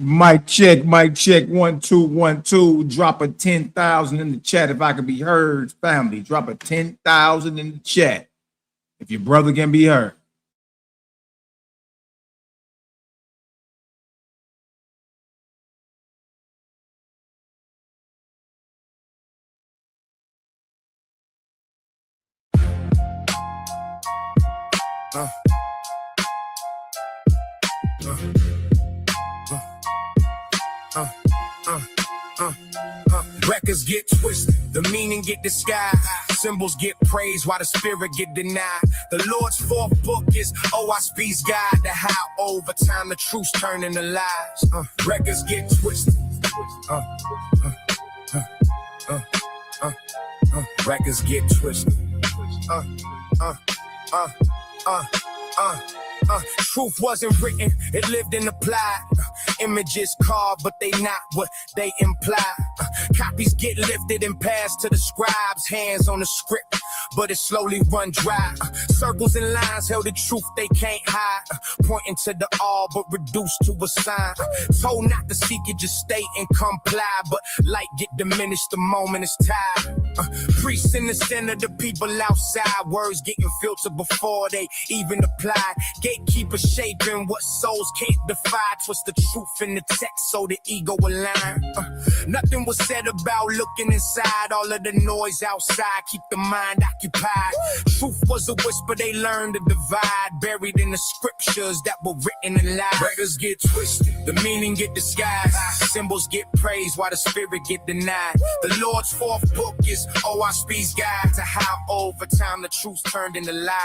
Mic check, 1 2 1 2. Drop a 10,000 in the chat if I can be heard, family. Drop a 10,000 in the chat if your brother can be heard. Records get twisted, the meaning get disguised. Symbols get praised while the spirit get denied. The Lord's fourth book is OSB's guide to how over time the truth's turn into lies. Records get twisted. Records get twisted. Truth wasn't written, it lived and applied. Images carved, but they not what they imply. Copies get lifted and passed to the scribes. Hands on the script, but it slowly run dry. Circles and lines held the truth they can't hide. Pointing to the all, but reduced to a sign. Told not to seek it, just stay and comply. But light get diminished the moment it's tired. Priests in the center, the people outside. Words getting filtered before they even apply. Gatekeepers shaping what souls can't defy. Twist the truth in the text so the ego align. Nothing was said about looking inside. All of the noise outside keep the mind occupied. Truth was a whisper they learned to divide, buried in the scriptures that were written in lies. Records get twisted, the meaning get disguised. Symbols get praised while the spirit get denied. The Lord's fourth book is OSP's guide to how over time the truth turned into lies.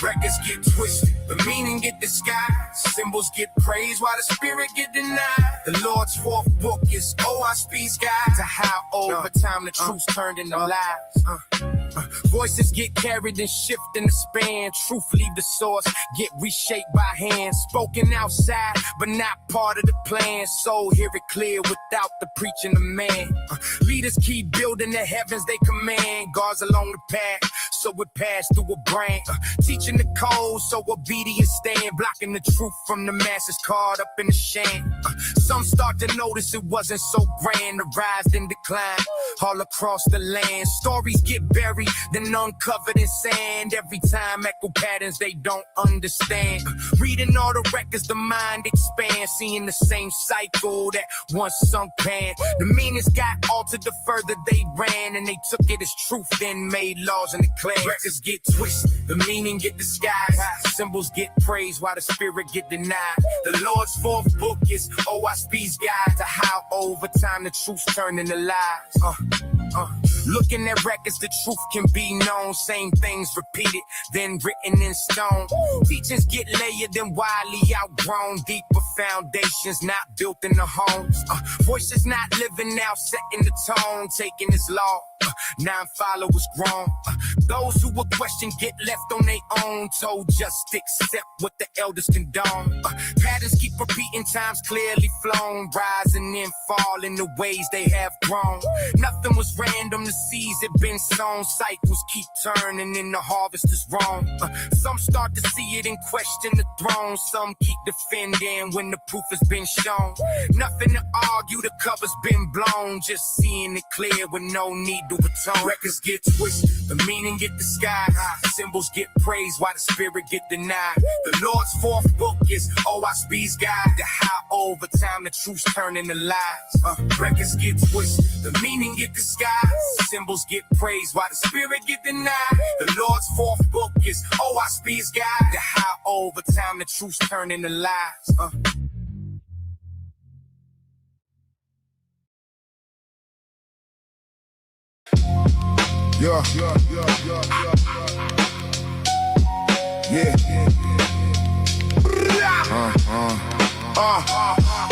Records get twisted, the meaning get disguised. Symbols get praised while the spirit get denied. The Lord's fourth book is OSP's guide to how over time the truth turned into lies. Voices get carried and shift in the span. Truth leave the source, get reshaped by hands. Spoken outside, but not part of the plan. So hear it clear without the preaching of man. Leaders keep building the heavens they command. Guards along the path, so it passed through a brain. Teaching the code, so obedience stand. Blocking the truth from the masses caught up in the sham. Some start to notice it wasn't so grand. The rise and decline all across the land. Stories get buried, then uncovered in sand. Every time echo patterns they don't understand. Reading all the records, the mind expands. Seeing the same cycle that once sunk pan. The meanings got altered the further they ran, and they took it as truth, then made laws and declared. Records get twisted, the meaning get disguised. Symbols get praised while the spirit get denied. The Lord's fourth book is OSP's guide to how over time the truth turned into lies. Looking at records, the truth can be known. Same things repeated, then written in stone. Teachings get layered and widely outgrown. Deeper foundations not built in the homes. Voices not living out, setting the tone. Taking his law, 9 followers grown. Those who will question get left on their own. Told just accept what the elders condone. Patterns keep repeating, times clearly flown. Rise and then fall in the ways they have grown. Nothing was random, the seeds had been sown. Cycles keep turning and the harvest is wrong. Some start to see it and question the throne. Some keep defending when the proof has been shown. Nothing to argue, the cover's been blown. Just seeing it clear with no need to atone. Records get twisted, the meaning get disguised. Symbols get praised while the spirit get denied. The Lord's fourth book is OSB's guide to how over time the truth turn into lies. Records get twisted, the meaning get disguised. Symbols get praised while the spirit get denied. The Lord's fourth book is OSB's guide to how over time the truth turn into lies.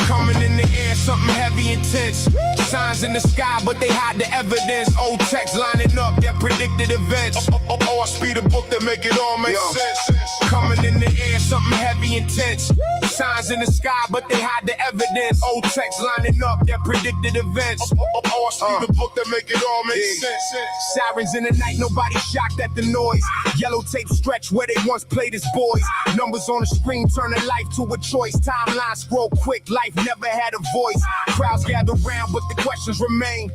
Coming in the air, something heavy, intense. Signs in the sky, but they hide the evidence. Old text lining up their predicted events. I speed a book that make it all make sense. Coming in the air, something heavy, intense. Signs in the sky, but they hide the evidence. Old text lining up their predicted events. I speed a book that make it all make sense. Sirens in the night, nobody shocked at the noise. Yellow tape stretch where they once played as boys. Numbers on the screen turning life to a choice. Timeline scroll quick, life never had a voice. Crowds gather round, but the questions remain.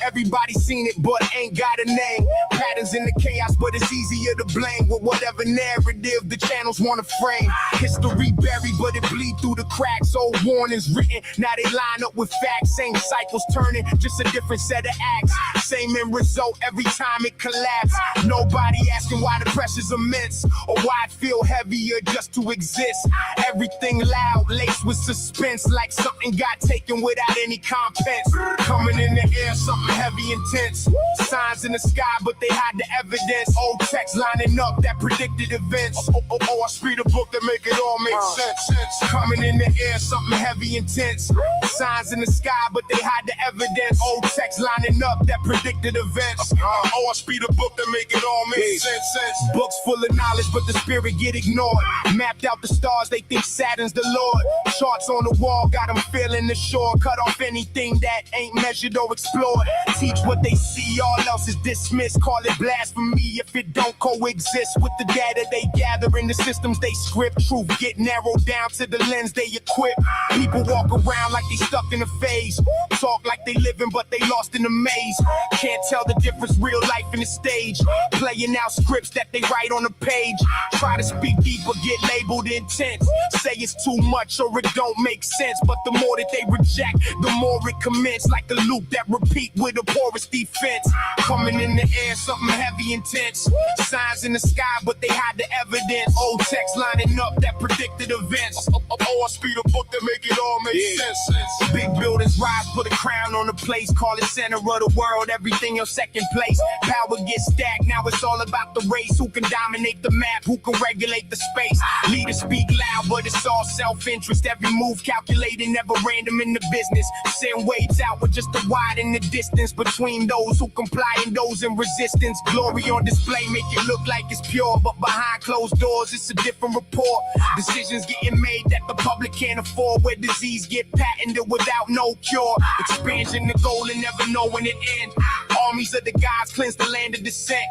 Everybody seen it, but ain't got a name. Patterns in the chaos, but it's easier to blame with whatever narrative the channels want to frame. History buried, but it bleed through the cracks. Old warnings written, now they line up with facts. Same cycles turning, just a different set of acts. Same end result every time it collapses. Nobody asking why the pressure's immense, or why it feel heavier just to exist. Everything loud, laced with suspense, like something got taken without any compense. Coming in the air, something heavy, intense. Signs in the sky, but they hide the evidence. Old text lining up that predicted events. I speed a book that make it all make sense. Coming in the air, something heavy, intense. Signs in the sky, but they hide the evidence. Old text lining up that predicted events. I speed a book that make it all make sense. Books full of knowledge, but the spirit get ignored. Mapped out the stars, they think Saturn's the Lord. Charts on the wall, got them feeling the shore. Cut off anything that ain't measured or explored. Teach what they see, all else is dismissed. Call it blasphemy if it don't coexist with the data they gather in the systems they script. Truth get narrowed down to the lens they equip. People walk around like they stuck in a phase. Talk like they living, but they lost in a maze. Can't tell the difference, real life in the stage. Playing out scripts that they write on a page. Try to speak deeper, get labeled intense. Say it's too much or it don't make sense, but the more that they reject, the more it commence. Like a loop that repeat with a porous defense. Coming in the air, something heavy, intense. Signs in the sky, but they hide the evidence. Old text lining up that predicted events. I speed a book that make it all make sense. Big buildings rise, put a crown on the place. Call it center of the world, everything in second place. Power gets stacked, now it's all about the race. Who can dominate the map, who can regulate the space. Leaders speak loud, but it's all self-interest. Every move calculated, never random in the business. Send waves out with just to widen the distance between those who comply and those in resistance. Glory on display, make it look like it's pure, but behind closed doors, it's a different report. Decisions getting made that the public can't afford, where disease get patented without no cure. Expansion the goal and never knowing it ends. Armies of the gods cleanse the land of descent.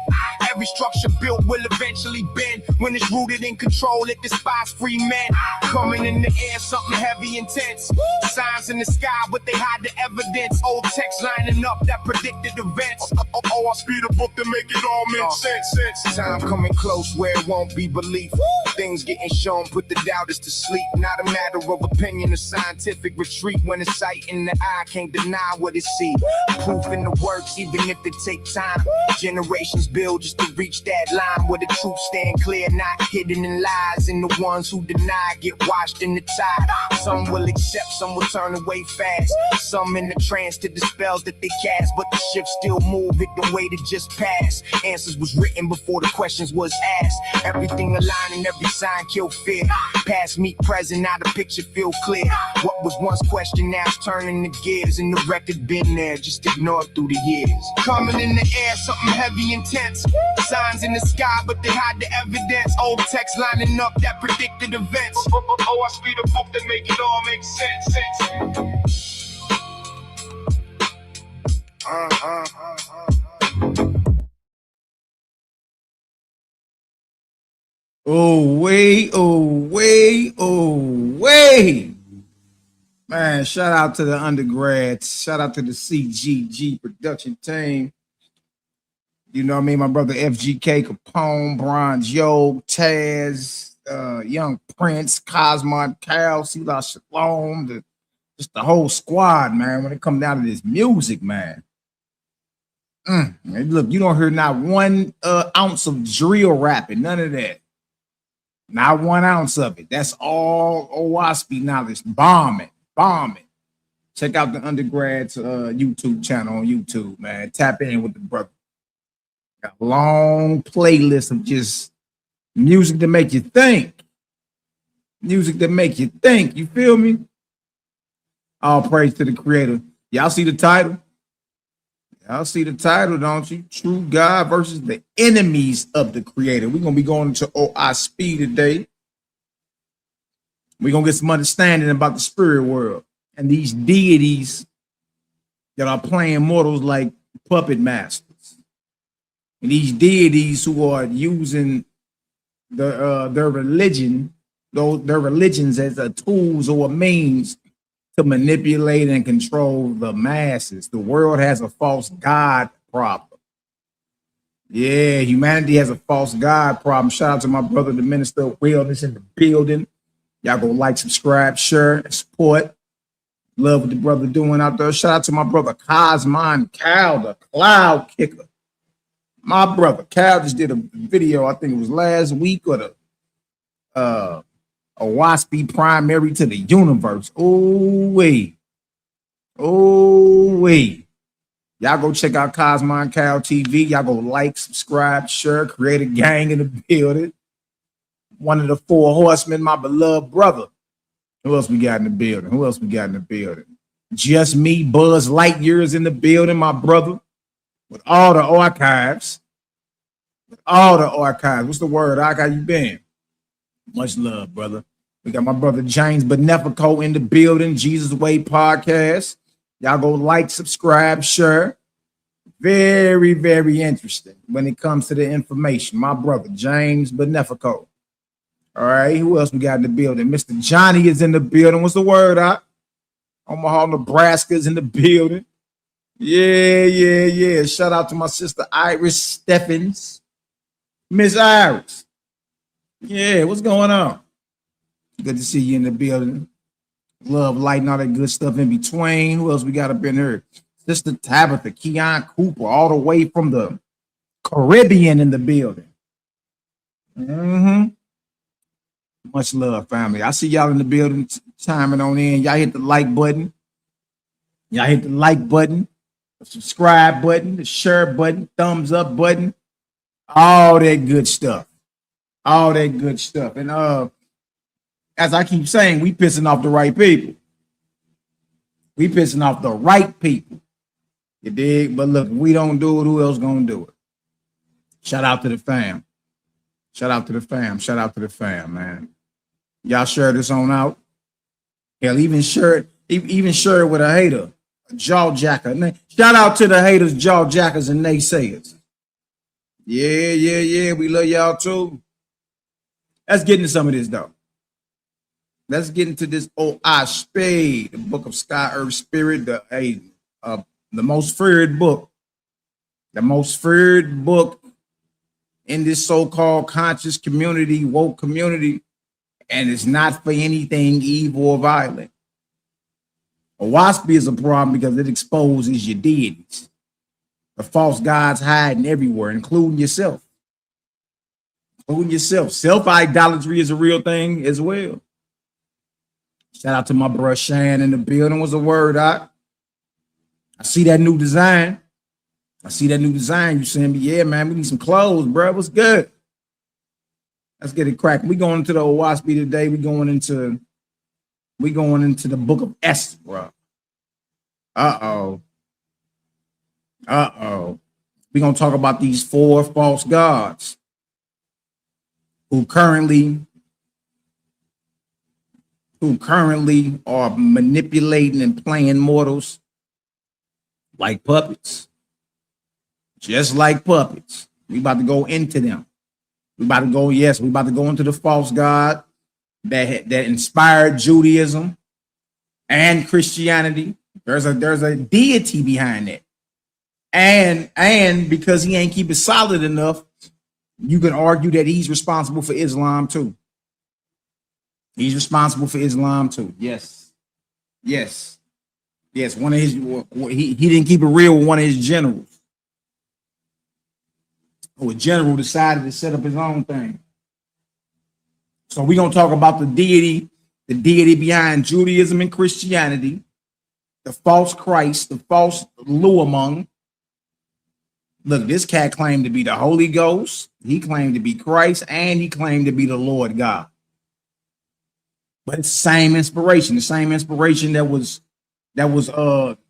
Every structure built will eventually bend. When it's rooted in control, it despises free men. Coming in the air, something heavy, intense. Signs in the sky, but they hide the evidence. Old text lining up that predicted events. I speed a book to make it all make sense. Time coming close where it won't be belief. Things getting shown, put the doubters to sleep. Not a matter of opinion, a scientific retreat. When it's sight in the eye, can't deny what it see. Proof in the works, even if it take time. Generations build just to reach that line where the truth stand clear, not hidden in lies. And the ones who deny get washed in the tide. Some will accept, some will turn away fast. Some in the trance to the spells that they cast, but the ship still move it the way that just passed. Answers was written before the questions was asked. Everything aligned and every sign kill fear. Past meet present, now the picture feel clear. What was once questioned now is turning the gears, and the record been there, just ignored through the years. Coming in the air, something heavy, intense. Signs in the sky, but they hide the evidence. Old text lining up that predicted events. I speed a book that make it all make sense. Oh, way, oh, way, oh, way. Man, shout out to the undergrads. Shout out to the CGG production team. You know what I mean? My brother FGK, Capone, Bronze Yo, Taz, Young Prince, Cosmont, Cal, Sila Shalom, just the whole squad, man, when it comes down to this music, man. Look, you don't hear not 1 ounce of drill rapping, none of that. Not 1 ounce of it. That's all OWASP knowledge. Bombing. Check out the undergrads YouTube channel on YouTube, man. Tap in with the brother. Got a long playlist of just music to make you think. Music that make you think. You feel me? All praise to the creator. Y'all see the title? Y'all see the title, don't you? True God versus the enemies of the creator. We're going to be going into OISP today. We're going to get some understanding about the spirit world and these deities that are playing mortals like puppet masters. And these deities who are using their religions as a tools or a means to manipulate and control the masses. The world has a false God problem. Yeah, humanity has a false God problem. Shout out to my brother, the Minister of Wellness in the building. Y'all go like, subscribe, share, and support. Love what the brother doing out there. Shout out to my brother Cosmon Cal, the cloud kicker. My brother Cal just did a video, I think it was last week, or the a waspy primary to the universe. Oh, wait. Y'all go check out Cosmon Cal TV. Y'all go like, subscribe, share, create a gang in the building. One of the 4 horsemen, my beloved brother. Who else we got in the building? Just me, Buzz Lightyear's in the building, my brother. With all the archives. What's the word? How you been? Much love, brother. We got my brother James Benefico in the building, Jesus Way Podcast. Y'all go like, subscribe, share. Very, very interesting when it comes to the information. My brother James Benefico. All right, who else we got in the building? Mr. Johnny is in the building. What's the word, Omaha, Nebraska's in the building. Yeah. Shout out to my sister Iris Steffens. Miss Iris. Yeah, what's going on? Good to see you in the building. Love, light, and all that good stuff in between. Who else we got up in here? Sister Tabitha, Keon Cooper, all the way from the Caribbean in the building. Much love, family. I see y'all in the building chiming on in. Y'all hit the like button. Y'all hit the like button, the subscribe button, the share button, thumbs up button, all that good stuff. All that good stuff. And as I keep saying, we pissing off the right people. We pissing off the right people. You dig? But look, if we don't do it, who else gonna do it? Shout out to the fam. Shout out to the fam. Shout out to the fam, man. Y'all share this on out. Hell, even share it with a hater, a jaw jacker. Shout out to the haters, jaw jackers, and naysayers. Yeah. We love y'all too. Let's get into some of this though. Let's get into this I Spade, the book of Sky, Earth, Spirit, the most feared book. The most feared book in this so-called conscious community, woke community, and it's not for anything evil or violent. A WASP is a problem because it exposes your deities. The false gods hiding everywhere, including yourself. Including yourself. Self-idolatry is a real thing as well. Shout out to my bro Shan in the building. What's the word, I see that new design. You saying me, yeah, man, we need some clothes, bro. What's good? Let's get it cracking. We going into the Owaspy today. We going into the book of Esther, bro. Uh-oh. We're going to talk about these 4 false gods who currently are manipulating and playing mortals like puppets. Just like puppets. We about to go into them. We about to go into the false god that inspired Judaism and Christianity. There's a deity behind that. And because he ain't keep it solid enough, you can argue that he's responsible for Islam too. Yes. One of his he didn't keep it real with one of his generals. A general decided to set up his own thing. So we're gonna talk about the deity behind Judaism and Christianity, the false Christ, the false Luamung. Look, this cat claimed to be the Holy Ghost, he claimed to be Christ, and he claimed to be the Lord God. But it's the same inspiration that was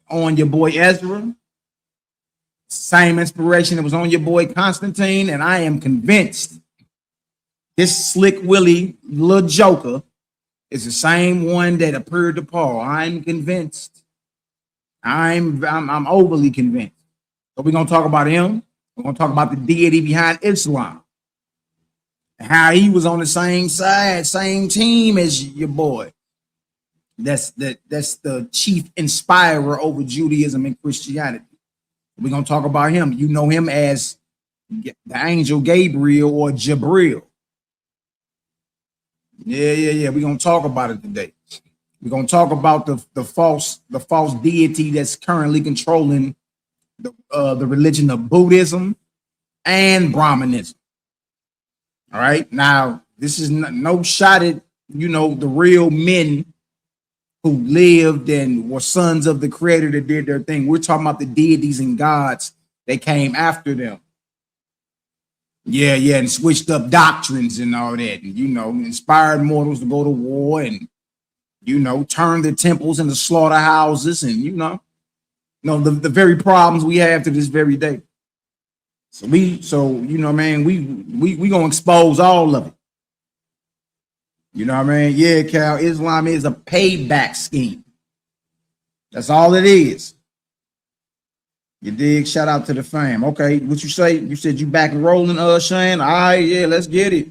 on your boy Ezra. Same inspiration that was on your boy Constantine, and I am convinced this Slick Willie little joker is the same one that appeared to Paul. I'm convinced. I'm overly convinced. So we're gonna talk about him. We're gonna talk about the deity behind Islam, how he was on the same side, same team as your boy. That's the chief inspirer over Judaism and Christianity. We're going to talk about him. You know him as the angel Gabriel or Jabril. Yeah. We're going to talk about it today. We're going to talk about the false deity that's currently controlling the religion of Buddhism and Brahmanism. All right. Now, this is no shot at, the real men who lived and were sons of the creator that did their thing. We're talking about the deities and gods that came after them. Yeah, and switched up doctrines and all that. And, inspired mortals to go to war and, turn their temples into slaughterhouses and, the very problems we have to this very day. We gonna expose all of it. Yeah, Cal, Islam is a payback scheme. That's all it is. You dig? Shout out to the fam. Okay, what you say? You said you back and rolling, Shane? All right, yeah, let's get it.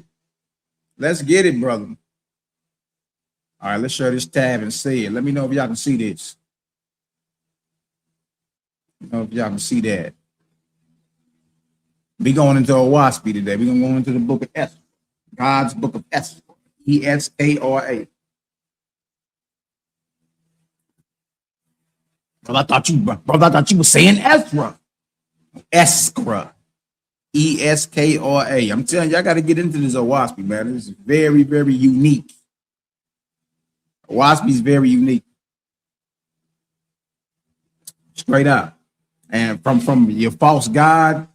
Let's get it, brother. All right, let's share this tab and see it. Let me know if y'all can see this. If y'all can see that. We going into a Waspy today. We're going to go into the book of Esther. God's book of Esther. ESARA. Brother, I thought you were saying Ezra. Eskra. Eskra. I'm telling you, I got to get into this Owaspy, man. This is very, very unique. Owaspy is very unique. Straight up. And from your false god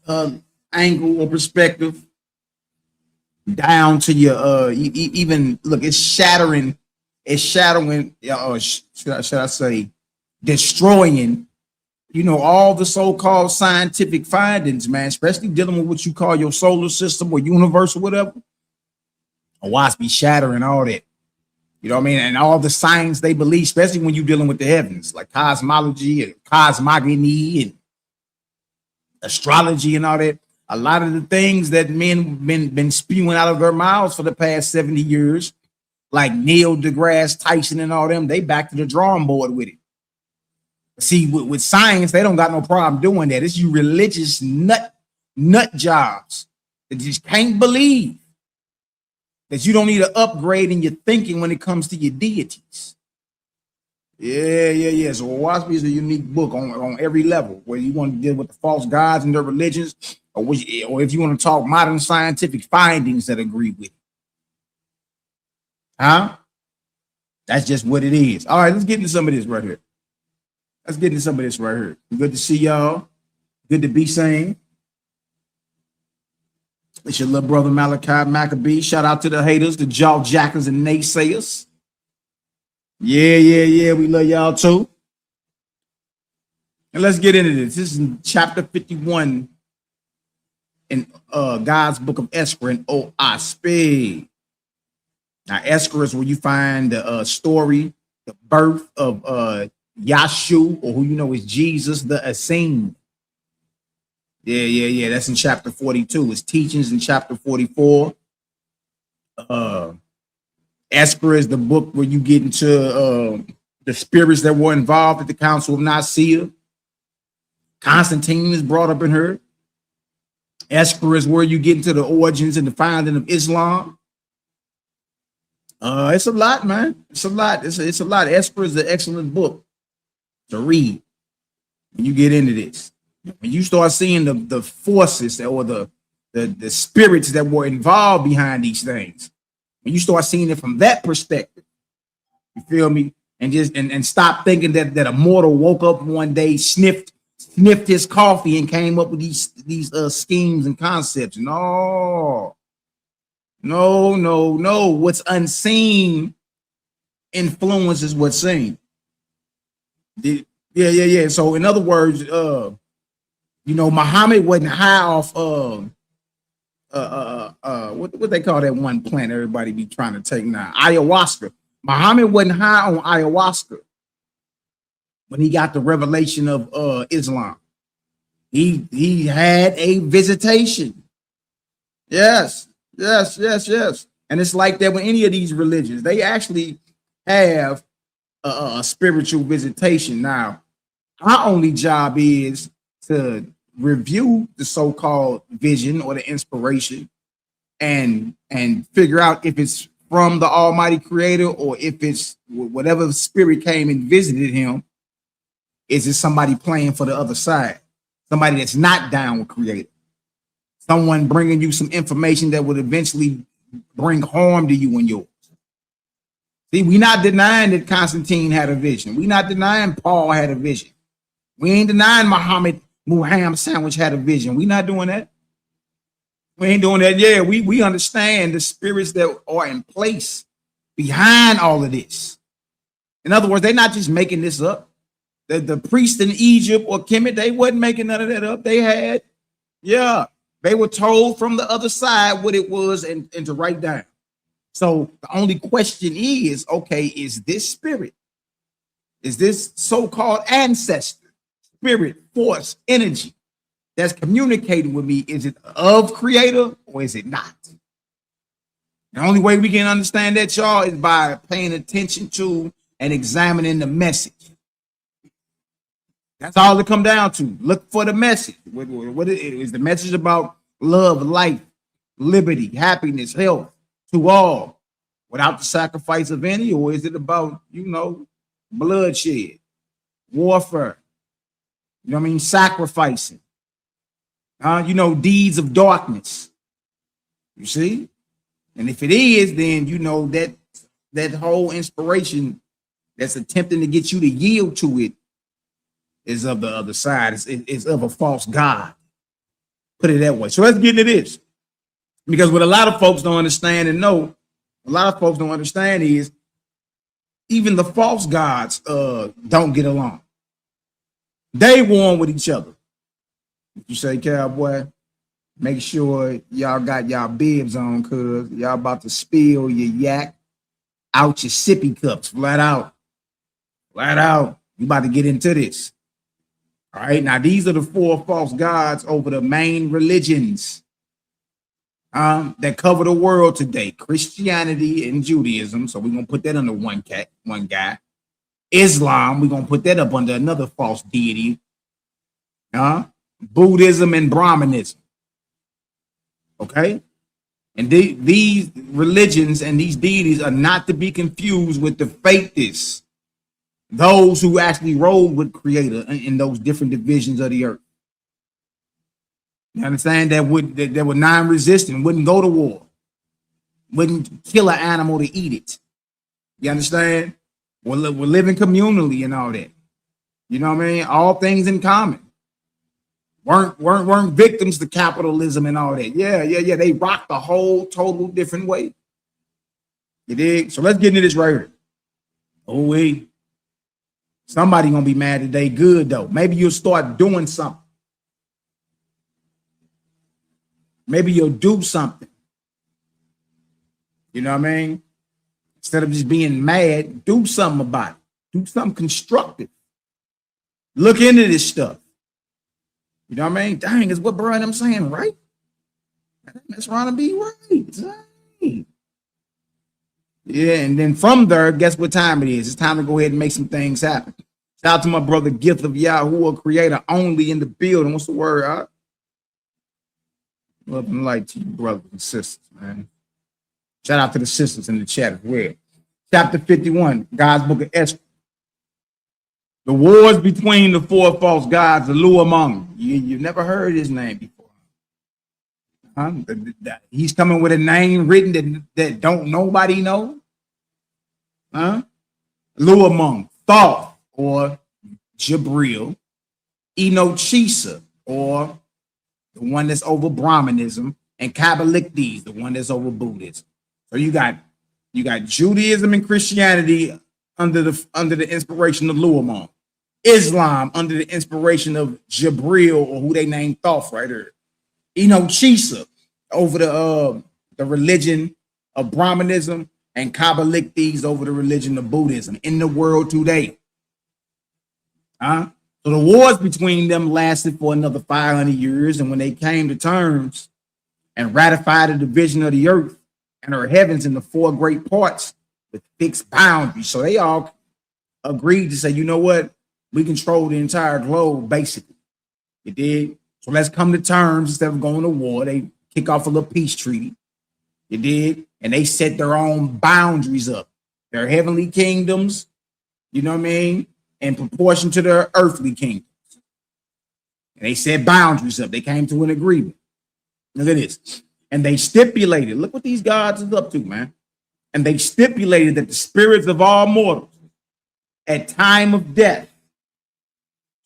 angle or perspective down to your even look, it's shadowing, should I say, destroying, all the so-called scientific findings, man, especially dealing with what you call your solar system or universe or whatever. Owaspy shattering all that. You know what I mean? And all the science they believe, especially when you're dealing with the heavens, like cosmology and cosmogony and astrology and all that. A lot of the things that men been spewing out of their mouths for the past 70 years, like Neil deGrasse Tyson and all them, they back to the drawing board with it. See, with science, they don't got no problem doing that. It's you religious nut jobs that just can't believe that you don't need an upgrade in your thinking when it comes to your deities. Yeah. So Owaspy is a unique book on every level, whether you want to deal with the false gods and their religions, or if you want to talk modern scientific findings that agree with it. Huh? That's just what it is. All right, let's get into some of this right here. Good to see y'all. Good to be seen. It's your little brother Malaki Macabee. Shout out to the haters, the jaw jackers and naysayers. Yeah. We love y'all too. And let's get into this. This is in chapter 51 in God's book of Esther and Owaspy. Now, Esther is where you find the story, the birth of Yahshua, or who is Jesus the Essene. Yeah. That's in chapter 42. His teachings in chapter 44. Esther is the book where you get into the spirits that were involved at the Council of Nicaea. Constantine is brought up in her. Esther is where you get into the origins and the founding of Islam. It's a lot, man. It's a lot. Esther is an excellent book to read when you get into this. When you start seeing the forces or the spirits that were involved behind these things, when you start seeing it from that perspective, you feel me? And just and stop thinking that a mortal woke up one day, sniffed his coffee and came up with these schemes and concepts. No. What's unseen influences what's seen. Yeah. So in other words, Muhammad wasn't high off what they call that one plant everybody be trying to take now, ayahuasca. Muhammad wasn't high on ayahuasca when he got the revelation of Islam. He had a visitation. Yes. And it's like that with any of these religions. They actually have a spiritual visitation. Now, our only job is to review the so-called vision or the inspiration and figure out if it's from the Almighty Creator or if it's whatever spirit came and visited him. Is it somebody playing for the other side? Somebody that's not down with Creator? Someone bringing you some information that would eventually bring harm to you and yours. See, we're not denying that Constantine had a vision. We're not denying Paul had a vision. We ain't denying Muhammad Sandwich had a vision. We're not doing that. We ain't doing that. Yeah, we understand the spirits that are in place behind all of this. In other words, they're not just making this up. The priest in Egypt or Kemet, they wasn't making none of that up. They were told from the other side what it was and to write down. So the only question is, okay, is this spirit, is this so-called ancestor, spirit, force, energy that's communicating with me, is it of Creator or is it not? The only way we can understand that, y'all, is by paying attention to and examining the message. That's all it come down to. Look for the message. What is the message about? Love, life, liberty, happiness, health to all without the sacrifice of any, or is it about, bloodshed? warfare. You know what I mean? Sacrificing. You know, deeds of darkness. You see? And if it is, then you know that that whole inspiration that's attempting to get you to yield to it is of the other side. It's of a false god. Put it that way. So let's get into this. Because what a lot of folks don't understand and know, a lot of folks don't understand is even the false gods don't get along. They warn with each other. If you say, cowboy, make sure y'all got y'all bibs on, cuz y'all about to spill your yak out your sippy cups, flat out. Flat out. You about to get into this. All right. Now, these are the four false gods over the main religions that cover the world today: Christianity and Judaism. So we're gonna put that under one guy. Islam, we're gonna put that up under another false deity. Buddhism and Brahmanism. Okay. And these religions and these deities are not to be confused with the faithists, those who actually roll with Creator in those different divisions of the earth. You understand? That were non-resistant, wouldn't go to war, wouldn't kill an animal to eat it. You understand? We're living communally and all that. You know what I mean? All things in common. Weren't victims to capitalism and all that. Yeah. They rocked a whole total different way. You dig? So let's get into this right here. Oh, wait. Somebody gonna be mad today. Good though. Maybe you'll start doing something. Maybe you'll do something. You know what I mean? Instead of just being mad, do something about it. Do something constructive. Look into this stuff. You know what I mean? Dang, is what Brian I'm saying, right? That's Ron be right. Dang. Yeah, and then from there, guess what time it is? It's time to go ahead and make some things happen. Shout out to my brother Gift of Yahoo, Creator only in the building. What's the word? Love and light to you, brothers and sisters, man. Shout out to the sisters in the chat as well. Chapter 51, God's Book of Esther. The wars between the four false gods, the Luamong. You've never heard his name before. He's coming with a name written that don't nobody know. Luamong, Thoth, or Jabril, Enochisa, or the one that's over Brahmanism, and Kabbalistes, the one that's over Buddhism. So you got Judaism and Christianity under the inspiration of Luamong. Islam under the inspiration of Jabril, or who they named Thoth right there. Enochisa over the religion of Brahmanism, and Kabbalistes over the religion of Buddhism in the world today. So the wars between them lasted for another 500 years, and when they came to terms and ratified the division of the earth and her heavens into four great parts with fixed boundaries, so they all agreed to say, you know what? We control the entire globe, basically. You did. So let's come to terms instead of going to war. They kick off a little peace treaty. You did. And they set their own boundaries up. Their heavenly kingdoms, you know what I mean, in proportion to their earthly kingdoms. And they set boundaries up. They came to an agreement. Look at this. And they stipulated, look what these gods is up to, man. And they stipulated that the spirits of all mortals at time of death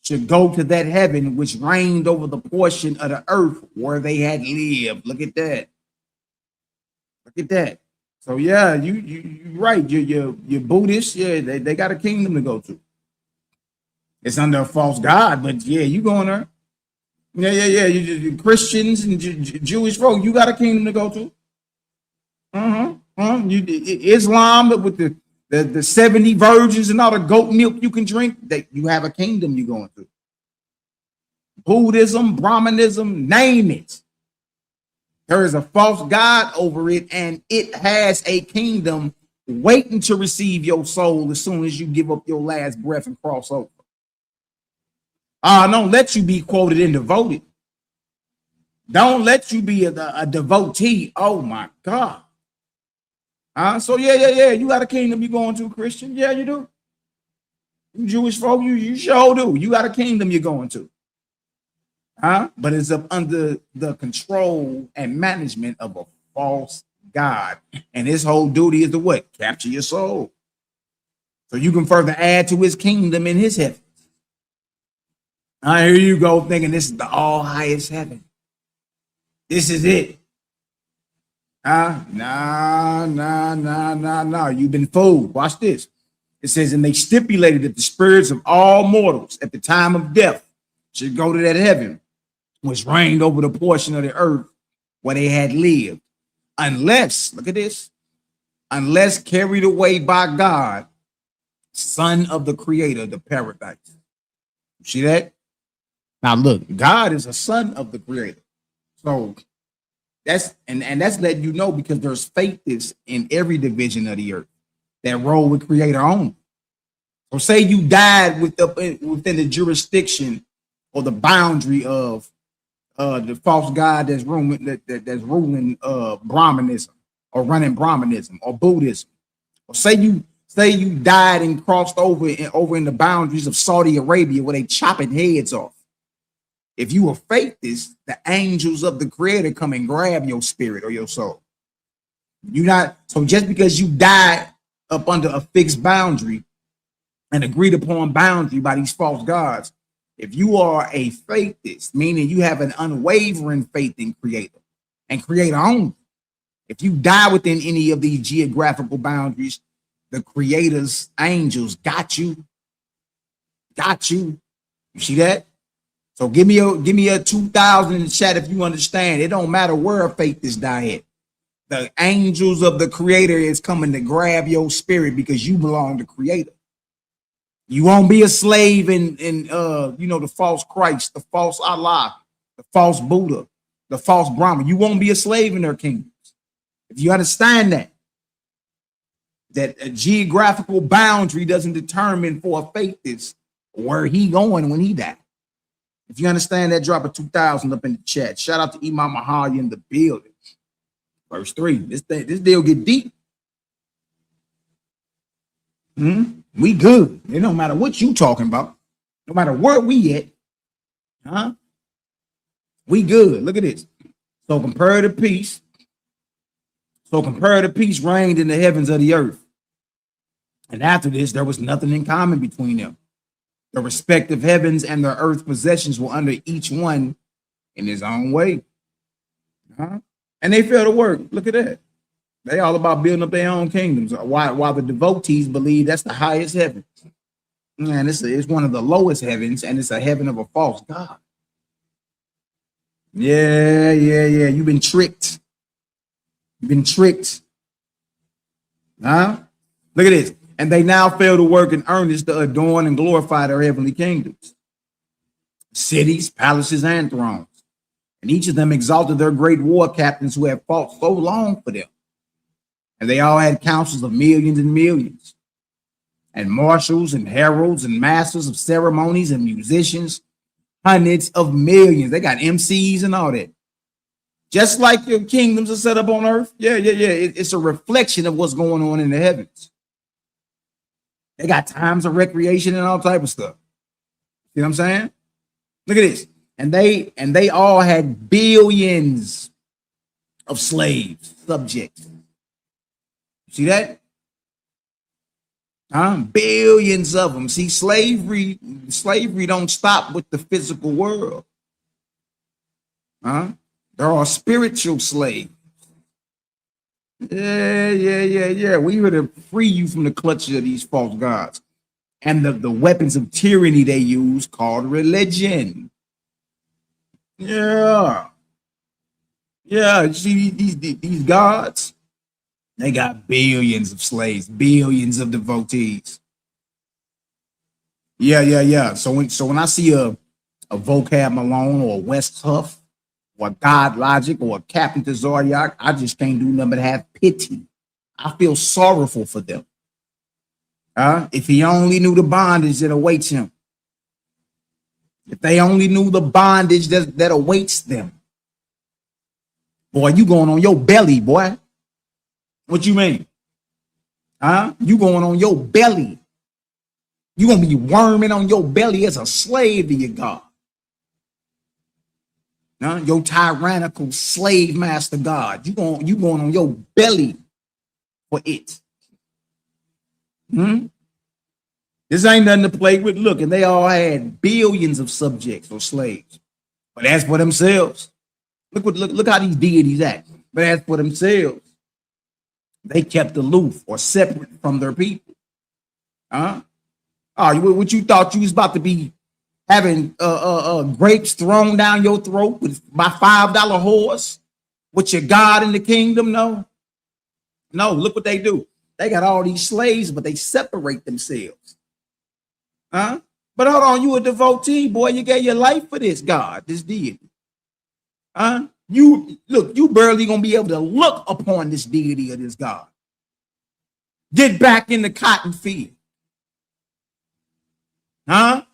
should go to that heaven which reigned over the portion of the earth where they had lived. Look at that. Look at that. So yeah, you right. You're Buddhist. Yeah, they got a kingdom to go to. It's under a false god, but yeah, you going there. Yeah. You Christians and Jewish folk, you got a kingdom to go to. Islam with the 70 virgins and all the goat milk you can drink, that you have a kingdom you're going to. Buddhism, Brahmanism, name it. There is a false god over it, and it has a kingdom waiting to receive your soul as soon as you give up your last breath and cross over. Don't let you be quoted and devoted. Don't let you be a devotee. Oh my God. So yeah, you got a kingdom you going to, Christian? Yeah, you do. You Jewish folk, you sure do. You got a kingdom you're going to. Huh? But it's up under the control and management of a false God. And his whole duty is to what? Capture your soul. So you can further add to his kingdom in his heaven. Here you go thinking this is the all highest heaven. This is it. Nah. You've been fooled. Watch this. It says, and they stipulated that the spirits of all mortals at the time of death should go to that heaven, which reigned over the portion of the earth where they had lived, unless, look at this, unless carried away by God, son of the creator, the paradise. See that? Now look, God is a son of the creator. So that's that's letting you know, because there's faith in every division of the earth that roll with creator only. So say you died within the jurisdiction or the boundary of the false god that's ruling Brahmanism or running Brahmanism or Buddhism. Or say you died and crossed over in the boundaries of Saudi Arabia where they chopping heads off. If you were faithless, the angels of the creator come and grab your spirit or your soul. So just because you died up under a fixed boundary, an agreed upon boundary by these false gods, if you are a faithless, meaning you have an unwavering faith in creator and creator only, if you die within any of these geographical boundaries, the creator's angels got you. You see that? So give me a 2,000 in the chat if you understand. It don't matter where faith is die at. The angels of the creator is coming to grab your spirit because you belong to creator. You won't be a slave in the false Christ, the false Allah, the false Buddha, the false Brahma. You won't be a slave in their kingdoms. If you understand that a geographical boundary doesn't determine for a faithless where he going when he died. If you understand that, drop a 2,000 up in the chat. Shout out to Imam Mahali in the building. Verse 3. This deal get deep. We good. It don't matter what you talking about. No matter where we at. We good. Look at this. So comparative peace reigned in the heavens of the earth. And after this, there was nothing in common between them. The respective heavens and the earth possessions were under each one in his own way. And they failed to work. Look at that. They all about building up their own kingdoms. While the devotees believe that's the highest heaven. And it's one of the lowest heavens, and it's a heaven of a false god. Yeah. You've been tricked. Look at this. And they now fail to work in earnest to adorn and glorify their heavenly kingdoms, cities, palaces, and thrones. And each of them exalted their great war captains who had fought so long for them. And they all had councils of millions and millions, and marshals and heralds and masters of ceremonies and musicians, hundreds of millions. They got MCs and all that. Just like your kingdoms are set up on earth. Yeah. It's a reflection of what's going on in the heavens. They got times of recreation and all type of stuff. You know what I'm saying? Look at this. And they all had billions of slaves, subjects. See that? Billions of them. See, slavery don't stop with the physical world. There are spiritual slaves. Yeah. We here to free you from the clutches of these false gods and the weapons of tyranny they use called religion. Yeah. You see these gods, they got billions of slaves, billions of devotees. Yeah. So when I see a Vocab Malone or a West Huff or God Logic or a Captain to Zodiac, I just can't do nothing but have pity. I feel sorrowful for them. If he only knew the bondage that awaits him. If they only knew the bondage that awaits them. Boy, you going on your belly, boy. What you mean? You going on your belly. You're going to be worming on your belly as a slave to your God. Your tyrannical slave master God. You going on your belly for it. This ain't nothing to play with. Look, and they all had billions of subjects or slaves. But as for themselves, look how these deities act. But as for themselves, they kept aloof or separate from their people. Oh, what you thought you was about to be having grapes thrown down your throat by $5 whores with your God in the kingdom? No, look what they do. They got all these slaves, but they separate themselves. But hold on, you a devotee, boy. You gave your life for this God, this deity. You barely gonna be able to look upon this deity or this God. Get back in the cotton field. Look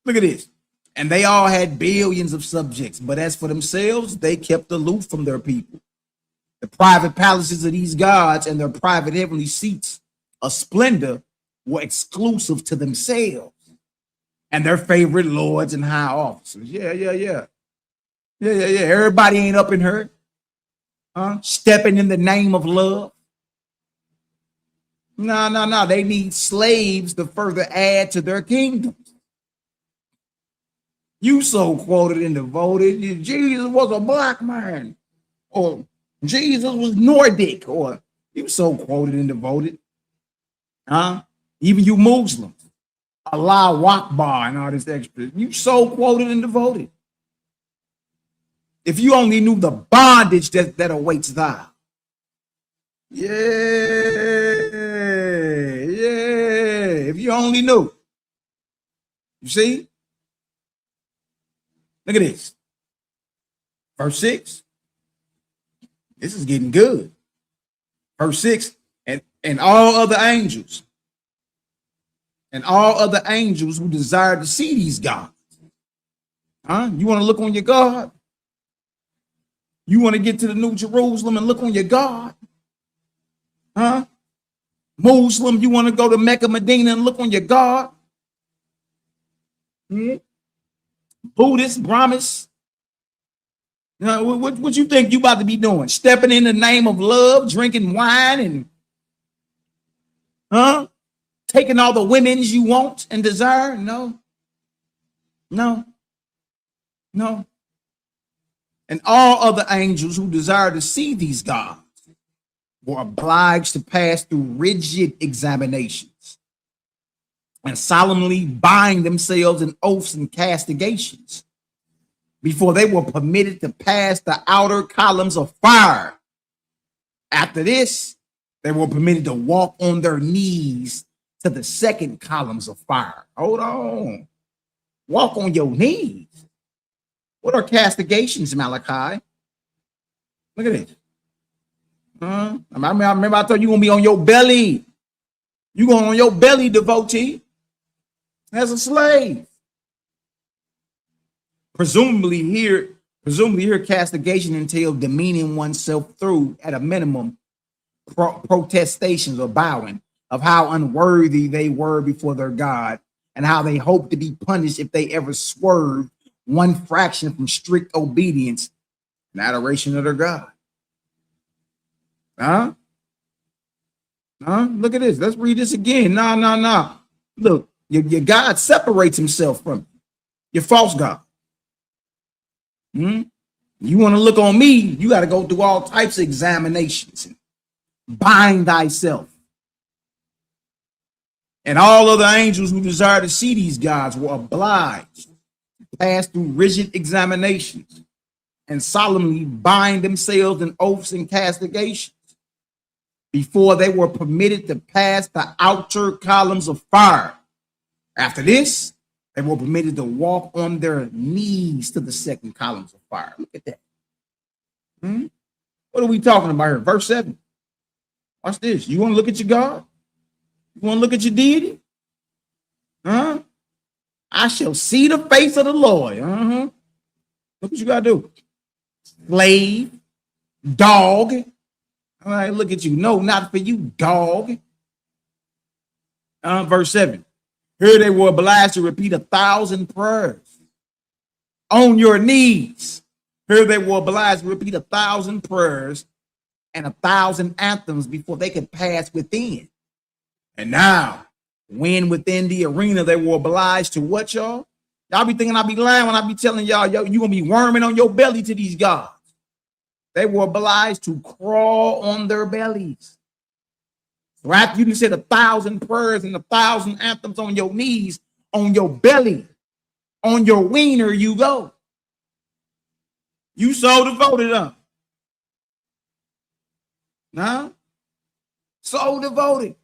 at this. And they all had billions of subjects, but as for themselves, they kept aloof from their people. The private palaces of these gods and their private heavenly seats of splendor were exclusive to themselves and their favorite lords and high officers. Yeah. Everybody ain't up in her, stepping in the name of love. No. They need slaves to further add to their kingdoms. You so quoted and devoted. Jesus was a black man, or Jesus was Nordic, or you so quoted and devoted. Even you Muslims, Allah Akbar and all this extra. You so quoted and devoted. If you only knew the bondage that awaits thou. Yeah. If you only knew. You see? Look at this. Verse 6. This is getting good. Verse 6. And all other angels. And all other angels who desire to see these gods. You want to look on your God? You want to get to the New Jerusalem and look on your God? Muslim, you want to go to Mecca, Medina and look on your God? Buddhist, Brahmins. What you think you about to be doing? Stepping in the name of love, drinking wine and taking all the women's you want and desire? No. And all other angels who desire to see these gods were obliged to pass through rigid examinations and solemnly bind themselves in oaths and castigations before they were permitted to pass the outer columns of fire. After this, they were permitted to walk on their knees to the second columns of fire. Hold on. Walk on your knees. What are castigations, Malachi? Look at it. I remember I told you going to be on your belly. You going on your belly, devotee, as a slave. Presumably here castigation entails demeaning oneself through, at a minimum, protestations or bowing of how unworthy they were before their God and how they hoped to be punished if they ever swerved one fraction from strict obedience and adoration of their God. Look at this. Let's read this again. No. Look, your God separates himself from you. Your false God. You want to look on me, you got to go through all types of examinations and bind thyself. And all other angels who desire to see these gods were obliged to pass through rigid examinations and solemnly bind themselves in oaths and castigations before they were permitted to pass the outer columns of fire. After this, they were permitted to walk on their knees to the second columns of fire. Look at that. What are we talking about here? Verse 7. Watch this. You want to look at your God? You want to look at your deity? I shall see the face of the Lord. Look what you got to do. Slave, dog. All right, look at you. No, not for you, dog. Verse 7. Here they were obliged to repeat 1,000 prayers on your knees. Here they were obliged to repeat 1,000 prayers and 1,000 anthems before they could pass within. And now, when within the arena, they were obliged to what, y'all? Y'all be thinking I be lying when I be telling y'all, yo, you gonna be worming on your belly to these gods. They were obliged to crawl on their bellies. So after you said 1,000 prayers and 1,000 anthems on your knees, on your belly, on your wiener, you go. You so devoted up. Huh? So devoted.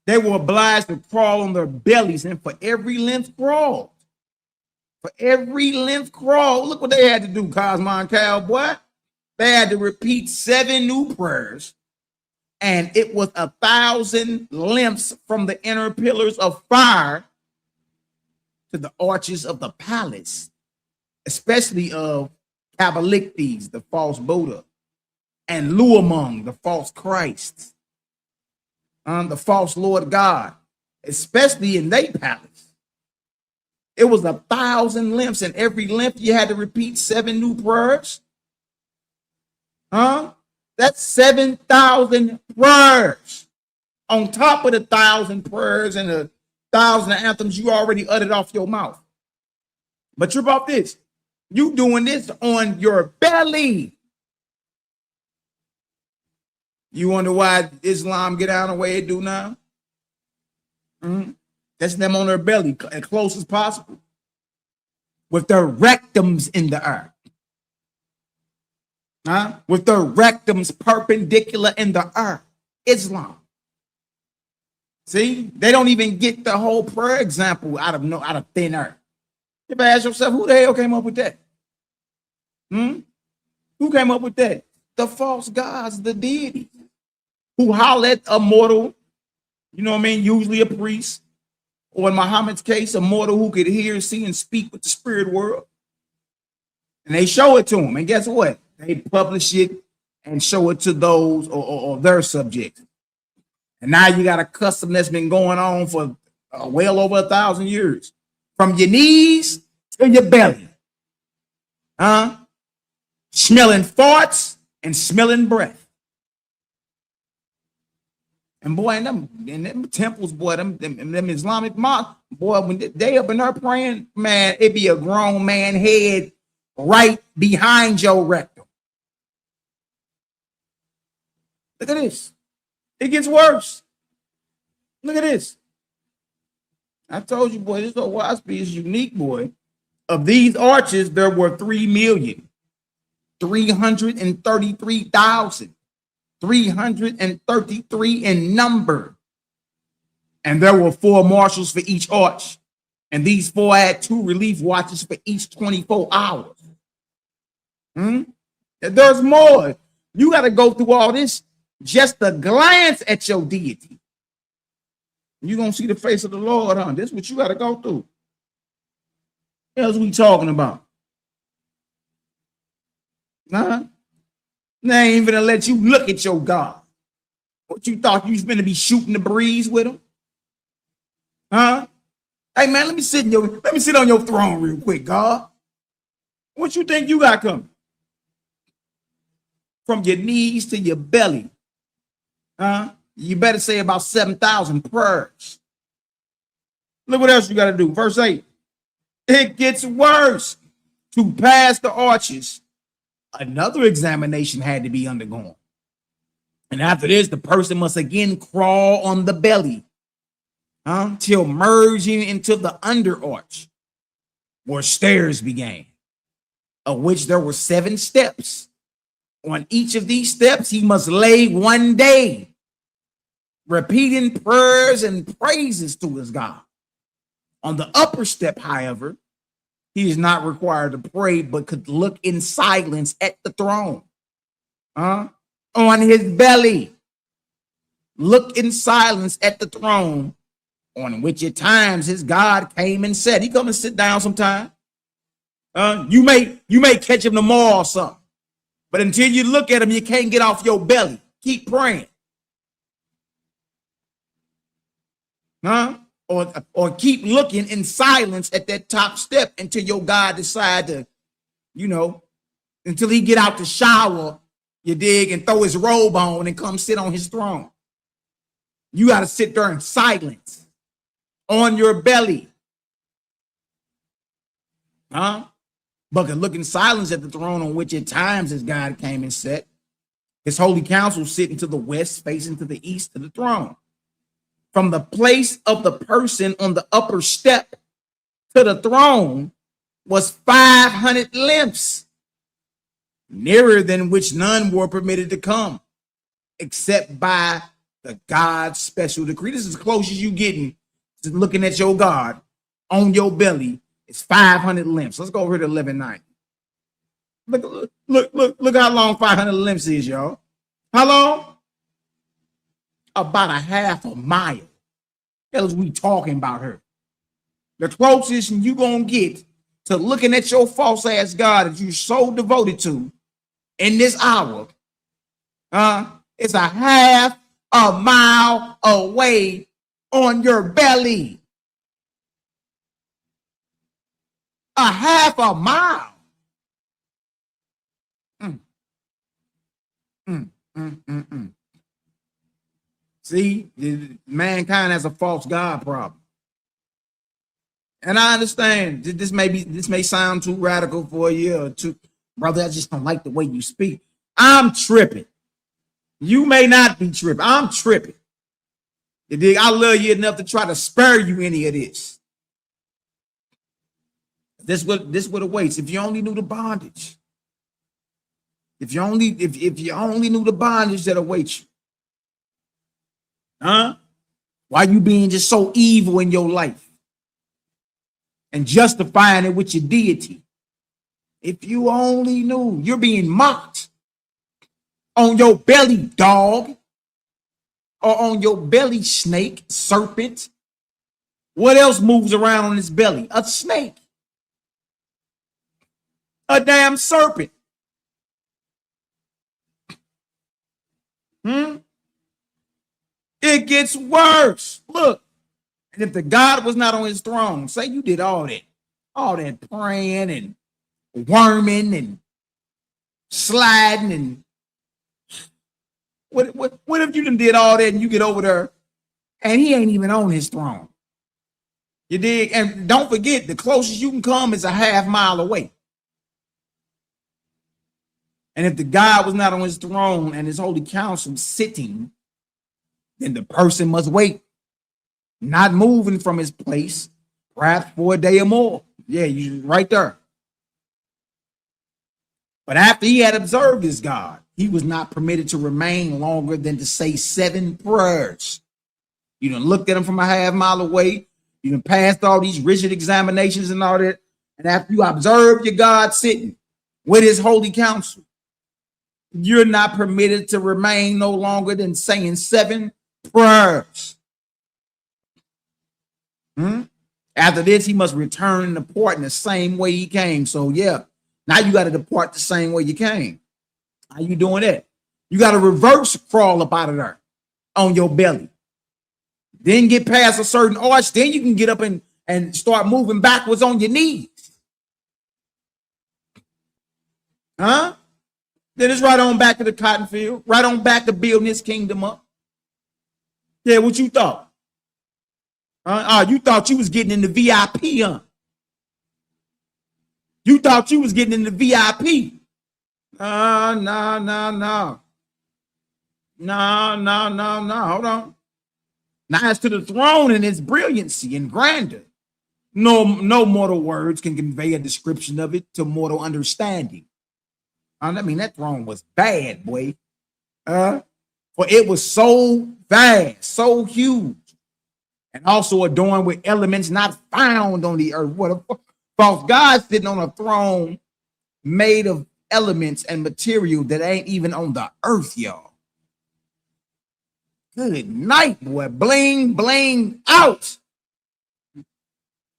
They were obliged to crawl on their bellies, and for every length crawl. For every length crawl, look what they had to do, Cosmo and Cowboy. They had to repeat 7 new prayers, and it was 1,000 lengths from the inner pillars of fire to the arches of the palace, especially of Cabalichtes, the false Buddha, and Luamung, the false Christ, the false Lord God, especially in their palace. It was 1,000 lengths, and every length you had to repeat 7 new prayers. That's 7,000 prayers on top of the 1,000 prayers and the 1,000 anthems you already uttered off your mouth. But you're about this. You doing this on your belly. You wonder why Islam get out of the way it do now? That's them on their belly as close as possible with their rectums in the earth. With their rectums perpendicular in the earth. Islam. See, they don't even get the whole prayer example out of thin air. You ever ask yourself, who the hell came up with that? Who came up with that? The false gods, the deities, who holler at a mortal, you know what I mean, usually a priest, or in Muhammad's case, a mortal who could hear, see, and speak with the spirit world. And they show it to him. And guess what? They publish it and show it to those or their subjects. And now you got a custom that's been going on for well over 1,000 years. From your knees to your belly. Smelling farts and smelling breath. And boy, and them temples, boy, them Islamic mosques, boy, when they up in there praying, man, it be a grown man head right behind your rectum. Look at this. It gets worse. Look at this. I told you, boy, this old Wasp is unique, boy. Of these arches, there were 3,333,333 in number. And there were 4 marshals for each arch. And these 4 had 2 relief watches for each 24 hours. There's more. You got to go through all this just to glance at your deity. You're going to see the face of the Lord, huh? This is what you got to go through. What else we talking about? They ain't even gonna let you look at your God. What you thought you was gonna be shooting the breeze with him? Hey man, let me sit on your throne real quick, God. What you think you got coming? From your knees to your belly. You better say about 7,000 prayers. Look what else you got to do. Verse 8. It gets worse. To pass the arches, another examination had to be undergone. And after this, the person must again crawl on the belly till merging into the under arch, where stairs began, of which there were 7 steps. On each of these steps, he must lay 1 day, repeating prayers and praises to his God. On the upper step, however, he is not required to pray, but could look in silence at the throne. On his belly. Look in silence at the throne, on which at times his God came and sat. He come and sit down sometime. You may catch him tomorrow or something. But until you look at him, you can't get off your belly. Keep praying. Huh? Or keep looking in silence at that top step until your God decide to, until he get out the shower, you dig, and throw his robe on and come sit on his throne. You got to sit there in silence on your belly. Huh? But can look in silence at the throne on which at times as God came and sat. His holy council sitting to the west, facing to the east of the throne. From the place of the person on the upper step to the throne was 500 lengths, nearer than which none were permitted to come, except by the God's special decree. This is as close as you getting to looking at your God on your belly. It's 500 lengths. Let's go over here to 1190. Look how long 500 lengths is, y'all. How long? About a half a mile. Hell is we talking about her. The closest you gonna get to looking at your false ass God that you're so devoted to in this hour, it's a half a mile away on your belly. A half a mile. See, mankind has a false God problem. And I understand this may sound too radical for you or too, brother, I just don't like the way you speak. I'm tripping. You may not be tripping. I'm tripping. You dig? I love you enough to try to spare you any of this. This what awaits. If you only knew the bondage. If you only knew the bondage that awaits you. Huh? Why you being just so evil in your life and justifying it with your deity? If you only knew, you're being mocked on your belly, dog, or on your belly, snake, serpent. What else moves around on his belly? A snake. A damn serpent. It gets worse. Look, and if the God was not on his throne, say you did all that praying and worming and sliding, and what if you done did all that and you get over there and he ain't even on his throne? You dig? And don't forget, the closest you can come is a half mile away. And if the God was not on his throne and his holy council sitting, then the person must wait, not moving from his place, perhaps for a day or more. Yeah, you right there. But after he had observed his God, he was not permitted to remain longer than to say 7 prayers. You done looked at him from a half mile away. You done passed all these rigid examinations and all that. And after you observe your God sitting with his holy council, you're not permitted to remain no longer than saying 7 prayers. After this, he must return and depart in the same way he came. So yeah, now you got to depart the same way you came. How you doing that? You got to reverse crawl up out of there on your belly. Then get past a certain arch. Then you can get up and start moving backwards on your knees. Huh? Then it's right on back to the cotton field, right on back to building his kingdom up. Yeah, what you thought? You thought you was getting in the VIP, huh? You thought you was getting in the VIP. No. Hold on. Now as to the throne and its brilliancy and grandeur, no mortal words can convey a description of it to mortal understanding. I mean, that throne was bad, boy. For it was so vast, so huge, and also adorned with elements not found on the earth. What a false God sitting on a throne made of elements and material that ain't even on the earth, y'all. Good night, boy. Bling, bling out.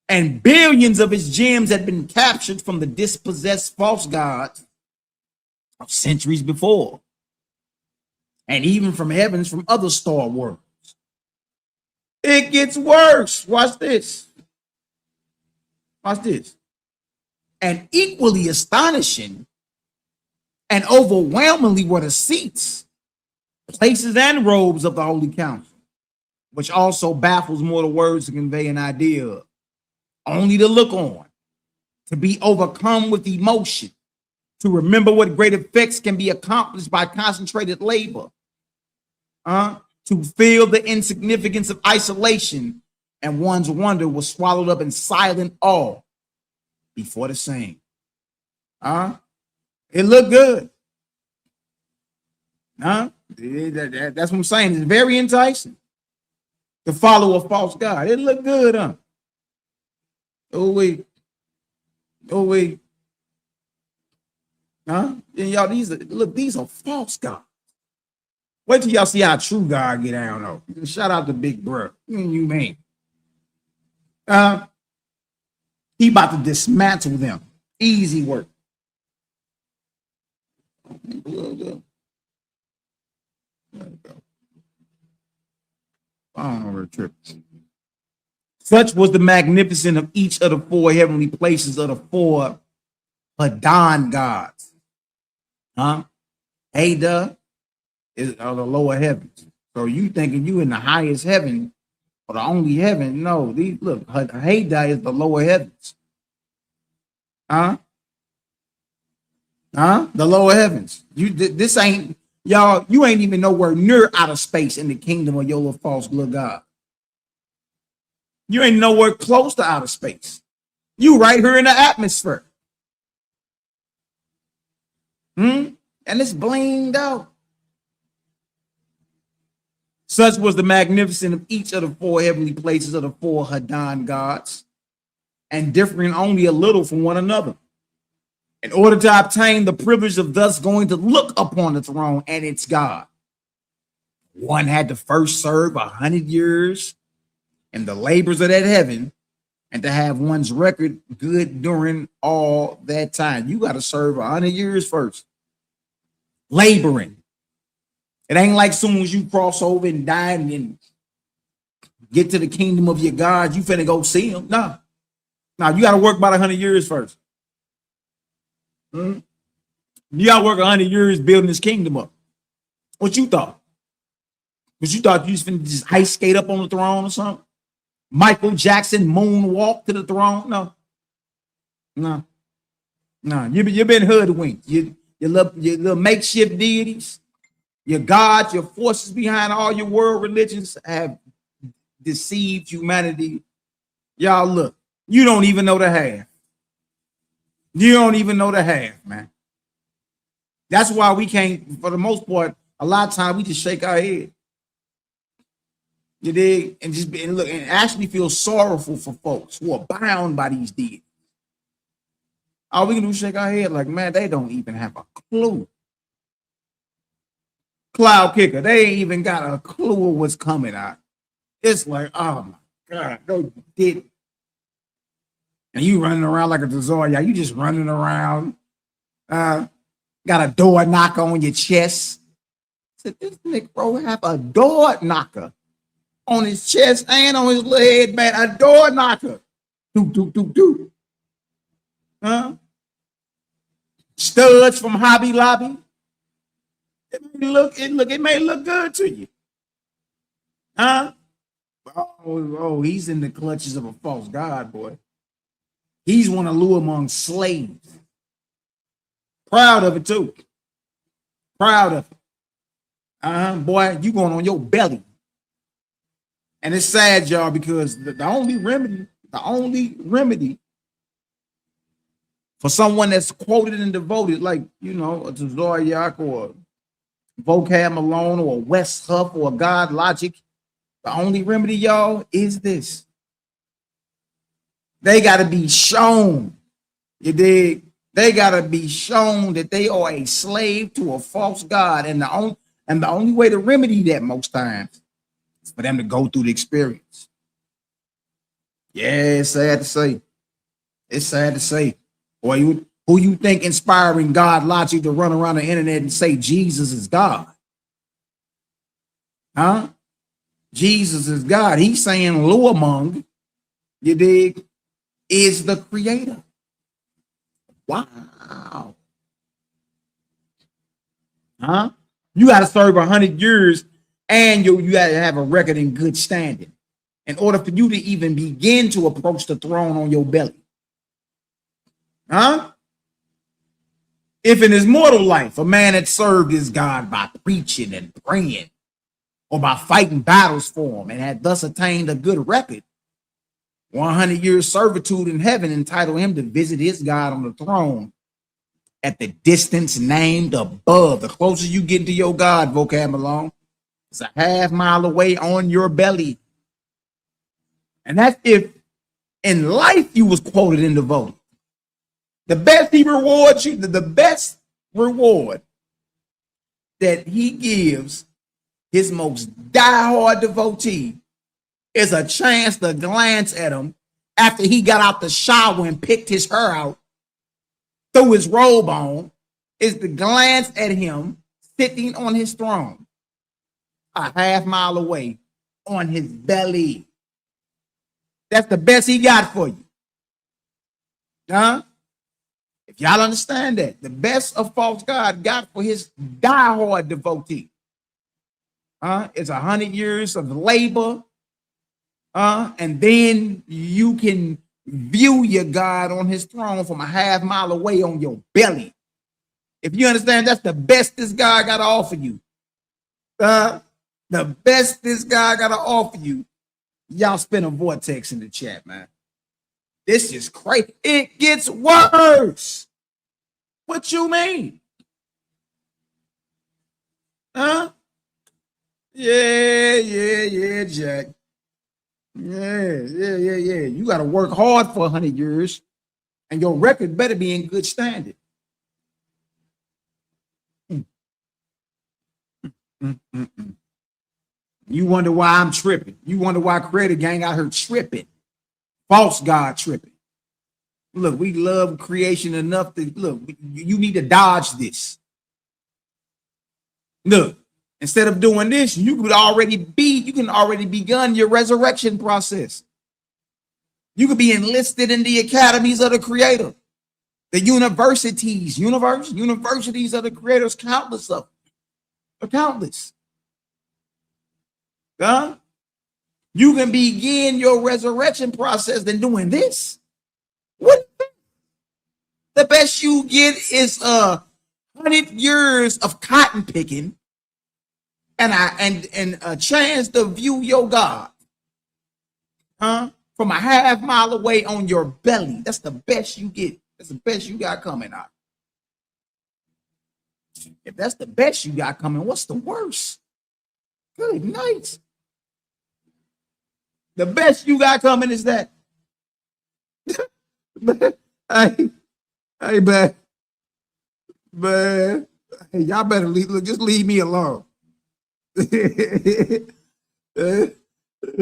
And billions of his gems had been captured from the dispossessed false gods of centuries before, and even from heavens from other star worlds. It gets worse. Watch this. Watch this. And equally astonishing and overwhelmingly were the seats, places, and robes of the Holy Council, which also baffles more the words to convey an idea of. Only to look on, to be overcome with emotion, to remember what great effects can be accomplished by concentrated labor, to feel the insignificance of isolation, and one's wonder was swallowed up in silent awe before the same. It looked good. That's what I'm saying. It's very enticing to follow a false god. It looked good, huh? Oh wait. And y'all, these are false gods. Wait till y'all see how true God get down though. Shout out to Big Bro. You mean? He about to dismantle them. Easy work. There you go. I don't know where to trip. Such was the magnificence of each of the four heavenly places of the four Hadan gods. Hada is the lower heavens. So you thinking you in the highest heaven or the only heaven? No, look, Hada is the lower heavens. The lower heavens. This ain't y'all. You ain't even nowhere near outer space in the kingdom of your little false little god. You ain't nowhere close to outer space. You right here in the atmosphere. And it's blinged out. Such was the magnificence of each of the four heavenly places of the four Hadan gods, and differing only a little from one another. In order to obtain the privilege of thus going to look upon the throne and its God, one had to first serve 100 years in the labors of that heaven, and to have one's record good during all that time. You got to serve 100 years first. Laboring. It ain't like soon as you cross over and die and get to the kingdom of your God, you finna go see him. No. Now you got to work about 100 years first. You got to work 100 years building this kingdom up. What you thought? But you thought you was finna just ice skate up on the throne or something? Michael Jackson moonwalk to the throne? No. You've been hoodwinked. Your little makeshift deities, your gods, your forces behind all your world religions have deceived humanity. Y'all look, you don't even know the half. You don't even know the half, man. That's why we can't, for the most part, a lot of times we just shake our head. You dig? And just look and actually feel sorrowful for folks who are bound by these deities. All we can do is shake our head like, man, they don't even have a clue. Cloud kicker, they ain't even got a clue of what's coming out. It's like, oh my God, no, you didn't. And you running around like a Tazor, you just running around. Got a door knocker on your chest. I said, this nigga bro have a door knocker on his chest and on his leg, man. A door knocker. Do. Studs from Hobby Lobby. It may look good to you. Oh, he's in the clutches of a false god, boy. He's one of Lou among slaves. Proud of it, too. Proud of it. Boy, you going on your belly. And it's sad, y'all, because the only remedy for someone that's quoted and devoted, like, you know, a Tazoriak or a Vocab Malone or a West Huff or a God Logic, the only remedy, y'all, is this. They got to be shown, you dig? They got to be shown that they are a slave to a false god. And the only way to remedy that most times is for them to go through the experience. Yeah, it's sad to say. It's sad to say. Boy, who you think inspiring God logic to run around the internet and say Jesus is God? Jesus is God. He's saying Lo among, you dig, is the creator. Wow. Huh? You got to serve 100 years and you got to have a record in good standing in order for you to even begin to approach the throne on your belly. Huh? If in his mortal life, a man had served his God by preaching and praying or by fighting battles for him and had thus attained a good record, 100 years servitude in heaven entitled him to visit his God on the throne at the distance named above. The closer you get to your God, vocabulary, it's a half mile away on your belly. And that's if in life you was quoted and devoted. The best he rewards you, the best reward that he gives his most diehard devotee is a chance to glance at him after he got out the shower and picked his hair out, threw his robe on, is to glance at him sitting on his throne a half mile away on his belly. That's the best he got for you. Huh? If y'all understand that, the best of false God got for his diehard devotee is 100 years of labor, and then you can view your God on his throne from a half mile away on your belly. If you understand, that's the best this God got to offer you. The best this God got to offer you. Y'all spin a vortex in the chat, man. This is crazy. It gets worse. What you mean? Huh? Yeah, Jack. Yeah. You got to work hard for 100 years, and your record better be in good standing. You wonder why I'm tripping. You wonder why Creator Gang out here tripping. False God tripping. Look, we love creation enough to look. You need to dodge this. Look, instead of doing this, you can already begun your resurrection process. You could be enlisted in the academies of the Creator, the universities of the Creators, countless of them. Countless. You can begin your resurrection process than doing this. What? The best you get is 100 years of cotton picking and a chance to view your God from a half mile away on your belly. That's the best you get. That's the best you got coming out. If that's the best you got coming, what's the worst? Good night. The best you got coming is that. Hey, man, hey, y'all better just leave me alone.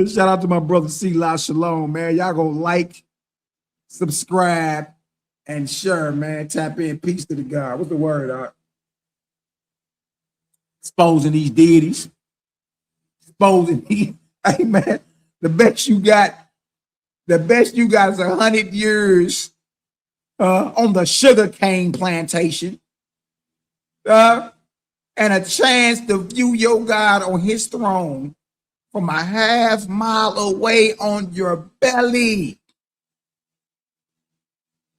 Shout out to my brother C-La Shalom, man. Y'all go like, subscribe, and share, man. Tap in. Peace to the God. What's the word, Art? Exposing these deities. Exposing these. Hey, man, the best you got is 100 years on the sugarcane plantation. And a chance to view your God on his throne from a half mile away on your belly.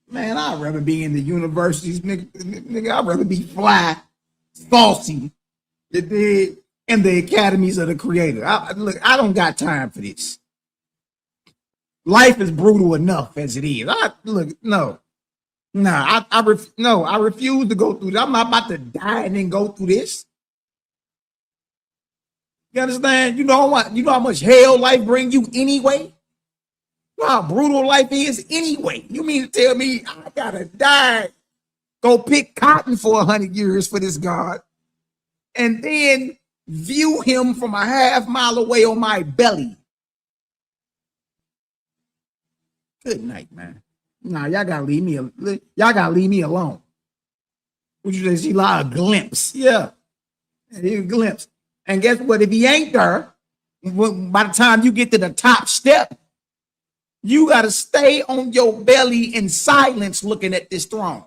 Man, I'd rather be in the universities, nigga. I'd rather be fly, saucy, in the academies of the Creator. I don't got time for this. Life is brutal enough as it is. I refuse to go through this. I'm not about to die and then go through this. You understand? You know how much hell life bring you anyway? You know how brutal life is anyway? You mean to tell me I gotta die, go pick cotton for 100 years for this God, and then view him from a half mile away on my belly? Good night, man. Nah, y'all gotta leave me alone. What you say? See, a glimpse. Yeah, a glimpse. And guess what? If he ain't there, By the time you get to the top step, you got to stay on your belly in silence looking at this throne.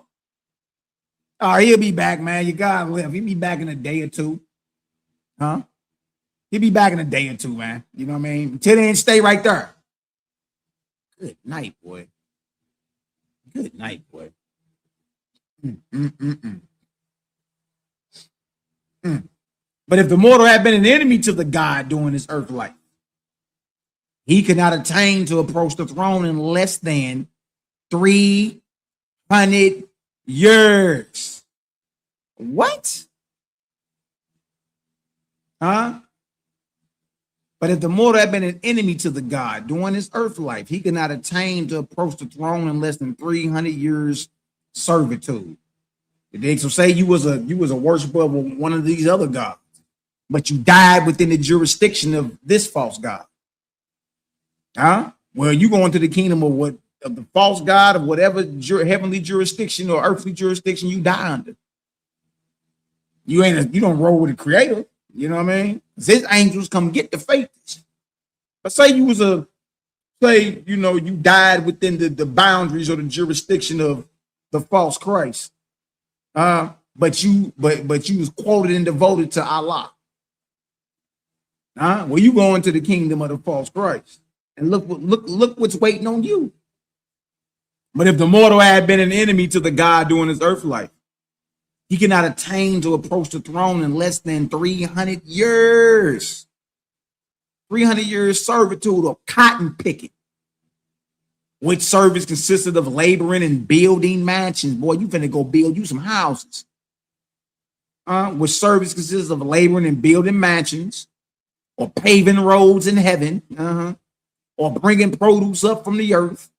All right, he'll be back, man. You gotta live. He'll be back in a day or two. Huh? He'll be back in a day or two, man. You know what I mean? Until then, stay right there. Good night, boy. Good night, boy. But if the mortal had been an enemy to the God during his earth life, he could not attain to approach the throne in less than 300 years. What? Huh? But if the mortal had been an enemy to the God during his earth life, he could not attain to approach the throne in less than 300 years servitude. So say you was a worshiper of one of these other gods, but you died within the jurisdiction of this false god. Huh? Well, you go into the kingdom of the false god of whatever heavenly jurisdiction or earthly jurisdiction you die under. You don't roll with the creator. You know what I mean? His angels come get the faiths. But say you died within the boundaries or the jurisdiction of the false Christ. But you was quoted and devoted to Allah. Well, you go into the kingdom of the false Christ. And look what's waiting on you. But if the mortal had been an enemy to the God during his earth life, he cannot attain to approach the throne in less than 300 years. 300 years servitude or cotton picking, which service consisted of laboring and building mansions. Boy, you finna go build you some houses. Which service consists of laboring and building mansions, or paving roads in heaven, or bringing produce up from the earth,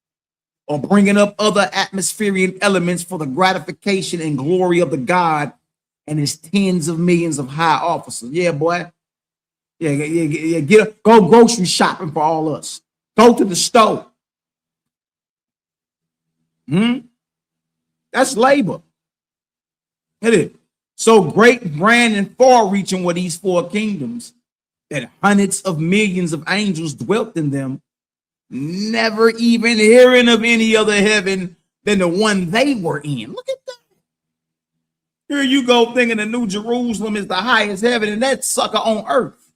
or bringing up other atmospheric elements for the gratification and glory of the God and his tens of millions of high officers. Yeah, boy. Yeah. Go grocery shopping for all us. Go to the store. That's labor. It is. So great, grand, and far-reaching were these four kingdoms that hundreds of millions of angels dwelt in them, never even hearing of any other heaven than the one they were in. Look at that. Here you go thinking the New Jerusalem is the highest heaven, and that sucker on earth.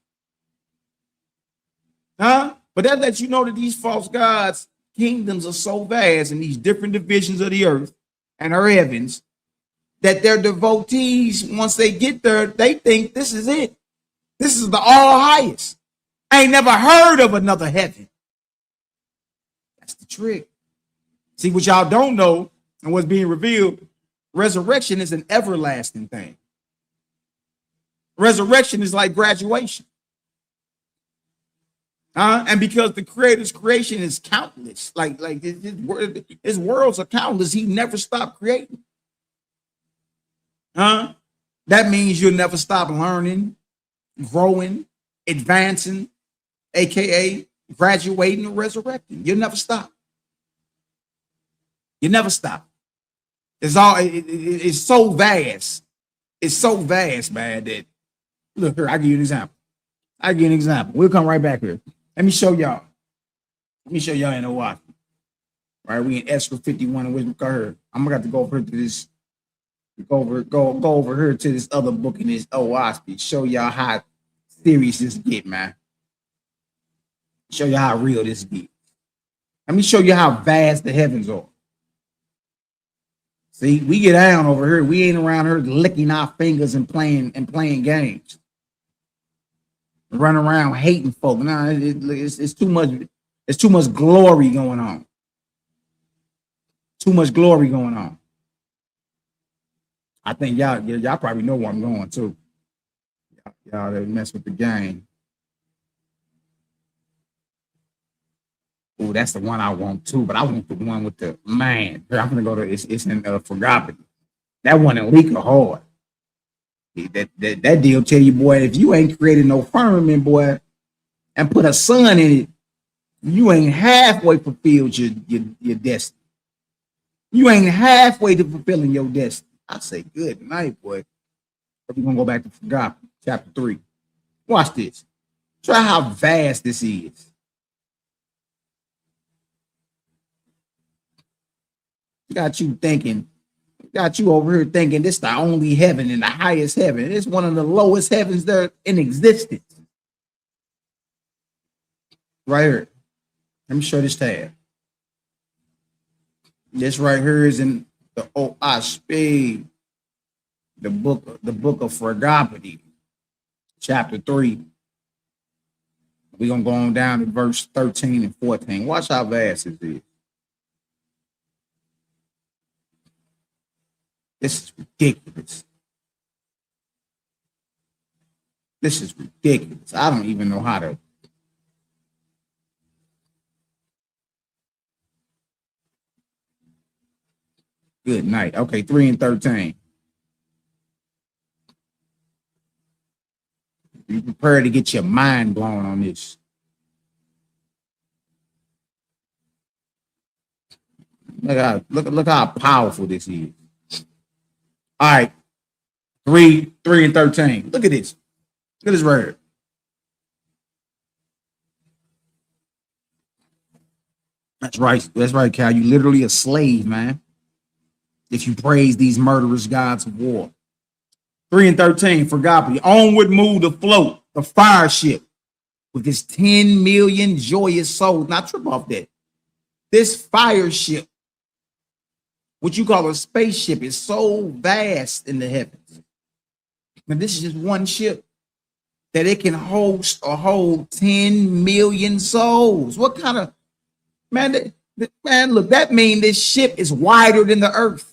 But that lets you know that these false gods' kingdoms are so vast in these different divisions of the earth and our heavens that their devotees, once they get there, they think this is it. This is the all highest. I ain't never heard of another heaven. That's the trick. See, what y'all don't know and what's being revealed, resurrection is an everlasting thing. Resurrection is like graduation. And because the creator's creation is countless, like his worlds are countless, he never stopped creating. That means you'll never stop learning, growing, advancing, aka graduating or resurrecting. You'll never stop. You never stop. It's so vast. It's so vast, man, that look here, I'll give you an example. We'll come right back here. Let me show y'all. In a while. Right, we in Esther 51 and Wisdom Curve. I'm gonna have to go over to this. Go over here to this other book in this OWASP. Show y'all how serious this get, man. Show you how real this get. Let me show you how vast the heavens are. See, we get down over here. We ain't around here licking our fingers and playing games. Run around hating folk. No, it's too much. It's too much glory going on. Too much glory going on. I think y'all probably know where I'm going to. Y'all that mess with the game. Oh, that's the one I want too, but I want the one with the man. I'm gonna go to it's in Forgotten. That one in Leaker hard. That deal tell you, boy, if you ain't created no firmament, boy, and put a sun in it, you ain't halfway fulfilled your destiny. You ain't halfway to fulfilling your destiny. I say good night, boy. We're gonna go back to Forgotten, chapter 3. Watch this. Try how vast this is. Got you thinking, got you over here thinking this is the only heaven and the highest heaven. It's one of the lowest heavens there in existence. Right here. Let me show this tab. This right here is in the OSP, the book of Fergapity, chapter 3. We're gonna go on down to verse 13 and 14. Watch how vast it is. This is ridiculous. This is ridiculous. I don't even know how to. Good night. Okay, 3 and 13. Be prepared to get your mind blown on this. Look how powerful this is. All right, 3 and 13. Look at this. Look at this right here. That's right. That's right, Cal. You literally a slave, man. If you praise these murderous gods of war. 3 and 13, Fergapity. Onward move the float, the fire ship, with its 10 million joyous souls. Now trip off that. This fire ship, what you call a spaceship, is so vast in the heavens. And this is just one ship that it can host or hold 10 million souls. What kind of, man, look, that means this ship is wider than the earth.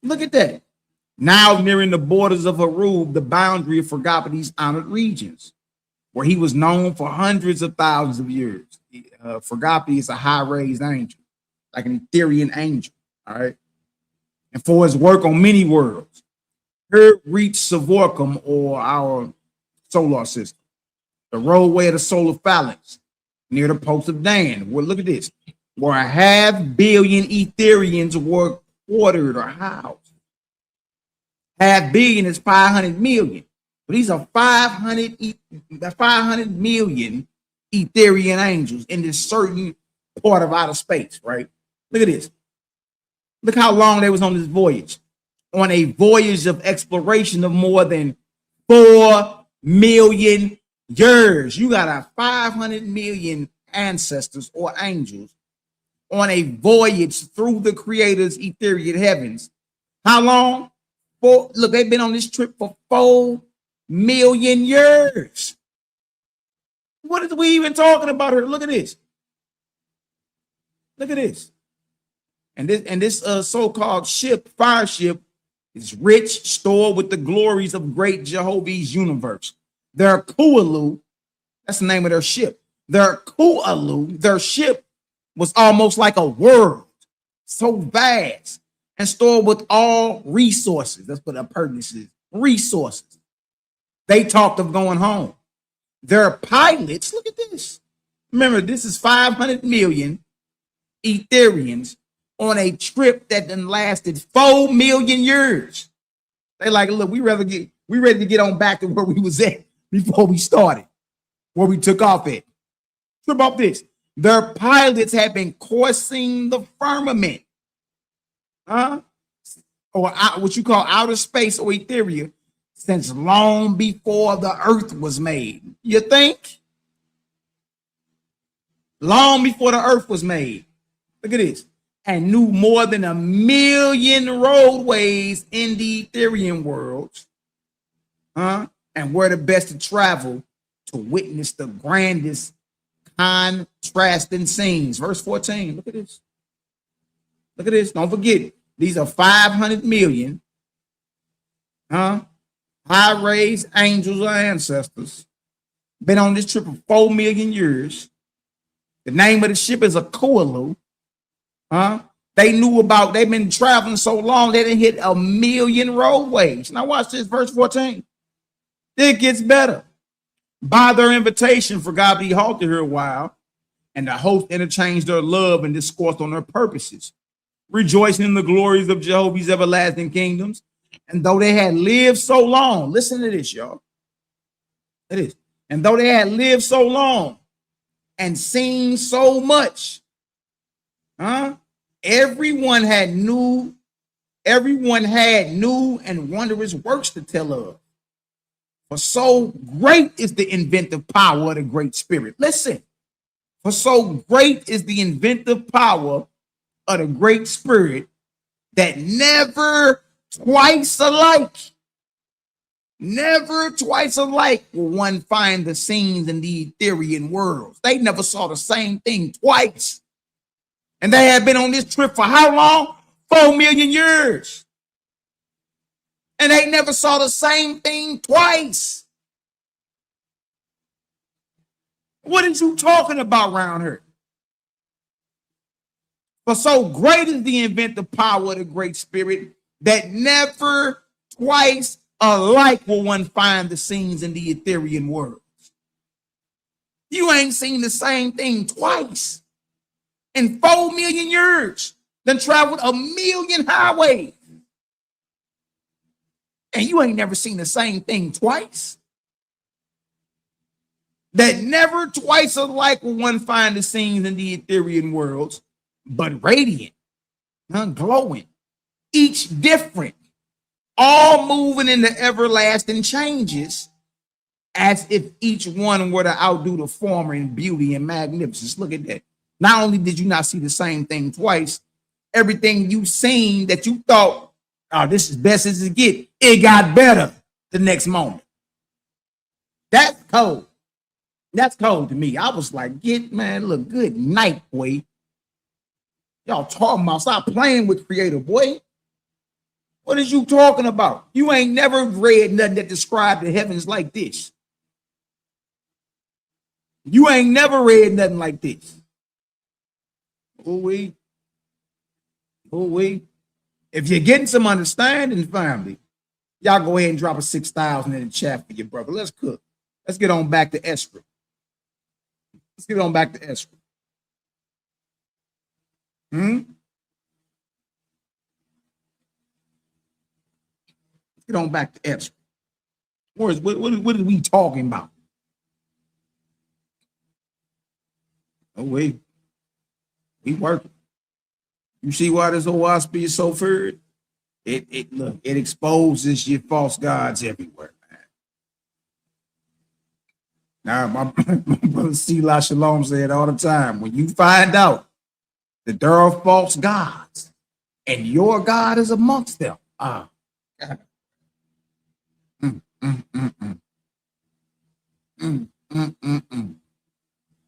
Look at that. Now nearing the borders of Harub, the boundary of Fergapity's honored regions, where he was known for hundreds of thousands of years. Fergapity is a high-raised angel, like an Ethereal angel, all right? And for his work on many worlds, here reached Savorcum, or our solar system, the roadway of the solar phalanx, near the post of Dan. Well, look at this, where 500 million Etherians were quartered or housed. 500 million is 500 million. But these are 500 million Etherian angels in this certain part of outer space, right? Look at this. Look how long they was on this voyage. On a voyage of exploration of more than 4 million years. You got a 500 million ancestors or angels on a voyage through the Creator's ethereal heavens. How long? Look, they've been on this trip for 4 million years. What are we even talking about here? Look at this. Look at this. And this so-called ship, fire ship, is rich, stored with the glories of great Jehovah's universe. Their Kualu, that's the name of their ship. Their Kualu, their ship, was almost like a world, so vast, and stored with all resources. That's what a purpose is. Resources. They talked of going home. Their pilots, look at this. Remember, this is 500 million Etherians on a trip that then lasted 4 million years. They like, look, we ready to get on back to where we was at before we started, where we took off at. Trip off this. Their pilots had been coursing the firmament, or what you call outer space or ethereal, since long before the earth was made. You think? Long before the earth was made. Look at this. And knew more than 1 million roadways in the Ethereum worlds. And were the best to travel to witness the grandest contrasting scenes. Verse 14. Look at this. Look at this. Don't forget, these are 500 million high-raised angels or ancestors. Been on this trip for 4 million years. The name of the ship is a Koalu. They've been traveling so long, they didn't hit 1 million roadways. Now watch this, verse 14. It gets better. By their invitation, Fergapity halted here a while, and the host interchanged their love and discoursed on their purposes, rejoicing in the glories of Jehovah's everlasting kingdoms. And though they had lived so long, listen to this, y'all. It is. And though they had lived so long and seen so much, everyone had new and wondrous works to tell of. For so great is the inventive power of the Great Spirit. Listen, for so great is the inventive power of the Great Spirit that never twice alike will one find the scenes in the Ethereal worlds. They never saw the same thing twice. And they had been on this trip for how long? 4 million years. And they never saw the same thing twice. What is you talking about around here? For so great is the inventive power of the Great Spirit that never twice alike will one find the scenes in the Ethereal worlds. You ain't seen the same thing twice. In 4 million years, then traveled 1 million highways. And you ain't never seen the same thing twice. That never twice alike will one find the scenes in the Ethereal worlds, but radiant, glowing, each different, all moving in the everlasting changes, as if each one were to outdo the former in beauty and magnificence. Look at that. Not only did you not see the same thing twice, everything you seen that you thought, oh, this is best as it get, it got better the next moment. That's cold. That's cold to me. I was like, look, good night, boy. Y'all talking about, stop playing with creator, boy. What is you talking about? You ain't never read nothing that described the heavens like this. You ain't never read nothing like this. If you're getting some understanding, family, y'all go ahead and drop a 6,000 in the chat for your brother. Let's cook. Let's get on back to Esther. Let's get on back to Esther. Let's get on back to Esther. What are we talking about? Oh, wait. We working. You see why this OWASP is so feared? It exposes your false gods everywhere, man. Now, my brother Selah Shalom said all the time, when you find out that there are false gods and your God is amongst them, God.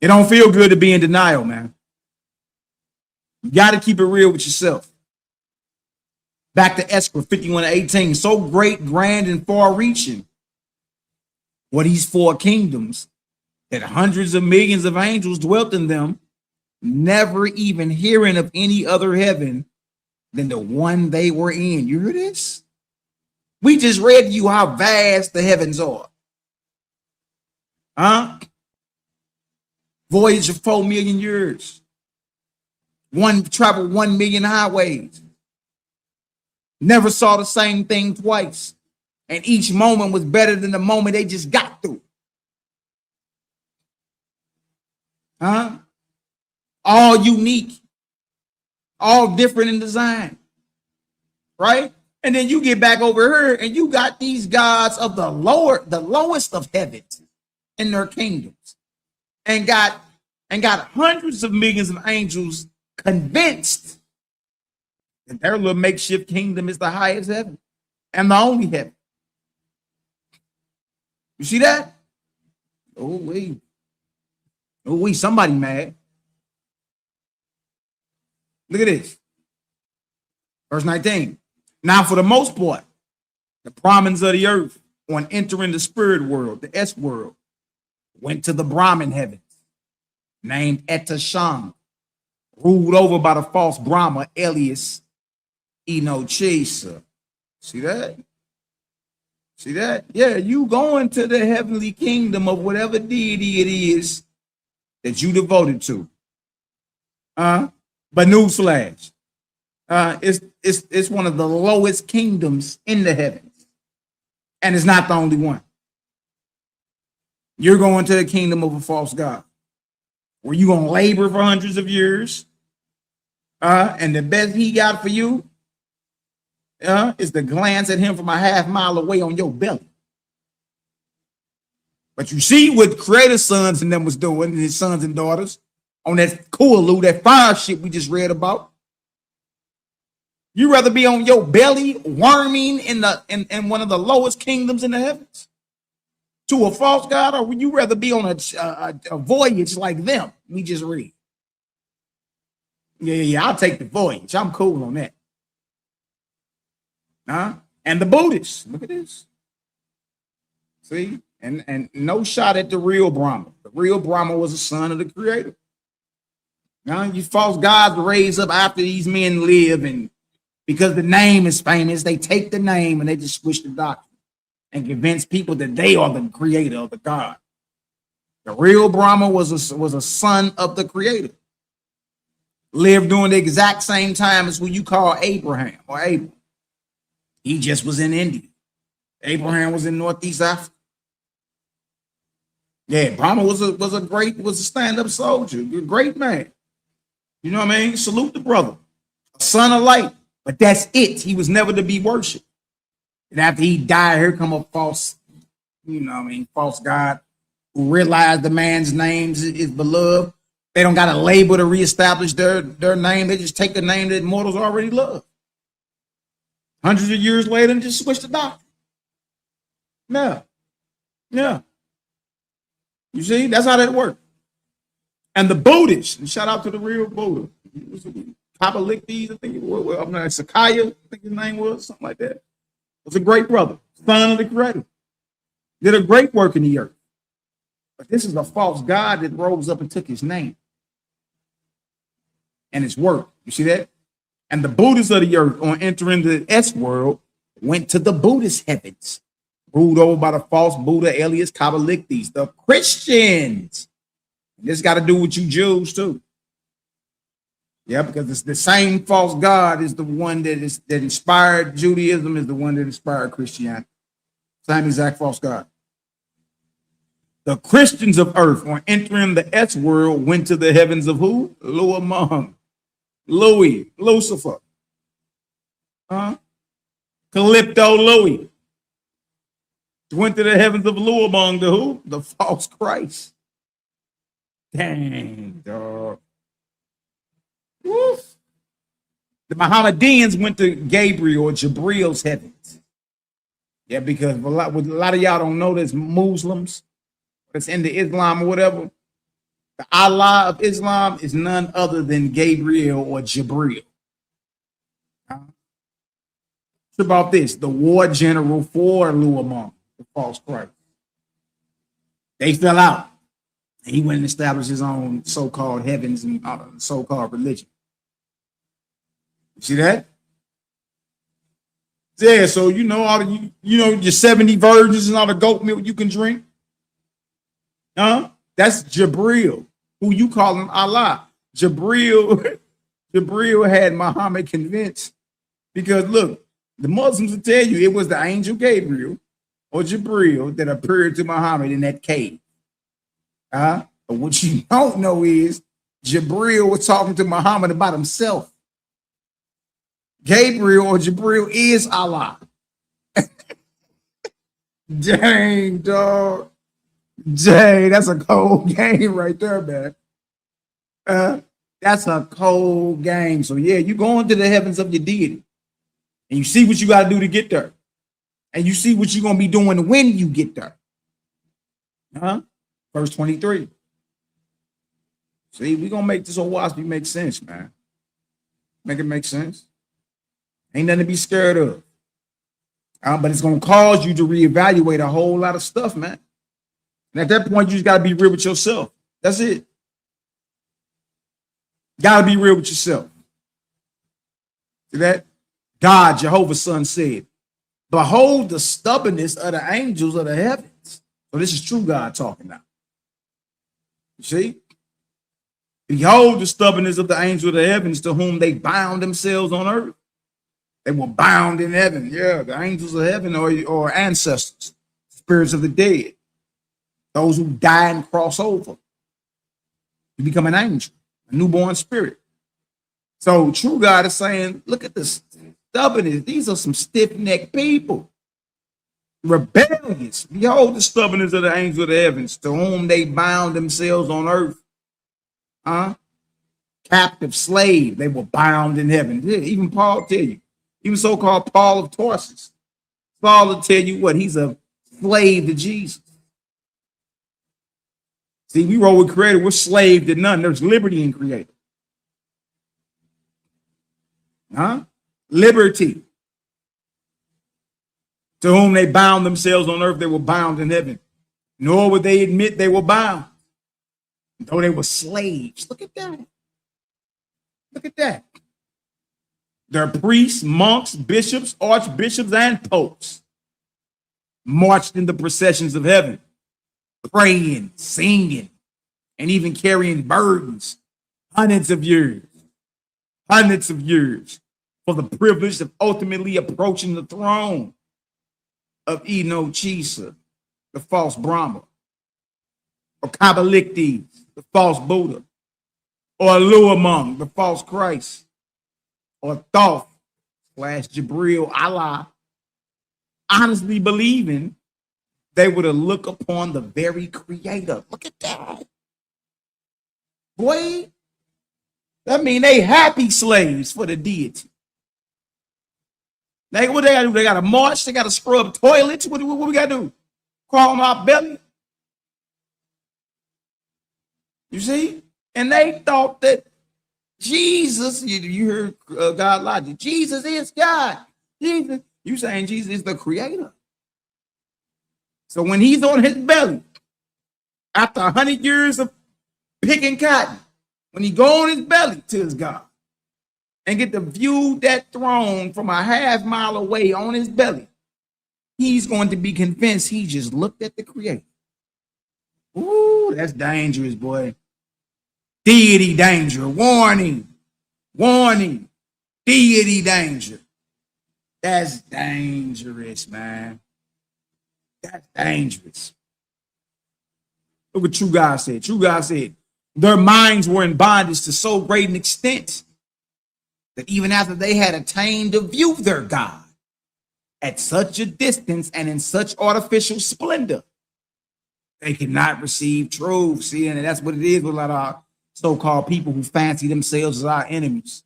It don't feel good to be in denial, man. You got to keep it real with yourself. Back to Esther 51:18. So great, grand, and far-reaching were these 4 kingdoms that hundreds of millions of angels dwelt in them, never even hearing of any other heaven than the one they were in. You hear this? We just read to you how vast the heavens are. Voyage of 4 million years. Traveled 1 million highways. Never saw the same thing twice. And each moment was better than the moment they just got through. All unique. All different in design. Right? And then you get back over here and you got these gods of the lowest of heavens in their kingdoms. And got hundreds of millions of angels convinced that their little makeshift kingdom is the highest heaven and the only heaven. You see that? Oh, somebody mad. Look at this. Verse 19. Now, for the most part, the Brahmins of the earth, on entering the spirit world, the S world, went to the Brahmin heavens, named Etasham, ruled over by the false Brahma, alias Enochesa. See that? See that? Yeah, you going to the heavenly kingdom of whatever deity it is that you devoted to. But newsflash, it's one of the lowest kingdoms in the heavens, and it's not the only one. You're going to the kingdom of a false god, where you're going to labor for hundreds of years. And the best he got for you is to glance at him from a half mile away on your belly. But you see what Creator sons and them was doing, and his sons and daughters, on that Koolu, that fire shit we just read about. You rather be on your belly worming in one of the lowest kingdoms in the heavens to a false god, or would you rather be on a voyage like them? We just read. Yeah, I'll take the voyage. I'm cool on that. And the Buddhists, look at this. See, and no shot at the real Brahma. The real Brahma was a son of the Creator. Now, you false gods raised up after these men live, and because the name is famous, they take the name and they just switch the doctrine and convince people that they are the creator of the god. The real Brahma was a son of the Creator. Lived during the exact same time as what you call Abraham or Abel. He just was in India. Abraham was in Northeast Africa. Yeah, Brahma was a stand-up soldier, a great man. You know what I mean? Salute the brother, a son of light. But that's it. He was never to be worshipped. And after he died, here come a false, false god who realized the man's name is beloved. They don't got a label to reestablish their name. They just take the name that mortals already love. Hundreds of years later, and just switch the doctrine. Yeah. You see, that's how that works. And the Buddhists, and shout out to the real Buddha. Papaliktes, I think it was. I'm not Sakaya, I think his name was, something like that. Was a great brother, son of the Creator. Did a great work in the earth. But this is a false god that rose up and took his name and his work. You see that? And the Buddhists of the earth, on entering the S world, went to the Buddhist heavens, ruled over by the false Buddha alias Kabbalistes, the Christians. This got to do with you Jews too. Yeah, because it's the same false god is the one that inspired Judaism, is the one that inspired Christianity. Same exact false god. The Christians of earth, on entering the S world, went to the heavens of who? Luamong, Louis, Lucifer, Calypto Louis. Went to the heavens of Luamong to who? The false Christ. Dang, dog. Woof. The Mohammedans went to Gabriel or Jabril's heavens. Yeah, because a lot of y'all don't know this, Muslims that's into Islam or whatever. The Allah of Islam is none other than Gabriel or Jibril. What about this? The war general for Luamong, the false Christ. They fell out. He went and established his own so-called heavens and so-called religion. You see that? Yeah, so your 70 virgins and all the goat milk you can drink. That's Jibril, who you call him Allah. Jibril had Muhammad convinced, because look, the Muslims will tell you it was the angel Gabriel or Jibril that appeared to Muhammad in that cave. But what you don't know is Jibril was talking to Muhammad about himself. Gabriel or Jibril is Allah. Dang, dog. Dang, that's a cold game right there, man. That's a cold game. So yeah, you go into the heavens of your deity and you see what you got to do to get there. And you see what you're going to be doing when you get there. Verse 23. See, we're going to make this Owaspy make sense, man. Make it make sense. Ain't nothing to be scared of. But it's going to cause you to reevaluate a whole lot of stuff, man. And at that point, you just got to be real with yourself. That's it. Got to be real with yourself. See that? God, Jehovah's son, said, behold the stubbornness of the angels of the heavens. So this is true God talking now. You see? Behold the stubbornness of the angels of the heavens, to whom they bound themselves on earth. They were bound in heaven. Yeah, the angels of heaven or ancestors, spirits of the dead. Those who die and cross over, you become an angel, a newborn spirit. So true God is saying, look at the stubbornness. These are some stiff-necked people, rebellious. Behold the stubbornness of the angels of the heavens, to whom they bound themselves on earth. Captive slave, they were bound in heaven. Even Paul tell you, even so-called Paul of Tarsus, Paul will tell you what, he's a slave to Jesus. See, we roll with Creator, we're slave to none. There's liberty in Creator. Liberty. To whom they bound themselves on earth, they were bound in heaven. Nor would they admit they were bound, though they were slaves. Look at that. Look at that. Their priests, monks, bishops, archbishops, and popes marched in the processions of heaven, praying, singing, and even carrying burdens hundreds of years for the privilege of ultimately approaching the throne of Enochisa, the false Brahma, or Kabbalictes, the false Buddha, or Luamung, the false Christ, or Thoth / Jabril, Allah, honestly believing they were to look upon the very Creator. Look at that. Boy, that means they happy slaves for the deity. What they got to do? They got to march. They got to scrub toilets. What we got to do? Crawl on our belly? You see? And they thought that Jesus, you heard God logic, Jesus is God. Jesus, you saying Jesus is the Creator. So when he's on his belly, after 100 years of picking cotton, when he go on his belly to his God and get to view that throne from a half mile away on his belly, he's going to be convinced he just looked at the Creator. Ooh, that's dangerous, boy. Deity danger. Warning. Warning. Deity danger. That's dangerous, man. That's dangerous. Look what True God said. True God said, their minds were in bondage to so great an extent that even after they had attained to view their God at such a distance and in such artificial splendor, they could not receive truth. See, and that's what it is with a lot of so-called people who fancy themselves as our enemies.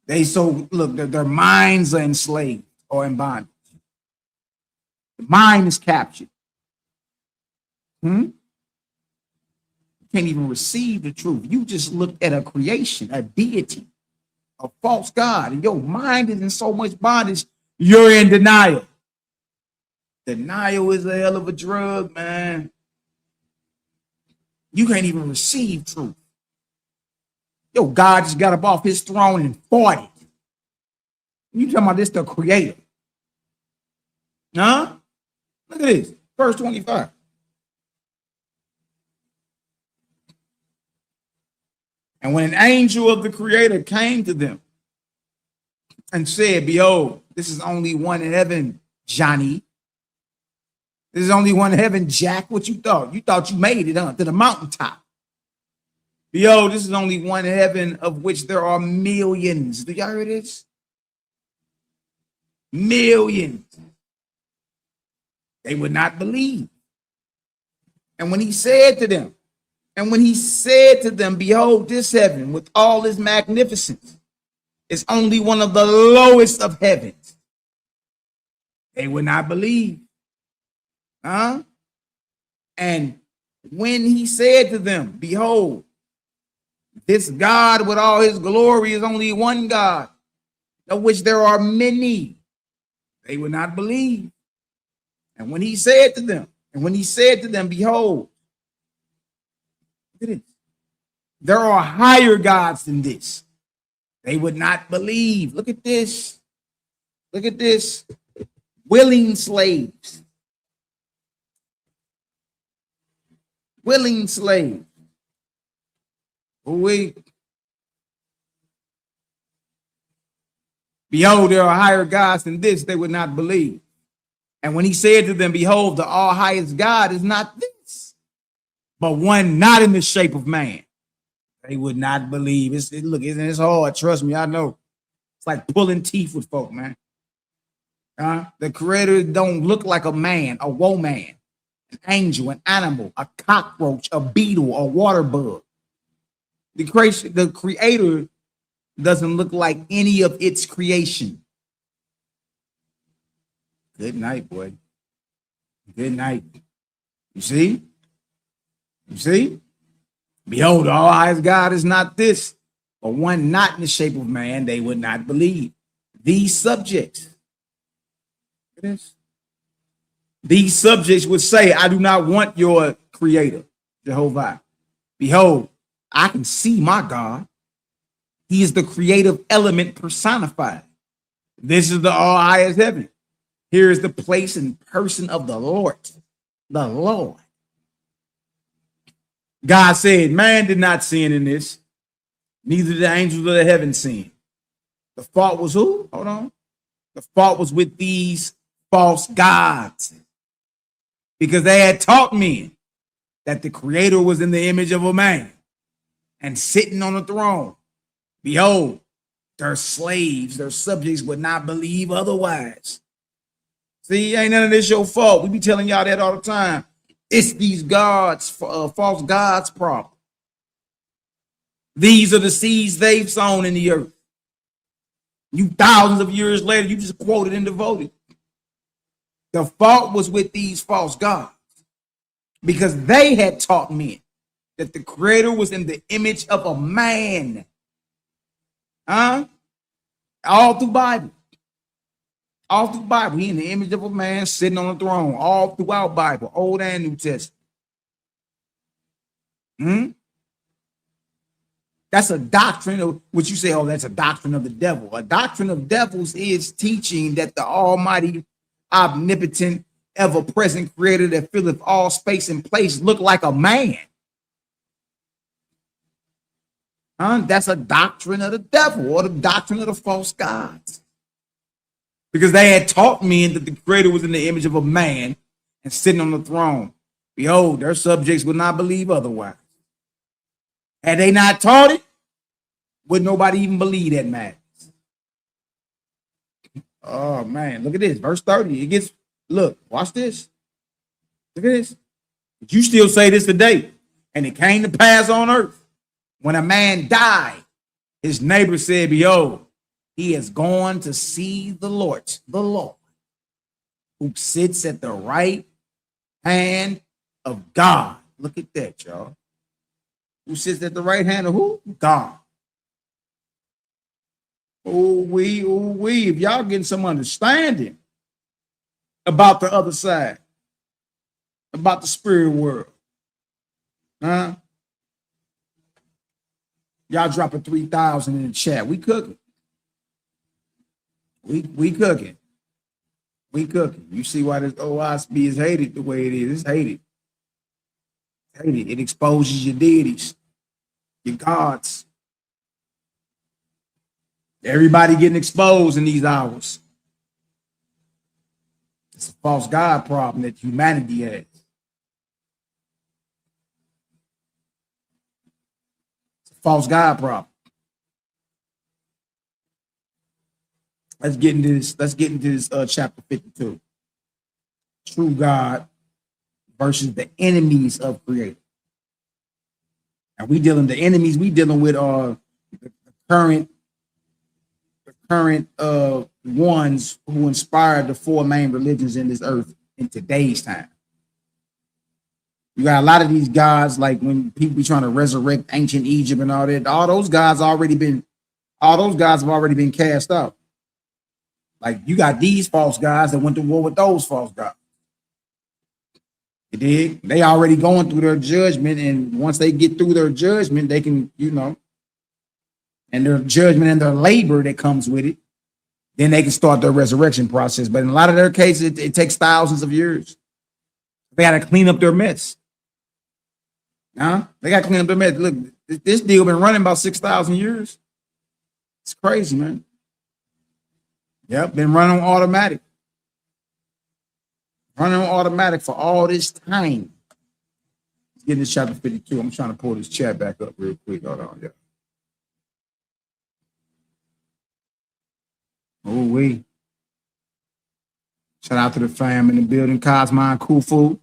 Their minds are enslaved or in bondage. The mind is captured. You can't even receive the truth. You just looked at a creation, a deity, a false God, and your mind is in so much bondage, you're in denial. Denial is a hell of a drug, man. You can't even receive truth. Yo, God just got up off his throne and fought it. You talking about this, the Creator? Huh? Look at this, verse 25. And when an angel of the Creator came to them and said, behold, this is only one in heaven, Johnny. This is only one in heaven, Jack. What you thought? You thought you made it to the mountaintop. Behold, this is only one in heaven, of which there are millions. Do y'all hear this? Millions. They would not believe. And when he said to them, behold, this heaven with all its magnificence is only one of the lowest of heavens, they would not believe. And when he said to them, behold, this God with all his glory is only one God, of which there are many, they would not believe. And when he said to them, behold, look at it, there are higher gods than this, they would not believe. Look at this. Look at this. Willing slaves. Willing slave. Behold, there are higher gods than this, they would not believe. And when he said to them, behold, the all highest God is not this, but one not in the shape of man. They would not believe. It's hard. Trust me, I know. It's like pulling teeth with folk, man. The creator don't look like a man, a woman, an angel, an animal, a cockroach, a beetle, a water bug. The creator doesn't look like any of its creation. Good night, boy. Good night. You see? You see? Behold, the all highest God is not this, but one not in the shape of man. They would not believe. These subjects would say, I do not want your creator, Jehovah. Behold, I can see my God. He is the creative element personified. This is the all highest heaven. Here is the place and person of the Lord. The Lord. God said, man did not sin in this. Neither did the angels of the heaven sin. The fault was who? Hold on. The fault was with these false gods. Because they had taught men that the creator was in the image of a man and sitting on the throne. Behold, their slaves, their subjects would not believe otherwise. See, ain't none of this your fault. We be telling y'all that all the time. It's these gods, false gods problem. These are the seeds they've sown in the earth. You thousands of years later, you just quoted and devoted. The fault was with these false gods because they had taught men that the creator was in the image of a man. All through Bible. All through Bible. He in the image of a man sitting on the throne. All throughout Bible, Old and New Testament. That's a doctrine of what you say, oh, that's a doctrine of the devil. A doctrine of devils is teaching that the almighty, omnipotent, ever-present creator that filleth all space and place look like a man. That's a doctrine of the devil or the doctrine of the false gods. Because they had taught men that the creator was in the image of a man and sitting on the throne. Behold, their subjects would not believe otherwise. Had they not taught it, would nobody even believe that man? Oh, man, look at this. Verse 30. It gets, look, watch this. Look at this. But you still say this today. And it came to pass on earth. When a man died, his neighbor said, behold, he has gone to see the Lord, who sits at the right hand of God. Look at that, y'all. Who sits at the right hand of who? God. We. If y'all getting some understanding about the other side, about the spirit world, y'all dropping 3,000 in the chat. We cooking. We cooking. We cooking. You see why this OSB is hated the way it is. It's hated. Hated. It exposes your deities, your gods. Everybody getting exposed in these hours. It's a false God problem that humanity has. It's a false God problem. Let's get into this chapter 52. True God versus the enemies of creator. And we dealing with the current ones who inspired the four main religions in this earth in today's time. You got a lot of these gods, like when people be trying to resurrect ancient Egypt and all that, all those gods have already been cast out. Like you got these false gods that went to war with those false gods. You dig? They already going through their judgment, and once they get through their judgment, they can, and their judgment and their labor that comes with it, then they can start their resurrection process. But in a lot of their cases, it takes thousands of years. They got to clean up their mess. They got to clean up their mess. Look, this deal been running about 6,000 years. It's crazy, man. Yep, been running on automatic. Running on automatic for all this time. Let's get into chapter 52. I'm trying to pull this chat back up real quick. Hold on, yeah. Oh, wait. Shout out to the fam in the building, Cosmo and Kufu.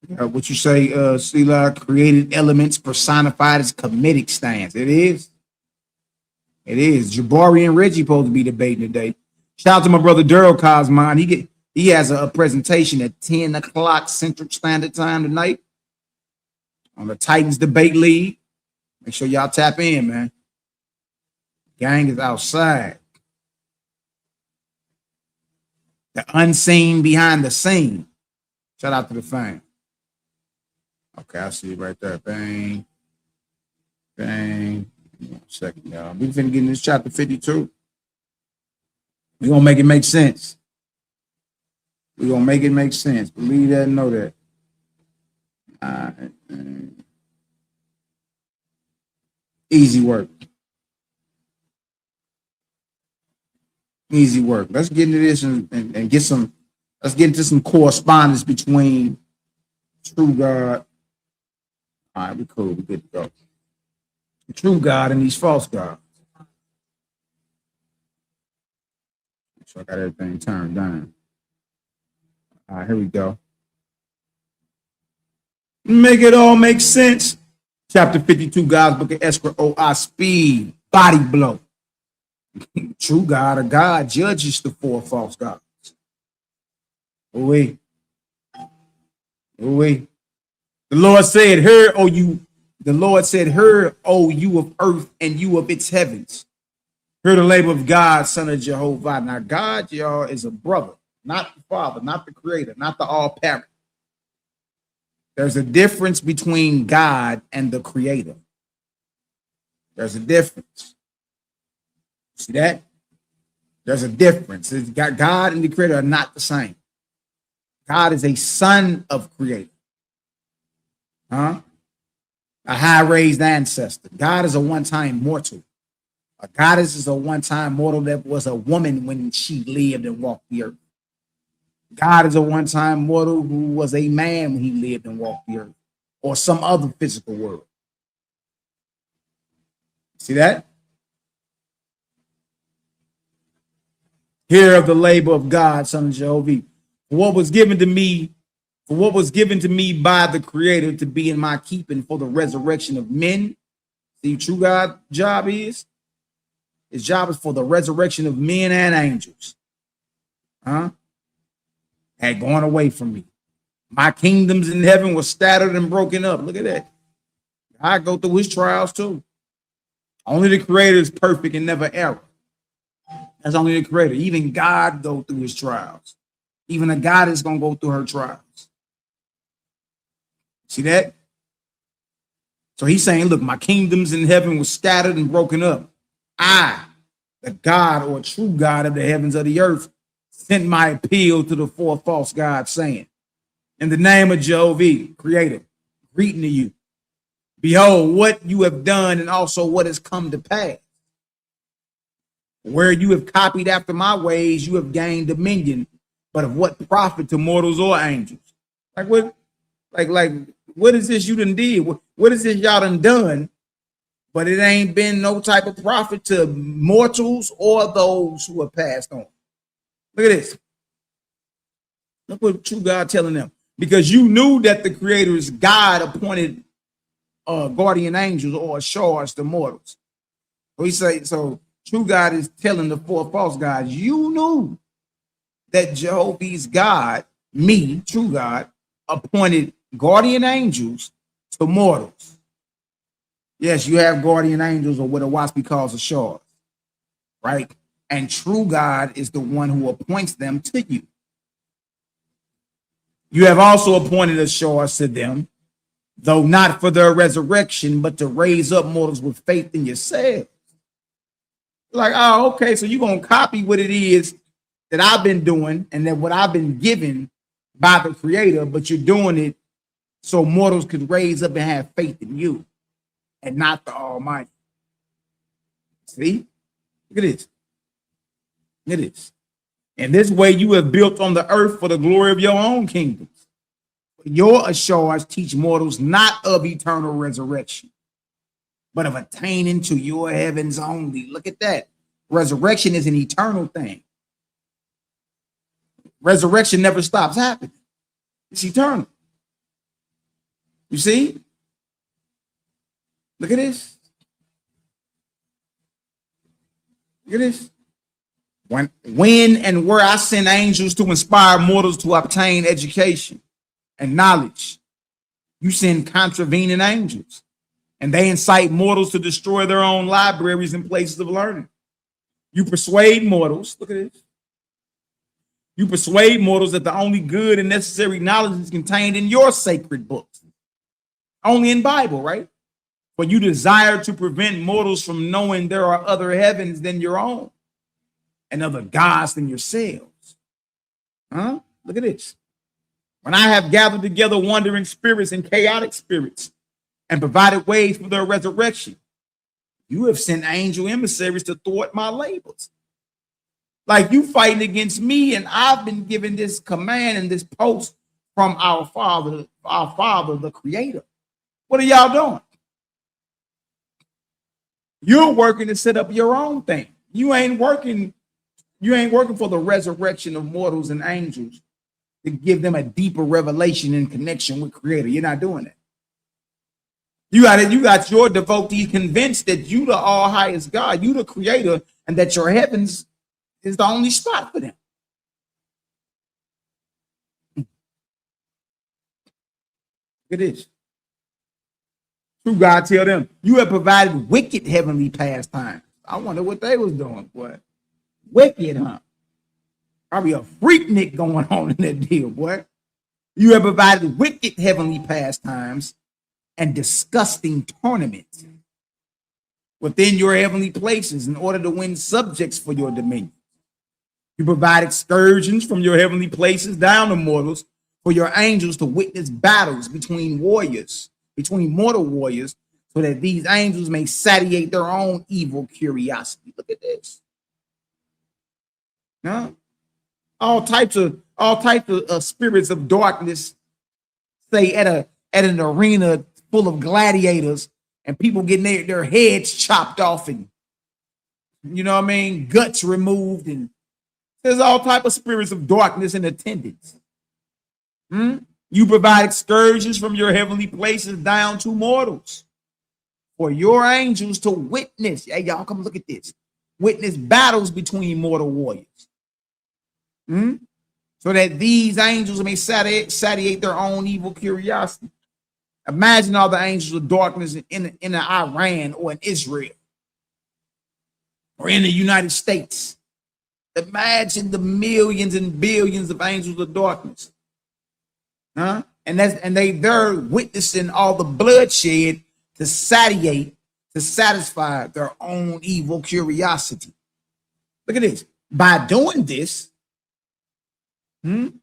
What you say, Sela, created elements personified as comedic stance. It is. It is. Jabari and Reggie supposed to be debating today. Shout out to my brother Daryl Cosmon. He has a presentation at 10 o'clock Central Standard Time tonight on the Titans Debate League. Make sure y'all tap in, man. Gang is outside. The unseen behind the scene. Shout out to the fam. Okay, I see it right there. Bang. Bang. 1 second, y'all. We finna get in this chapter 52. We're gonna make it make sense. We're gonna make it make sense. Believe that and know that. All right. Easy work. Easy work. Let's get into this and get some. Let's get into some correspondence between true God. All right, we cool. We good to go. The true God and these false gods. So I got everything turned down. All right, here we go. Make it all make sense. Chapter 52, God's Book of Escrow, O.I. Speed, body blow. True God or God judges the 4 false gods. Oh, wait. Oh, wait. The Lord said, "Hear, O you." The Lord said, "Hear, O you of earth, and you of its heavens. Hear the labor of God, son of Jehovah." Now, God, y'all, is a brother, not the father, not the creator, not the all parent. There's a difference between God and the creator. There's a difference. See that? There's a difference. God and the creator are not the same. God is a son of creator. A high-raised ancestor. God is a one-time mortal. A goddess is a one-time mortal that was a woman when she lived and walked the earth. God is a one-time mortal who was a man when he lived and walked the earth, or some other physical world. See that? Hear of the labor of God, son of Jehovah. For what was given to me by the Creator to be in my keeping for the resurrection of men. See, true God job is? His job is for the resurrection of men and angels. Had gone away from me. My kingdoms in heaven were scattered and broken up. Look at that. I go through his trials too. Only the Creator is perfect and never error. That's only the Creator. Even God go through his trials. Even a God is going to go through her trials. See that? So he's saying, look, my kingdoms in heaven were scattered and broken up. I, the God or true God of the heavens of the earth, sent my appeal to the 4 false gods, saying, in the name of Jehovah, Creator, greeting to you. Behold, what you have done and also what has come to pass. Where you have copied after my ways, you have gained dominion, but of what profit to mortals or angels? Like what? Like what is this you done did? What is this y'all done? But it ain't been no type of profit to mortals or those who have passed on. Look at this. Look what true God telling them. Because you knew that the Creator is God appointed guardian angels or ashars to mortals. So he say, so true God is telling the 4 false gods, you knew that Jehovah's God, me, true God, appointed guardian angels to mortals. Yes, you have guardian angels, or what a Waspy calls ashars, right? And true God is the one who appoints them to you. You have also appointed ashars to them, though not for their resurrection, but to raise up mortals with faith in yourselves. Like, oh, okay, so you're going to copy what it is that I've been doing and that what I've been given by the Creator, but you're doing it so mortals could raise up and have faith in you and not the Almighty. See? Look at this. Look at this. In this way, you have built on the earth for the glory of your own kingdoms. Your assurance teach mortals not of eternal resurrection, but of attaining to your heavens only. Look at that. Resurrection is an eternal thing. Resurrection never stops happening. It's eternal. You see? Look at this. Look at this. When and where I send angels to inspire mortals to obtain education and knowledge, you send contravening angels, and they incite mortals to destroy their own libraries and places of learning. You persuade mortals, look at this. You persuade mortals that the only good and necessary knowledge is contained in your sacred books. Only in Bible, right? For you desire to prevent mortals from knowing there are other heavens than your own and other gods than yourselves. Huh? Look at this. When I have gathered together wandering spirits and chaotic spirits and provided ways for their resurrection, you have sent angel emissaries to thwart my labors. Like you fighting against me, and I've been given this command and this post from our Father, the Creator. What are y'all doing? You're working to set up your own thing. You ain't working for the resurrection of mortals and angels to give them a deeper revelation and connection with Creator. You're not doing that. You got your devotees convinced that you the all highest God, you the Creator, and that your heavens is the only spot for them. Look at this. True God tell them, you have provided wicked heavenly pastimes. I wonder what they was doing, boy. Wicked, huh? Probably a freaknik going on in that deal, boy. You have provided wicked heavenly pastimes and disgusting tournaments within your heavenly places in order to win subjects for your dominion. You provide excursions from your heavenly places down to mortals for your angels to witness battles between mortal warriors, so that these angels may satiate their own evil curiosity. Look at this. Huh? All types of spirits of darkness, say at an arena full of gladiators and people getting their heads chopped off and, you know what I mean, guts removed, and there's all type of spirits of darkness in attendance. You provide excursions from your heavenly places down to mortals for your angels to witness. Hey, y'all, come look at this. Witness battles between mortal warriors. So that these angels may satiate their own evil curiosity. Imagine all the angels of darkness in Iran or in Israel or in the United States. Imagine the millions and billions of angels of darkness. Huh? And they're witnessing all the bloodshed to satisfy their own evil curiosity. Look at this. By doing this, you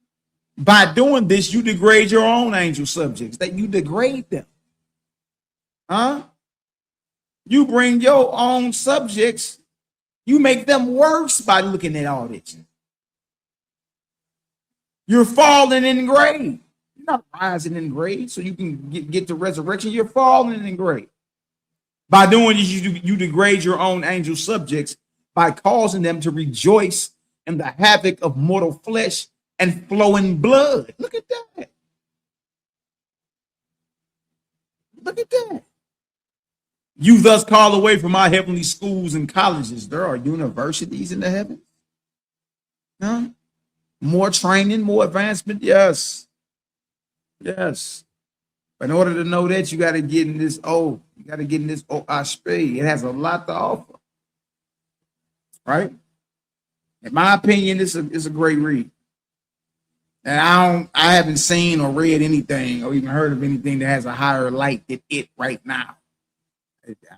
degrade your own angel subjects. That you degrade them. Huh? You bring your own subjects, you make them worse by looking at all this. You're falling in grade. You're not rising in grade so you can get to resurrection. You're falling in grade. By doing this, you degrade your own angel subjects by causing them to rejoice in the havoc of mortal flesh and flowing blood. Look at that. Look at that. You thus call away from our heavenly schools and colleges. There are universities in the heavens. Huh? More training, more advancement. Yes. Yes. But in order to know that, you got to get in this OASP. It has a lot to offer. Right? In my opinion, it's a great read. And I haven't seen or read anything or even heard of anything that has a higher light than it right now.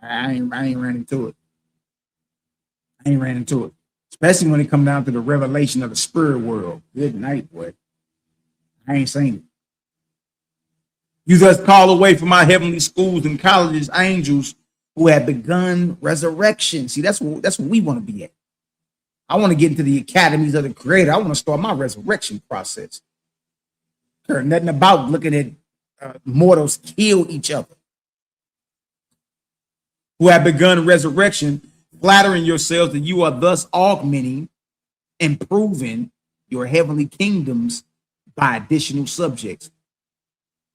I ain't ran into it. Especially when it comes down to the revelation of the spirit world. Good night, boy. I ain't seen it. You thus call away from our heavenly schools and colleges angels who have begun resurrection. See, that's what we want to be at. I want to get into the academies of the Creator. I want to start my resurrection process. Heard nothing about looking at mortals kill each other. Who have begun resurrection, flattering yourselves that you are thus augmenting, improving your heavenly kingdoms by additional subjects.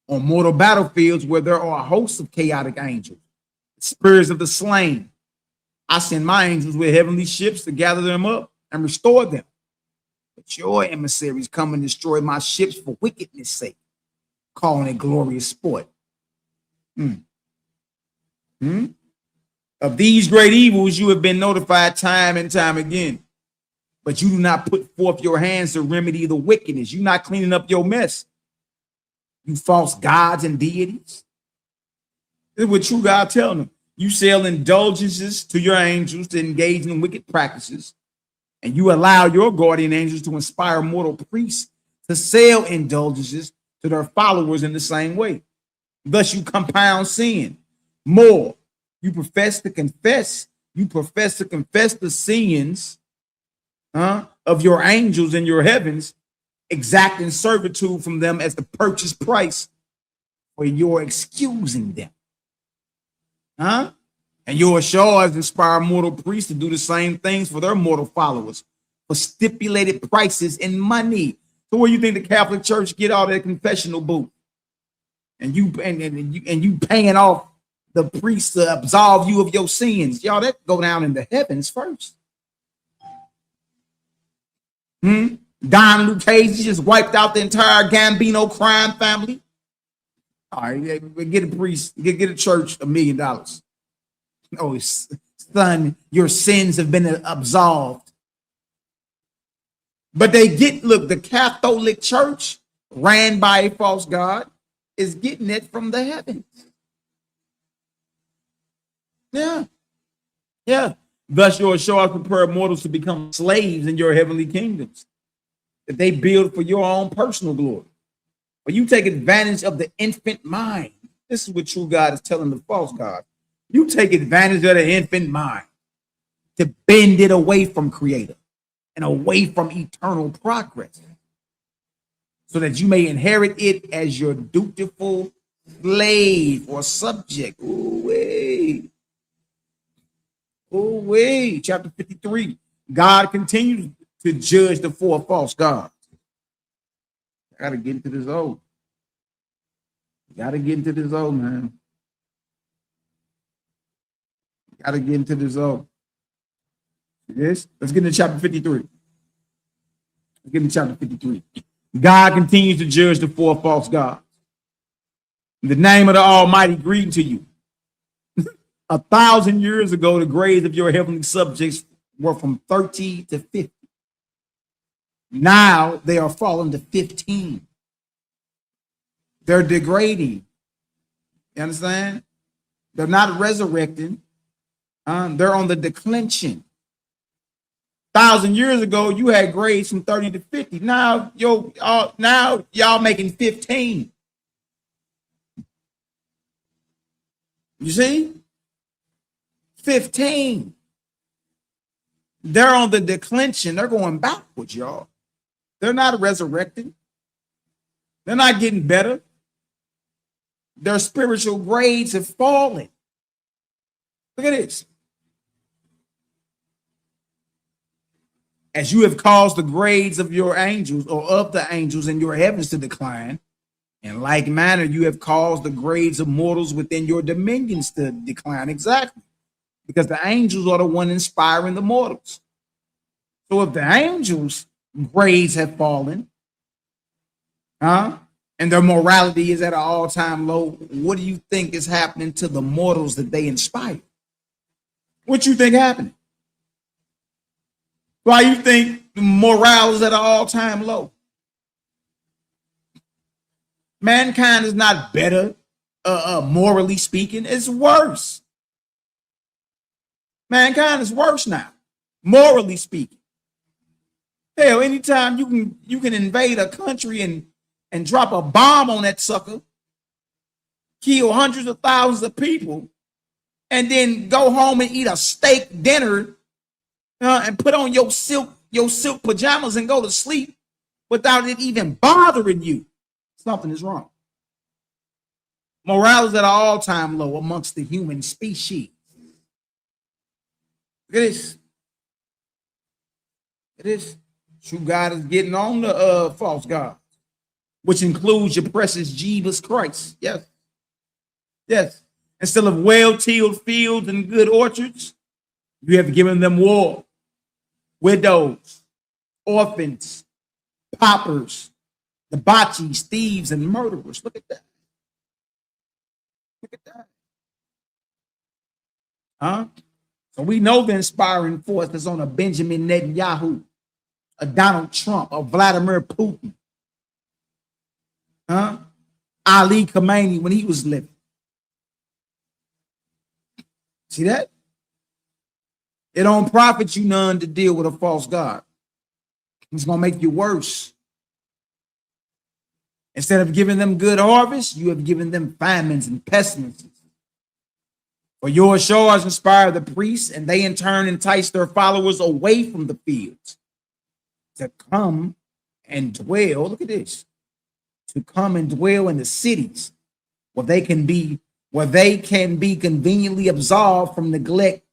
On mortal battlefields where there are hosts of chaotic angels, spirits of the slain, I send my angels with heavenly ships to gather them up and restore them. But your emissaries come and destroy my ships for wickedness' sake, calling it glorious sport. Of these great evils you have been notified time and time again, but you do not put forth your hands to remedy the wickedness. You're not cleaning up your mess. You false gods and deities. This is what true God telling them. You sell indulgences to your angels to engage in wicked practices, and you allow your guardian angels to inspire mortal priests to sell indulgences to their followers in the same way. Thus you compound sin more. You profess to confess the sins of your angels in your heavens, exacting servitude from them as the purchase price for your excusing them. And your shores inspire mortal priests to do the same things for their mortal followers for stipulated prices in money. So where you think the Catholic Church get all that confessional booth? And you paying off the priest to absolve you of your sins. Y'all, that go down in the heavens first. Don Lucchese just wiped out the entire Gambino crime family. All right, get a priest, get a church $1 million. Oh, son, your sins have been absolved. But the Catholic Church, ran by a false god, is getting it from the heavens. Yeah. Thus your shores prepare mortals to become slaves in your heavenly kingdoms that they build for your own personal glory. But you take advantage of the infant mind. This is what true God is telling the false God. You take advantage of the infant mind to bend it away from Creator and away from eternal progress, so that you may inherit it as your dutiful slave or subject. Chapter 53. God continues to judge the four false gods. I gotta get into this old. Man. Gotta get into this old. Yes, let's get into chapter 53. God continues to judge the four false gods. In the name of the Almighty, greeting to you. 1,000 years ago, the grades of your heavenly subjects were from 30 to 50. Now they are falling to 15. They're degrading. You understand? They're not resurrecting. They're on the declension. 1,000 years ago, you had grades from 30 to 50. Now y'all making 15. You see? 15. They're on the declension. They're going backwards, y'all. They're not resurrecting. They're not getting better. Their spiritual grades have fallen. Look at this. As you have caused the grades of your angels or of the angels in your heavens to decline, in like manner, you have caused the grades of mortals within your dominions to decline. Exactly. Because the angels are the one inspiring the mortals. So if the angels' grades have fallen, and their morality is at an all-time low, what do you think is happening to the mortals that they inspire? What you think happened? Why you think morale is at an all-time low? Mankind is not better, morally speaking. It's worse. Mankind is worse now, morally speaking. Hell, anytime you can invade a country and drop a bomb on that sucker, kill hundreds of thousands of people, and then go home and eat a steak dinner And put on your silk pajamas and go to sleep without it even bothering you. Something is wrong. Morale is at an all-time low amongst the human species. Look at this. It is true God is getting on the false God, which includes your precious Jesus Christ. Yes. Yes. Instead of well-tilled fields and good orchards, you have given them war, widows, orphans, paupers, debauchees, thieves, and murderers. Look at that. Look at that. Huh? So we know the inspiring force that's on a Benjamin Netanyahu, a Donald Trump, a Vladimir Putin. Huh? Ali Khamenei when he was living. See that? It don't profit you none to deal with a false God. It's going to make you worse. Instead of giving them good harvest, you have given them famines and pestilences. For your shores inspire the priests, and they in turn entice their followers away from the fields to come and dwell. Look at this. To come and dwell in the cities where they can be conveniently absolved from neglect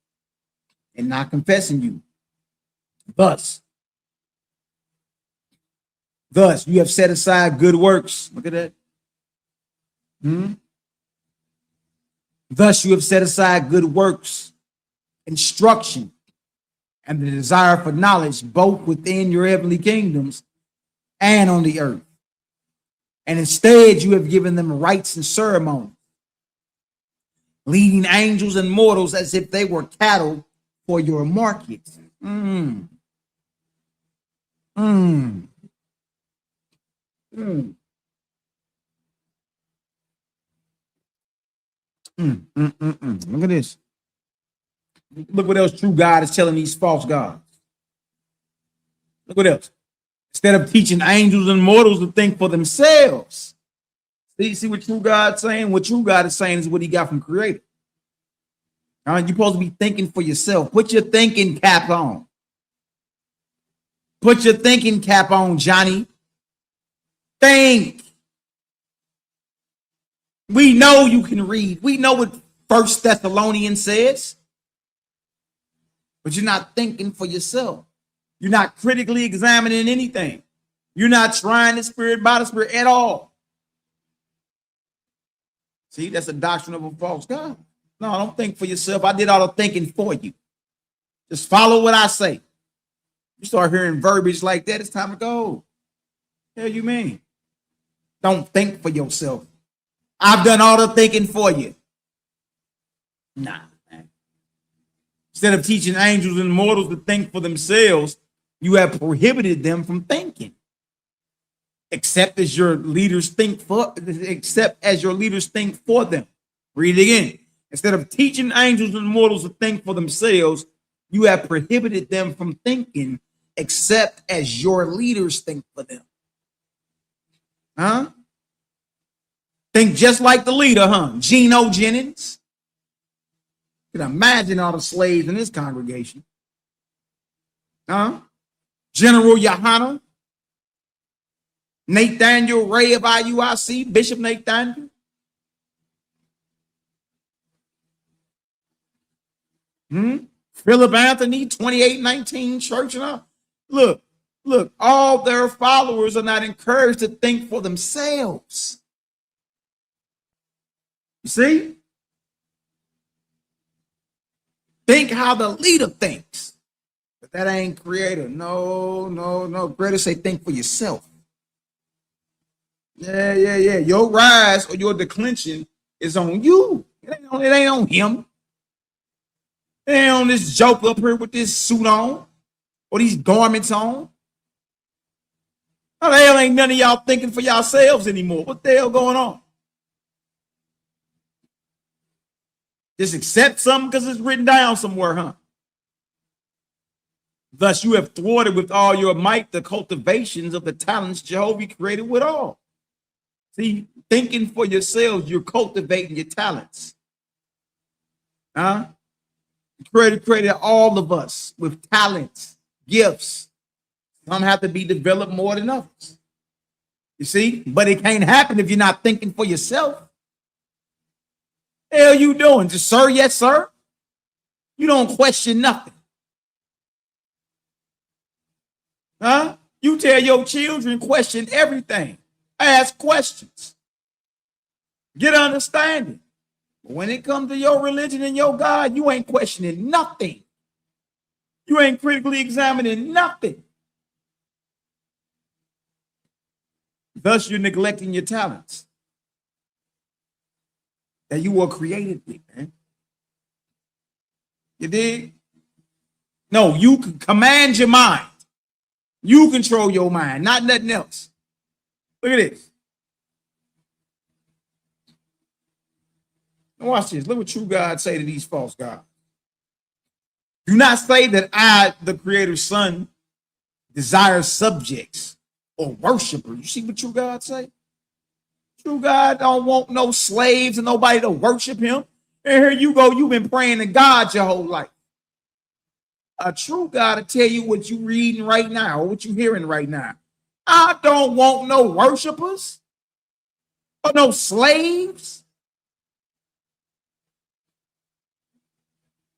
and not confessing you. Thus, you have set aside good works. Look at that. Thus, you have set aside good works, instruction, and the desire for knowledge, both within your heavenly kingdoms and on the earth. And instead, you have given them rites and ceremonies, leading angels and mortals as if they were cattle for your markets. Look at this. Look what else true God is telling these false gods. Look what else. Instead of teaching angels and mortals to think for themselves. See what true God's saying? What true God is saying is what he got from Creator. You're supposed to be thinking for yourself. Put your thinking cap on. Put your thinking cap on, Johnny. Think. We know you can read. We know what 1 Thessalonians says. But you're not thinking for yourself. You're not critically examining anything. You're not trying the Spirit by the Spirit at all. See, that's a doctrine of a false God. No, don't think for yourself. I did all the thinking for you. Just follow what I say. You start hearing verbiage like that, it's time to go. Hell you mean? Don't think for yourself. I've done all the thinking for you. Nah, man. Instead of teaching angels and mortals to think for themselves, you have prohibited them from thinking. Except as your leaders think for them. Read it again. Instead of teaching angels and mortals to think for themselves, you have prohibited them from thinking except as your leaders think for them. Huh? Think just like the leader, huh? Geno Jennings. You can imagine all the slaves in this congregation. Huh? General Yohana. Nathaniel Ray of IUIC. Bishop Nathaniel. Philip Anthony, 2819 Church and all. Look, all their followers are not encouraged to think for themselves. You see? Think how the leader thinks. But that ain't Creator. No. Creator say think for yourself. Yeah. Your rise or your declension is on you. It ain't on him. It ain't on this joke up here with this suit on or these garments on. How the hell ain't none of y'all thinking for yourselves anymore? What the hell going on? Just accept something because it's written down somewhere, huh? Thus you have thwarted with all your might the cultivations of the talents Jehovah created with all. See, thinking for yourselves, you're cultivating your talents. Huh? Created all of us with talents, gifts. Some have to be developed more than others. You see? But it can't happen if you're not thinking for yourself. Hell you doing? Just sir, yes, sir. You don't question nothing. Huh? You tell your children question everything. Ask questions. Get understanding. But when it comes to your religion and your God, you ain't questioning nothing. You ain't critically examining nothing. Thus, you're neglecting your talents that you were created with, man. You dig? No, you can command your mind. You control your mind, not nothing else. Look at this. Now watch this. Look what true God say to these false gods. Do not say that I, the Creator's Son, desire subjects or worshipers. You see what true God say? True God don't want no slaves and nobody to worship him. And here you go, you've been praying to God your whole life. A true God will tell you what you reading right now or what you hearing right now. I don't want no worshipers or no slaves.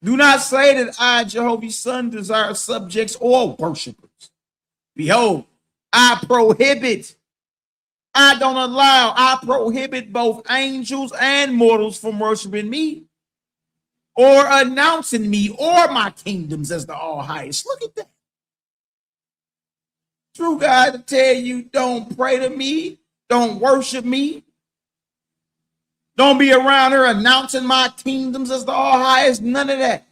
Do not say that I, Jehovah's Son, desire subjects or worshipers. Behold, I prohibit, I don't allow, I prohibit both angels and mortals from worshiping me or announcing me or my kingdoms as the all highest. Look at that. True God to tell you, don't pray to me, don't worship me. Don't be around here announcing my kingdoms as the all highest. None of that.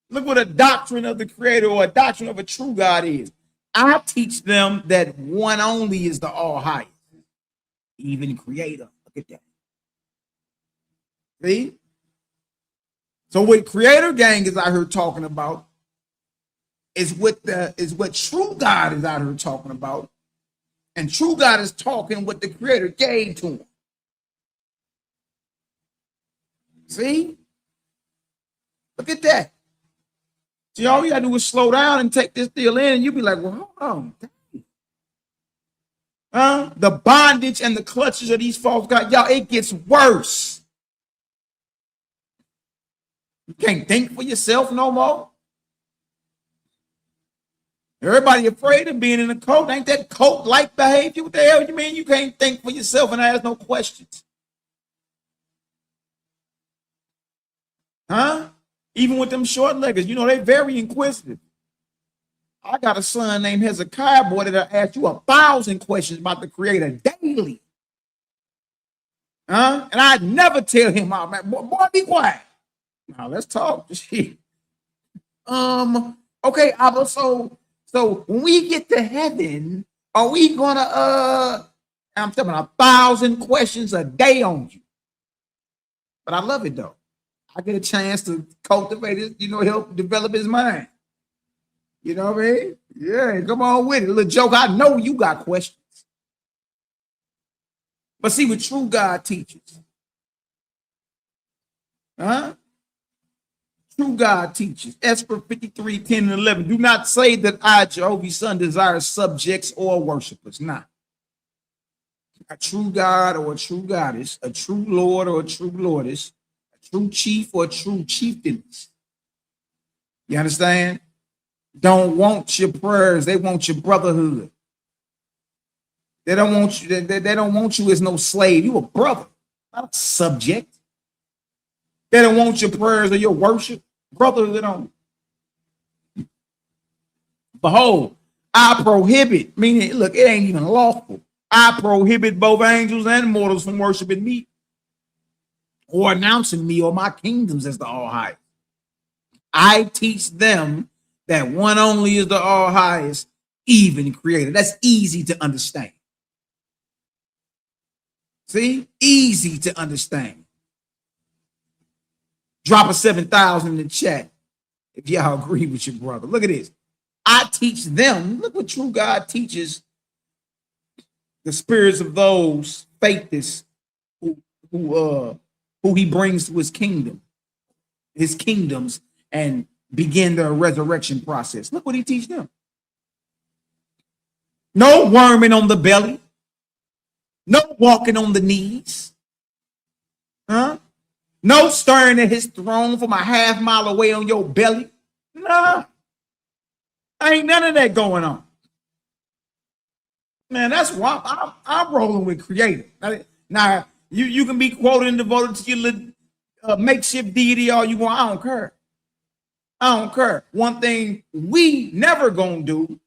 Look what a doctrine of the Creator or a doctrine of a true God is. I teach them that one only is the all highest, even Creator. Look at that. See? So what Creator gang is out here talking about is what true God is out here talking about. And true God is talking what the Creator gave to him. See? Look at that. See, all you gotta do is slow down and take this deal in, and you'll be like, well, hold on. The bondage and the clutches of these false gods, y'all, it gets worse. You can't think for yourself no more. Everybody afraid of being in a cult. Ain't that cult-like behavior? What the hell you mean you can't think for yourself and ask no questions? Huh? Even with them short-leggers, you know, they're very inquisitive. I got a son named Hezekiah, boy, that'll ask you 1,000 questions about the Creator daily. And I'd never tell him, oh, man, boy, be quiet. Now, let's talk. Okay, Abba, so when we get to heaven, are we gonna I'm talking 1,000 questions a day on you? But I love it though. I get a chance to cultivate it, you know, help develop his mind. You know what I mean? Yeah, come on with it. A little joke. I know you got questions. But see what true God teaches. True God teaches. Esther 53, 10 and 11. Do not say that I, Jehovah's Son, desire subjects or worshipers. Not. A true God or a true goddess, a true Lord or a true lordess, a true chief or a true chieftainess. You understand? Don't want your prayers. They want your brotherhood. They don't want you. They don't want you as no slave. You a brother, not a subject. They don't want your prayers or your worship. Brotherhood on. Behold, I prohibit, meaning, look, it ain't even lawful. I prohibit both angels and mortals from worshiping me or announcing me or my kingdoms as the all high. I teach them that one only is the all highest, even Creator. That's easy to understand. See? Easy to understand. Drop a 7,000 in the chat if y'all agree with your brother. Look at this. I teach them. Look what true God teaches the spirits of those faithless who he brings to his kingdom. his kingdoms and begin their resurrection process. Look what he teach them. No worming on the belly. No walking on the knees. No staring at his throne from a half mile away on your belly. Nah. Ain't none of that going on. Man, that's why I'm rolling with creator. Now, you can be quoted and devoted to your little makeshift deity all you want. I don't care. I don't care. One thing we never gonna do,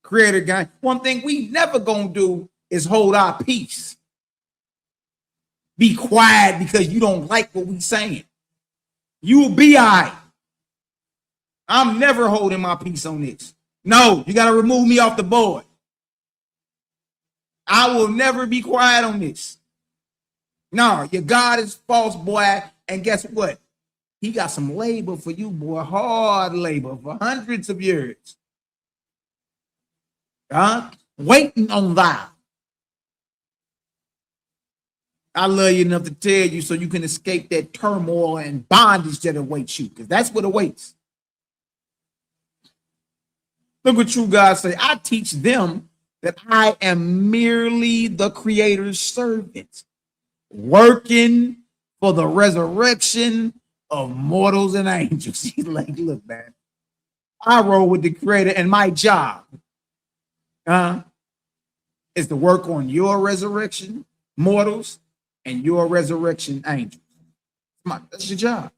creator guy, one thing we never gonna do is hold our peace. Be quiet because you don't like what we saying. You will be all right. I'm never holding my peace on this. No, you got to remove me off the board. I will never be quiet on this. No, your God is false, boy. And guess what? He got some labor for you, boy. Hard labor for hundreds of years. Waiting on thou. I love you enough to tell you so you can escape that turmoil and bondage that awaits you, because that's what awaits. Look what true God say. I teach them that I am merely the creator's servant, working for the resurrection of mortals and angels. He's like, look, man, I roll with the creator, and my job is to work on your resurrection, mortals, and your resurrection angels. That's your job.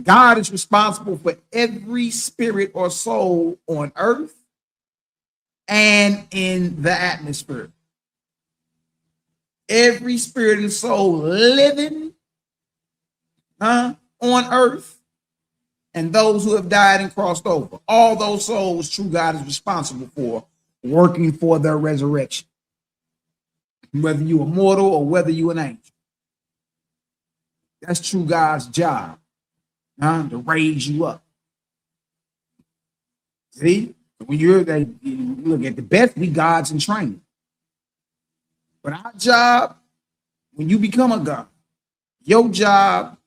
God is responsible for every spirit or soul on earth and in the atmosphere. Every spirit and soul living on earth and those who have died and crossed over. All those souls true God is responsible for, working for their resurrection. Whether you are mortal or whether you an angel. That's true God's job. To raise you up. See, when you look at the best, we gods in training. But our job, when you become a God, your job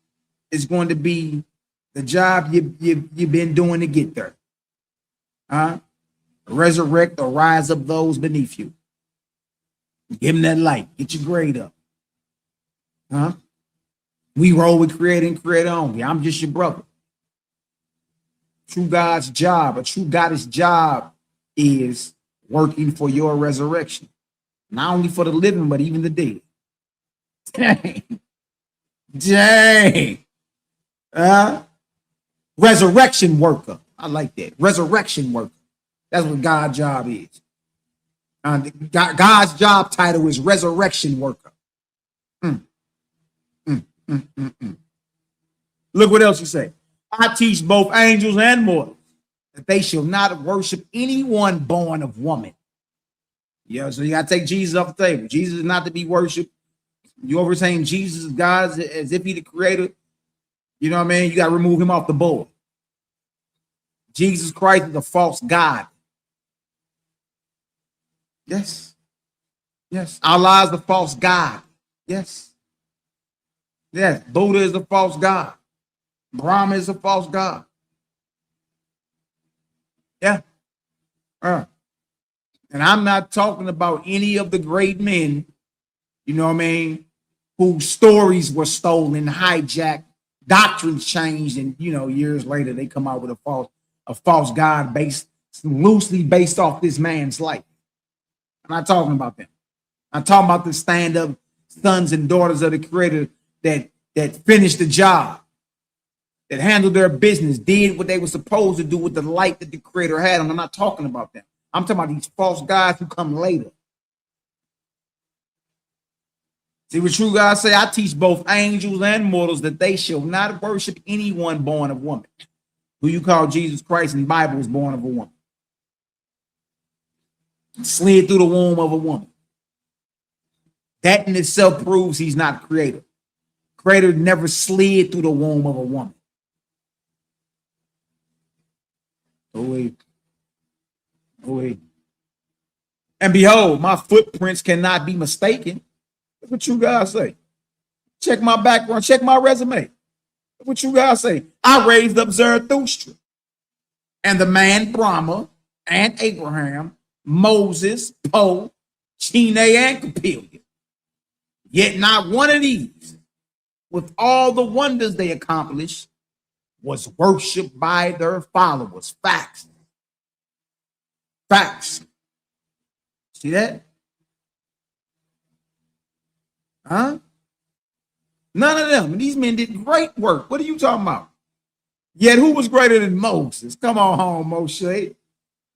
is going to be the job you've been doing to get there. Resurrect or rise up those beneath you. Give them that light. Get your grade up. We roll with creator and creator only. I'm just your brother. True God's job, a true Goddess job is working for your resurrection. Not only for the living, but even the dead. Dang. Resurrection worker. I like that. Resurrection worker. That's what God's job is. God's job title is resurrection worker. Look what else you say. I teach both angels and mortals that they shall not worship anyone born of woman. Yeah, so you got to take Jesus off the table. Jesus is not to be worshipped. You over saying Jesus is God as if he the creator. You know what I mean? You got to remove him off the board. Jesus Christ is a false God. Yes. Yes. Allah is the false God. Yes. Yes. Buddha is a false God. Brahma is a false God. Yeah. And I'm not talking about any of the great men, you know what I mean, whose stories were stolen, hijacked, doctrines changed, and years later they come out with a false God loosely based off this man's life. I'm not talking about them. I'm talking about the stand-up sons and daughters of the creator that finished the job, that handled their business, did what they were supposed to do with the light that the creator had. And I'm not talking about them. I'm talking about these false gods who come later. See what true God say? I teach both angels and mortals that they shall not worship anyone born of woman. Who you call Jesus Christ in the Bible was born of a woman. Slid through the womb of a woman. That in itself proves he's not creator. Creator never slid through the womb of a woman. Oh, wait. Oh, wait. And behold, my footprints cannot be mistaken. That's what you guys say. Check my background, check my resume. What you guys say? I raised up Zarathustra and the man Brahma and Abraham, Moses, Poe, Chine, and Capillion. Yet not one of these, with all the wonders they accomplished, was worshipped by their followers. Facts. Facts. See that? Huh? None of them. These men did great work. What are you talking about? Yet who was greater than Moses? Come on home, Moshe.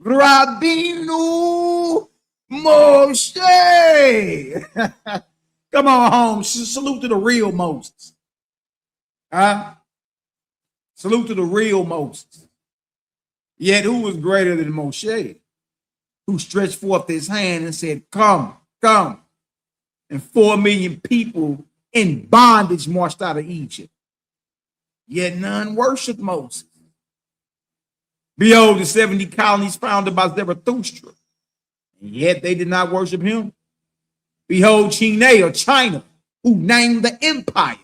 Rabinu Moshe. Come on home. Salute to the real Moses. Huh? Salute to the real Moses. Yet who was greater than Moshe? Who stretched forth his hand and said, come, come. And 4 million people in bondage marched out of Egypt. Yet none worshiped Moses. Behold, the 70 colonies founded by Zarathustra, and yet they did not worship him. Behold, Chine or China, who named the empire,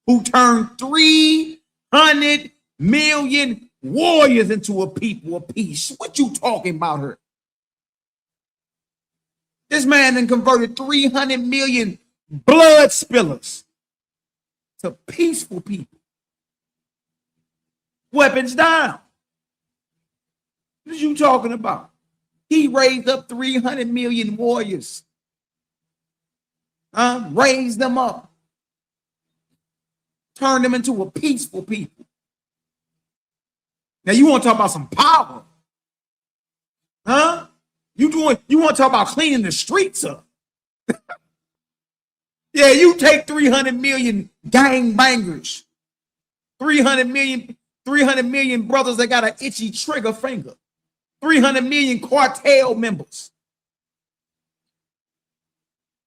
who turned 300 million warriors into a people of peace. What you talking about her? This man then converted 300 million blood spillers to peaceful people. Weapons down. What are you talking about? He raised up 300 million warriors. Raised them up. Turned them into a peaceful people. Now you want to talk about some power? Huh? You want to talk about cleaning the streets up? Yeah, you take 300 million gangbangers, 300 million brothers that got an itchy trigger finger, 300 million cartel members.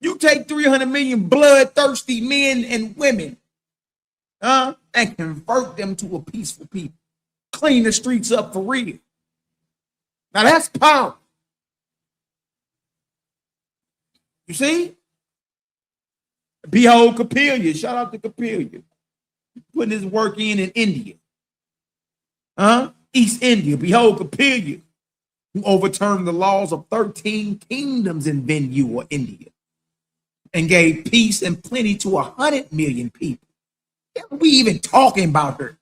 You take 300 million bloodthirsty men and women, and convert them to a peaceful people. Clean the streets up for real. Now that's power. You see? Behold, Capillion. Shout out to Capillion. Putting his work in India. East India. Behold, Capillion, who overturned the laws of 13 kingdoms in Venue or India and gave peace and plenty to 100 million people. What are we even talking about her?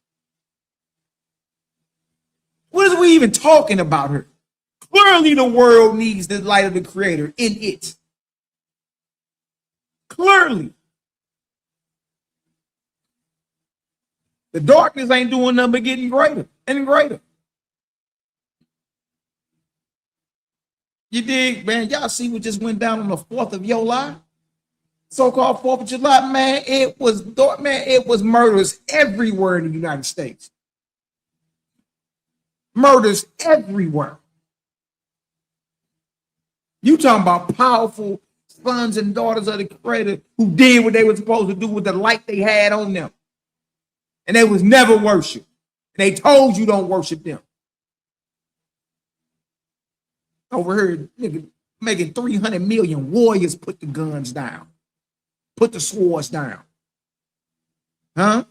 What is we even talking about her? Clearly the world needs the light of the Creator in it. Clearly. The darkness ain't doing nothing but getting greater and greater. You dig, man? Y'all see what just went down on the 4th of July? So-called 4th of July, man. It was murders everywhere in the United States. Murders everywhere. You talking about powerful sons and daughters of the Creator who did what they were supposed to do with the light they had on them. And they was never worshiped. They told you don't worship them. Over here, nigga, making 300 million warriors put the guns down. Put the swords down. Huh?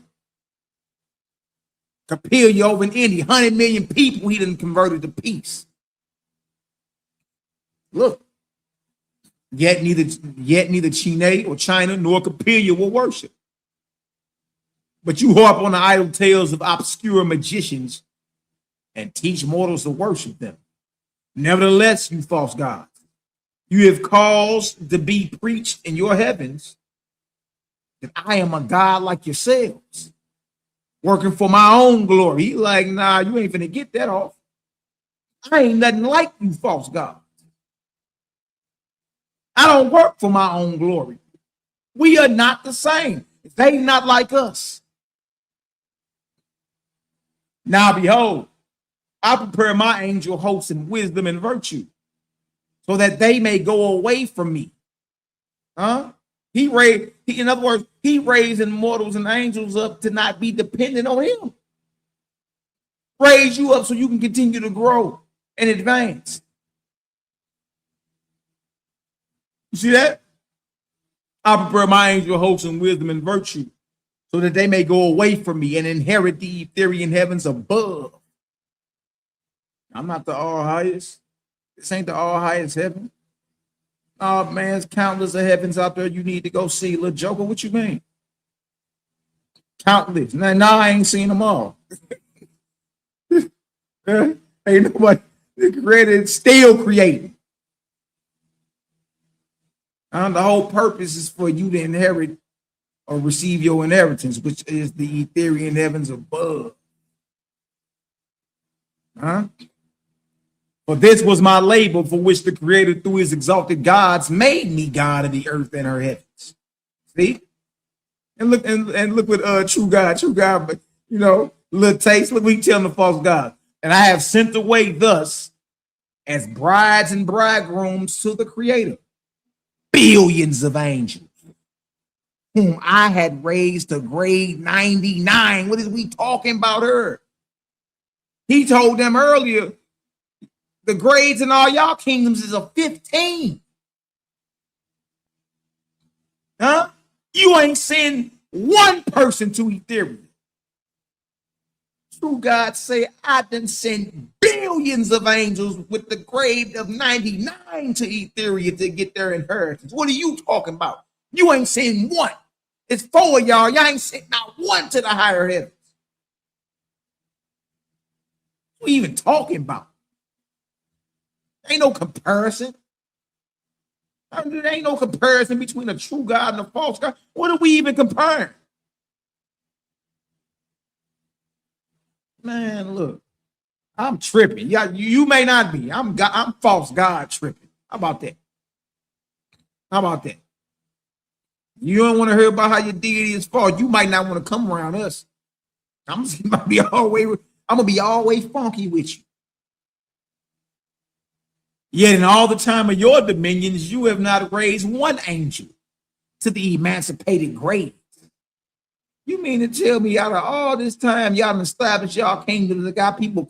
Capillion over in India, 100 million people he done converted to peace. Look. Yet neither Chine or China nor Capillion will worship. But you harp on the idle tales of obscure magicians and teach mortals to worship them. Nevertheless, you false gods, you have caused to be preached in your heavens that I am a God like yourselves, working for my own glory. He like, nah, you ain't finna get that off. I ain't nothing like you false gods. I don't work for my own glory. We are not the same. They not like us. Now behold, I prepare my angel hosts in wisdom and virtue, so that they may go away from me. In other words, he raising mortals and angels up to not be dependent on him. Raise you up so you can continue to grow and advance. You see that? I prepare my angel hosts in wisdom and virtue, so that they may go away from me and inherit the ethereal heavens above. I'm not the all highest. This ain't the all highest heaven. Oh man, there's countless of heavens out there you need to go see. Little joker, what you mean? Countless. Now I ain't seen them all. Ain't nobody created, still creating. The whole purpose is for you to inherit or receive your inheritance, which is the ethereal heavens above. For this was my labor for which the Creator through his exalted gods made me God of the earth and her heavens. See? And look what true God, but you know, little taste. Look what he telling the false God. And I have sent away thus as brides and bridegrooms to the Creator billions of angels, whom I had raised to grade 99. What is we talking about her? He told them earlier, the grades in all y'all kingdoms is a 15. You ain't send one person to Ethereum. True God say, I done sent billions of angels with the grade of 99 to Ethereum to get their inheritance. What are you talking about? You ain't sent one. It's 4 of y'all. Y'all ain't sent not one to the higher heavens. What are you even talking about? Ain't no comparison. There ain't no comparison between a true God and a false God. What are we even comparing? Man, look, I'm tripping. Yeah, you may not be. I'm false God tripping. How about that? How about that? You don't want to hear about how your deity is false. You might not want to come around us. I'm gonna be always funky with you. Yet in all the time of your dominions, you have not raised one angel to the emancipated grades. You mean to tell me out of all this time, y'all established y'all kingdoms that got people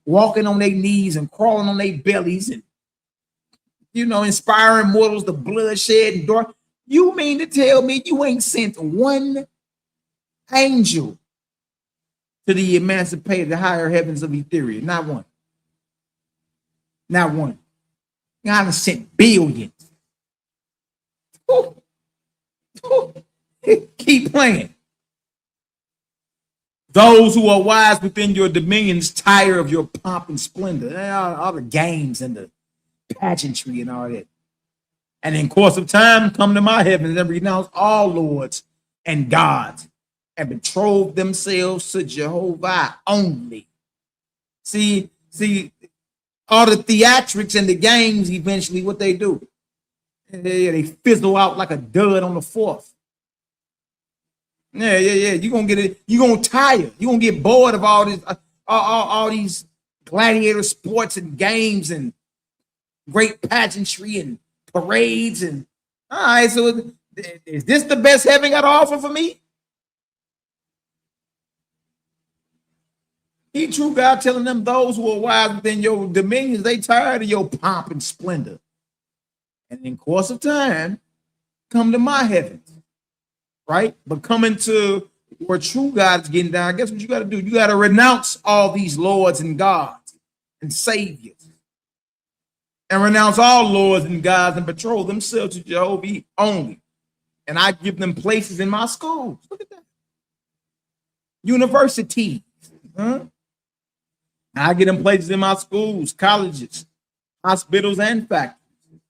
walking on their knees and crawling on their bellies and, you know, inspiring mortals to bloodshed and dark. You mean to tell me you ain't sent one angel to the emancipated higher heavens of Ethereum? Not one. Not one. God has sent billions. Keep playing. Those who are wise within your dominions tire of your pomp and splendor, all the games and the pageantry and all that. And in course of time, come to my heavens and renounce all lords and gods and betroth themselves to Jehovah only. See, all the theatrics and the games, eventually, what they do, they fizzle out like a dud on the fourth. Yeah. You're gonna get it. You're gonna tire. You're gonna get bored of all these gladiator sports and games and great pageantry and parades. And all right, so is this the best heaven got to offer for me? He true God telling them those who are wise within your dominions, they tired of your pomp and splendor. And in course of time, come to my heavens, right? But coming to where true God is getting down, guess what you got to do? You got to renounce all these lords and gods and saviors. And renounce all lords and gods and betroth themselves to Jehovah only. And I give them places in my schools. Look at that. Universities. I get them places in my schools, colleges, hospitals, and factories,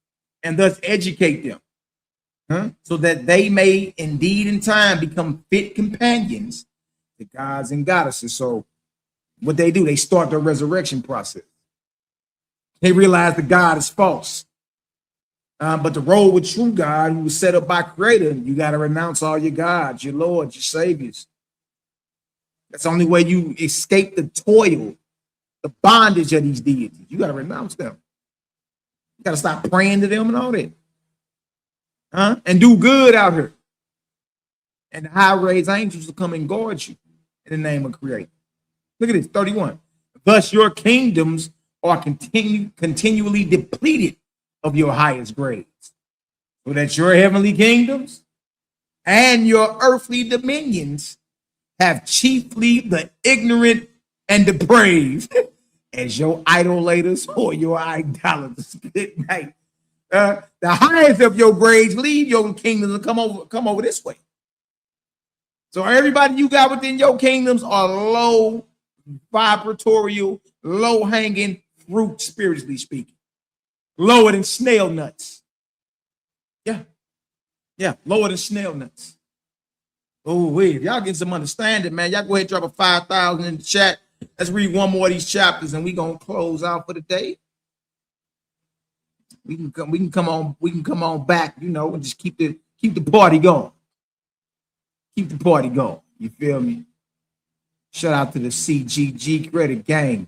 and thus educate them, so that they may indeed in time become fit companions to gods and goddesses. So what they do, they start their resurrection process. They realize the God is false. But the road with true God, who was set up by Creator, you got to renounce all your gods, your lords, your saviors. That's the only way you escape the toil, the bondage of these deities. You got to renounce them. You got to stop praying to them and all that. And do good out here. And the high-raised angels will come and guard you in the name of Creator. Look at this, 31. Thus your kingdoms are continually depleted of your highest grades, so that your heavenly kingdoms and your earthly dominions have chiefly the ignorant and depraved as your idolaters or your idolaters. Good night. The highest of your grades leave your kingdoms and come over this way. So everybody you got within your kingdoms are low vibratorial, low hanging fruit, spiritually speaking, lower than snail nuts. Yeah, lower than snail nuts. Oh, wait, if y'all get some understanding, man, y'all go ahead and drop a 5,000 in the chat. Let's read one more of these chapters, and we gonna close out for the day. We can come on back, and just keep the party going. Keep the party going. You feel me? Shout out to the CGG credit gang,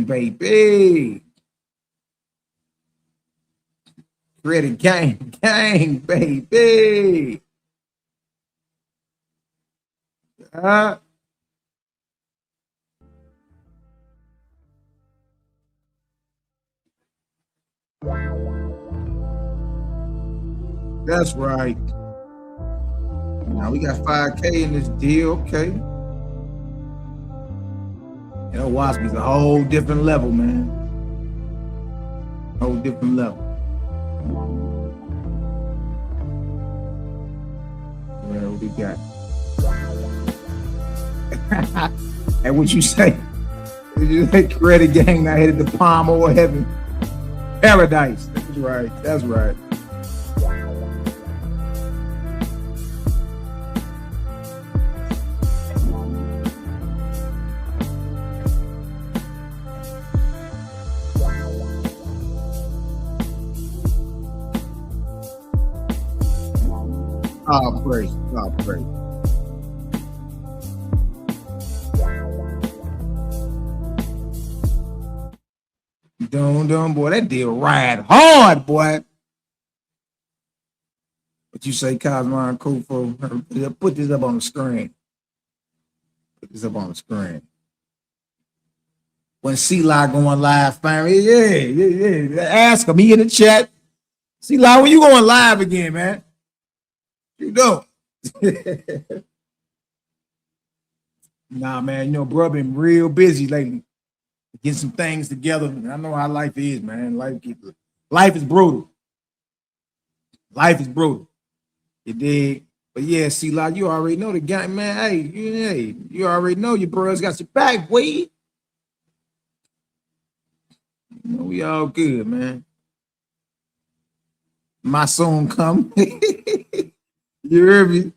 baby. Credit gang, baby. That's right. Now we got 5K in this deal, okay. Waspy's a whole different level, man. Whole different level. What we got? And what you say? Did you say credit gang not headed to palm or heaven? Paradise. That's right. Oh, praise. Dum, boy, that deal ride hard, boy. What you say, Cosmo and Kufo? Put this up on the screen. When C-Lie going live, family, yeah. Ask him. He in the chat. C-Lie, when you going live again, man? You know. Nah, man, bro, been real busy lately. Get some things together. I know how life is, man. Life is brutal. You dig? But yeah, C-Lie, you already know the game, man. Hey, you already know your bros got your back, boy. We all good, man. My soon come. You heard me?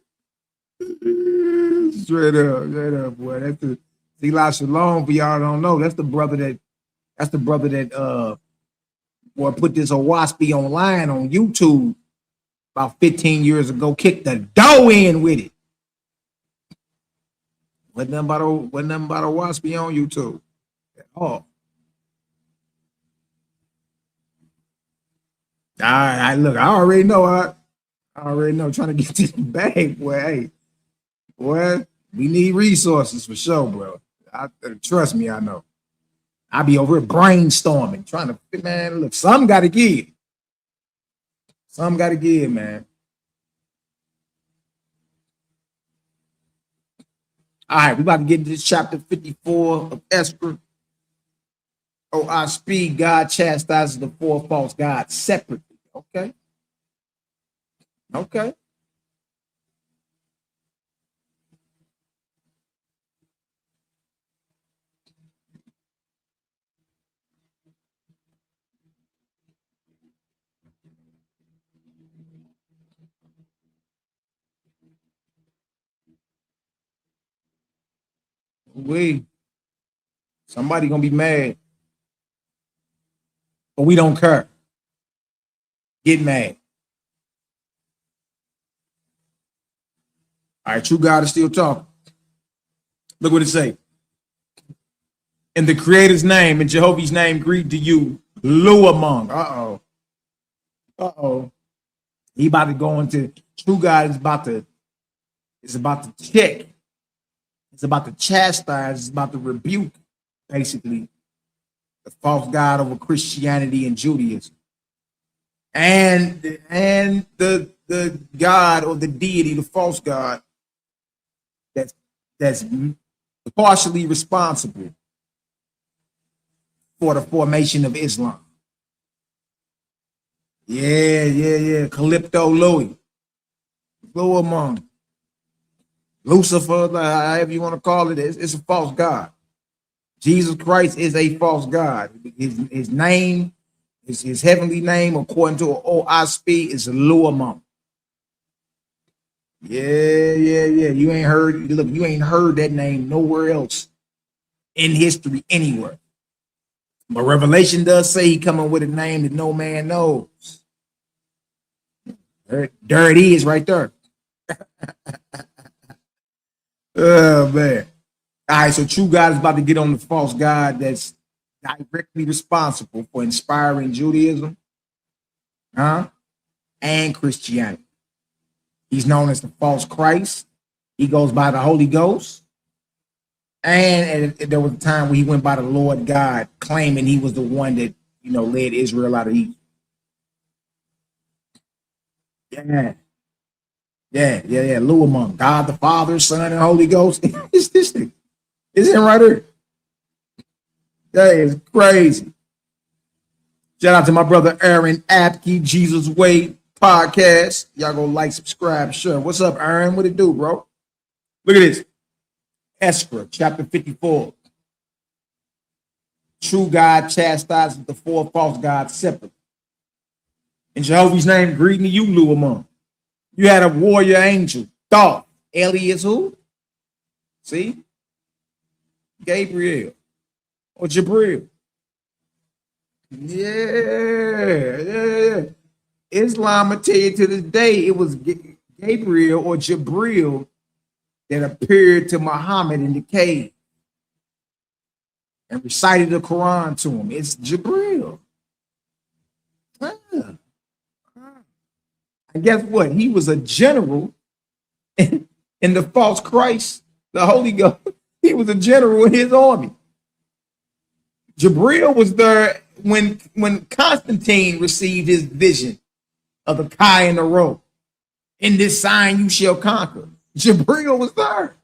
Straight up, boy. That's the C-Lie Shalom. For y'all don't know, that's the brother that boy put this Owaspy online on YouTube about 15 years ago. Kicked the dough in with it. Wasn't nothing about Owaspy on YouTube at all. Look, I already know. Trying to get this bag, boy. Hey, boy, we need resources for sure, bro. Trust me, I know. I be over here brainstorming, trying to, man, look, some got to give. Man. All right, we about to get into this chapter 54 of Esther. I speed, God chastises the four false gods separately. Okay. Somebody gonna be mad, but we don't care. Get mad. All right, true God is still talking. Look what it say. In the Creator's name, in Jehovah's name, greet to you, Luamong. Uh-oh. He about to go into, true God is about to check. It's about to chastise. It's about to rebuke, basically, the false God over Christianity and Judaism. and the God or the deity, the false God, that's partially responsible for the formation of Islam. Yeah. Calypto Louis, Blue Among, Lucifer, however you want to call it, it's a false God. Jesus Christ is a false God. His name, his heavenly name, according to OSP, is Luamon. Yeah. You ain't heard that name nowhere else in history anywhere. But Revelation does say he coming with a name that no man knows. There it is right there. Oh man. All right, so true God is about to get on the false God that's directly responsible for inspiring Judaism, and Christianity. He's known as the false Christ. He goes by the Holy Ghost. And there was a time when he went by the Lord God, claiming he was the one that, led Israel out of Egypt. Yeah. Luamon, God the Father, Son, and Holy Ghost. It's this thing. It's him right here. That is crazy. Shout out to my brother Aaron Apke, Jesus Way podcast. Y'all go like, subscribe, share. What's up, Aaron? What it do, bro? Look at this. Esther, chapter 54. True God chastises the four false gods separately. In Jehovah's name, greeting to you, Luamon. You had a warrior angel, Thoth, alias who? See? Gabriel or Jibril. Yeah. Islam, I tell you to this day, it was Gabriel or Jibril that appeared to Muhammad in the cave and recited the Quran to him. It's Jibril. And guess what? He was a general in the false Christ, the Holy Ghost. He was a general in his army. Jibril was there when Constantine received his vision of the Kai and the rope. In this sign you shall conquer. Jibril was there.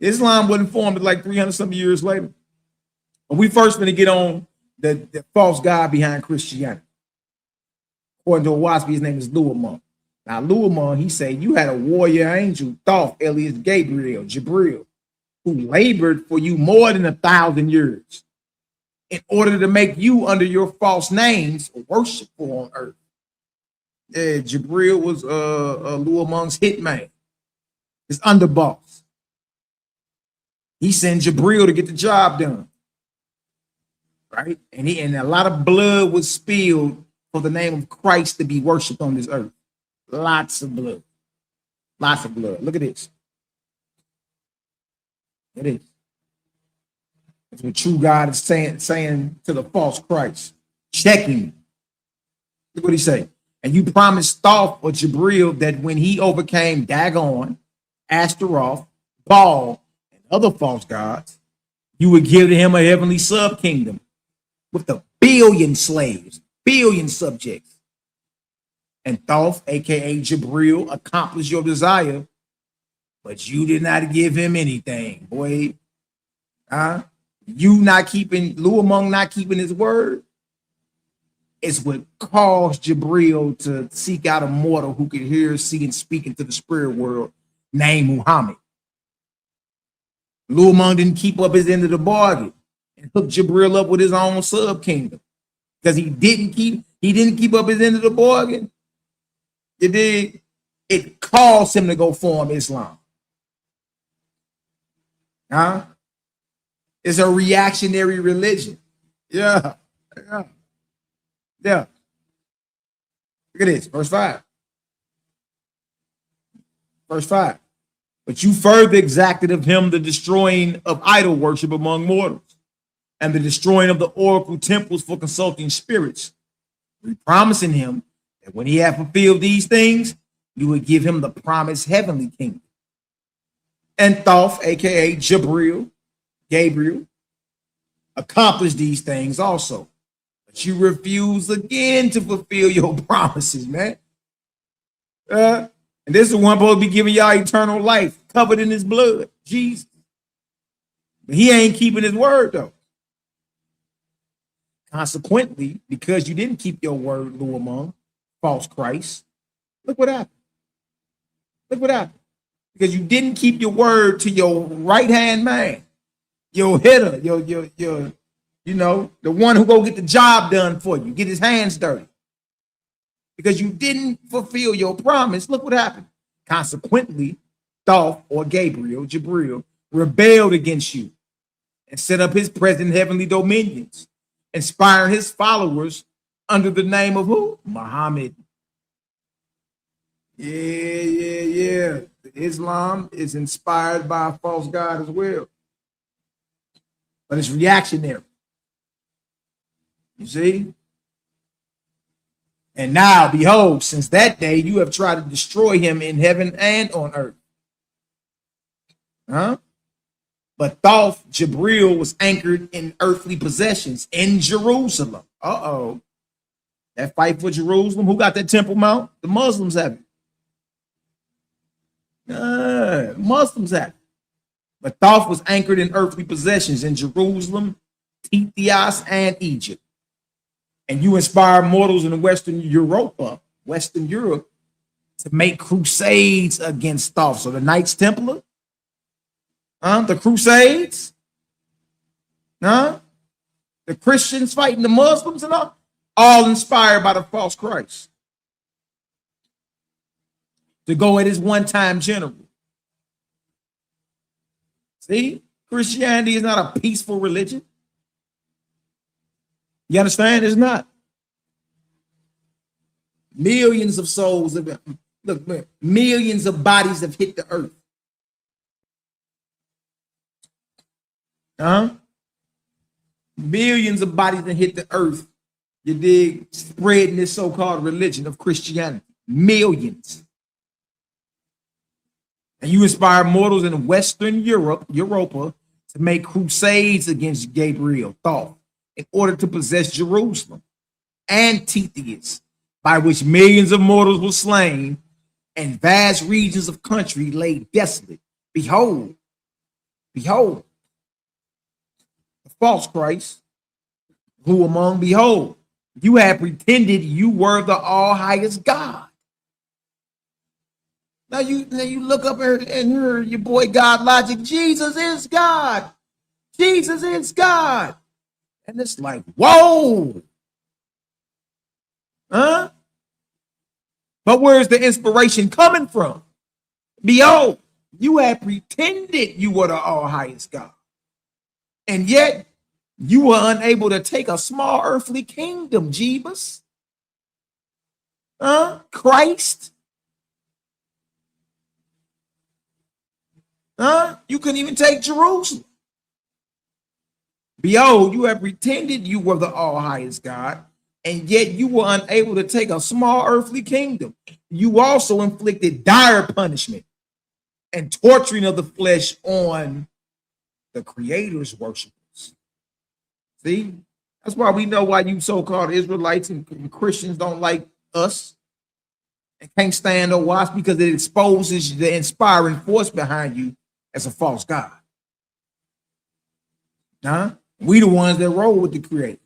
Islam wasn't formed like 300 some years later. But we first going to get on the false God behind Christianity. According to Owaspi, his name is Luamon. Now, Luamon, he said, you had a warrior angel, Thoth, alias Gabriel, Jibril, who labored for you more than 1,000 years in order to make you under your false names worshipful on earth. Yeah, Jibril was Luamon's hitman, his underboss. He sent Jibril to get the job done, right? And a lot of blood was spilled for the name of Christ to be worshipped on this earth. Lots of blood. Lots of blood. Look at this. It is. That's what true God is saying to the false Christ. Checking. Look what he say. And you promised Thoth or Jibril that when he overcame Dagon, Astaroth, Baal, and other false gods, you would give to him a heavenly sub-kingdom with a billion slaves, billion subjects. And Thoth, aka Jibril, accomplished your desire, but you did not give him anything, boy. Luamon not keeping his word is what caused Jibril to seek out a mortal who could hear, see, and speak into the spirit world named Muhammad. Luamon didn't keep up his end of the bargain and hooked Jibril up with his own sub-kingdom because he didn't keep up his end of the bargain. It caused him to go form Islam. It's a reactionary religion. Yeah. Look at this, verse 5. Verse 5. But you further exacted of him the destroying of idol worship among mortals and the destroying of the oracle temples for consulting spirits, promising him that when he had fulfilled these things, you would give him the promised heavenly kingdom. And Thoth, aka Jibril, Gabriel, accomplished these things also. But you refuse again to fulfill your promises, man. And this is the one supposed to be giving y'all eternal life, covered in his blood, Jesus. But he ain't keeping his word, though. Consequently, because you didn't keep your word, Lou among false Christ, look what happened. Look what happened. Because you didn't keep your word to your right-hand man, your hitter, your you know, the one who go get the job done for you, get his hands dirty. Because you didn't fulfill your promise, look what happened. Consequently, Thoth or Gabriel, Jabril, rebelled against you and set up his present heavenly dominions, inspiring his followers under the name of who? Muhammad. Yeah. Islam is inspired by a false god as well. But it's reactionary. You see? And now, behold, since that day, you have tried to destroy him in heaven and on earth. But Thoth, Jabril, was anchored in earthly possessions in Jerusalem. That fight for Jerusalem, who got that Temple Mount? The Muslims have it. Muslims have it. But Thoth was anchored in earthly possessions in Jerusalem, Tethys, and Egypt. And you inspired mortals in Western Europe, to make crusades against Thoth. So the Knights Templar, the Crusades, the Christians fighting the Muslims and all inspired by the false Christ to go at his one-time general. See, Christianity is not a peaceful religion. You understand? It's not. Millions of souls have been, look, millions of bodies have hit the earth. Millions of bodies that hit the earth, you dig, spreading this so-called religion of Christianity. Millions. And you inspire mortals in Western Europa to make crusades against Gabriel, Thoth, in order to possess Jerusalem and Tethys, by which millions of mortals were slain and vast regions of country laid desolate. Behold, the false Christ, who among, behold, you have pretended you were the all highest God. Now you look up and hear your boy God Logic, Jesus is God. Jesus is God. And it's like, whoa. But where's the inspiration coming from? Behold, you have pretended you were the all highest God. And yet you were unable to take a small earthly kingdom, Jeebus. Christ. You couldn't even take Jerusalem. Behold, you have pretended you were the all highest God, and yet you were unable to take a small earthly kingdom. You also inflicted dire punishment and torturing of the flesh on the Creator's worshipers. See, that's why we know why you so-called Israelites and Christians don't like us and can't stand or watch, because it exposes the inspiring force behind you as a false God. We the ones that roll with the Creator.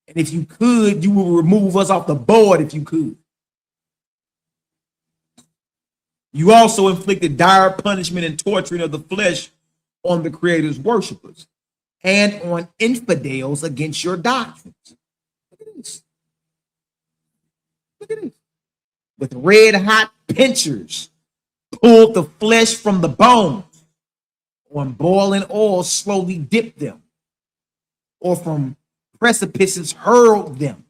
And if you could, you would remove us off the board if you could. You also inflicted dire punishment and torturing of the flesh on the Creator's worshipers and on infidels against your doctrines. Look at this. Look at this. With red hot pincers, pulled the flesh from the bones. On boiling oil, slowly dipped them, or from precipices hurled them.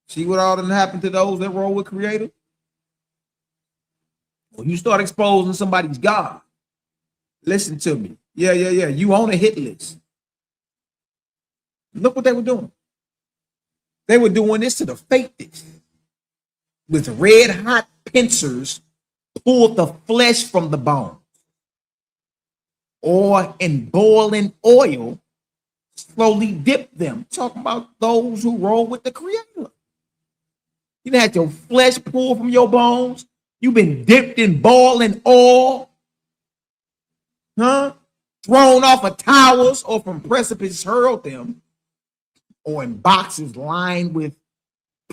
See what all that happened to those that roll with Creator? When you start exposing somebody's God, listen to me. Yeah. You on a hit list. Look what they were doing. They were doing this to the faithless. With red hot pincers, pulled the flesh from the bone. Or in boiling oil, slowly dip them. Talking about those who roll with the Creator. You done had your flesh pulled from your bones. You've been dipped in boiling oil. Huh? Thrown off of towers or from precipices hurled them, or in boxes lined with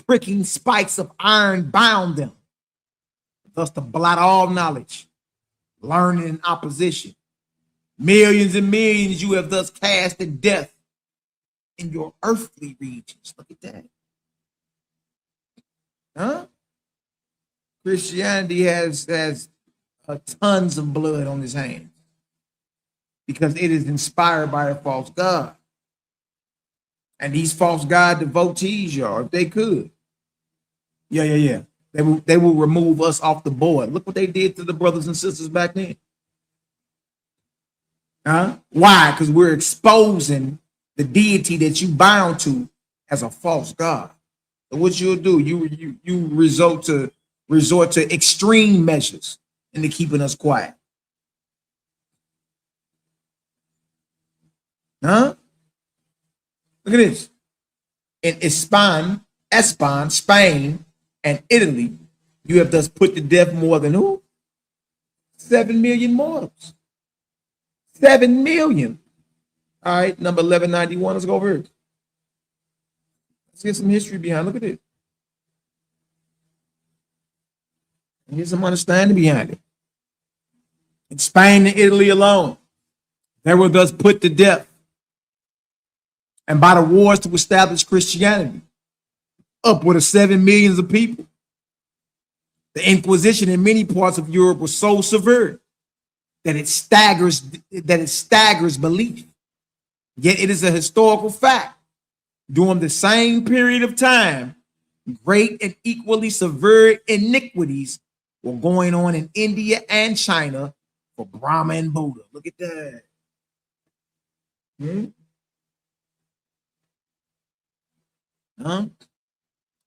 pricking spikes of iron bound them, thus to blot all knowledge, learning and opposition. Millions and millions you have thus cast in death in your earthly regions. Look at that. Huh? Christianity has tons of blood on his hands because it is inspired by a false god. And these false god devotees, y'all, if they could, they will remove us off the board. Look what they did to the brothers and sisters back then. Huh? Why? Because we're exposing the deity that you bound to as a false god. So what you'll do, you resort to extreme measures into keeping us quiet. Huh? Look at this. In Spain, and Italy, you have thus put to death more than who? 7 million mortals. 7 million. All right, number 1191. Let's go over here. Let's get some history behind. Look at it. Here's some understanding behind it. In Spain and Italy alone, they were thus put to death, and by the wars to establish Christianity, upward of 7 millions of people. The Inquisition in many parts of Europe was so severe that it staggers belief. Yet it is a historical fact. During the same period of time, great and equally severe iniquities were going on in India and China for Brahma and Buddha. Look at that.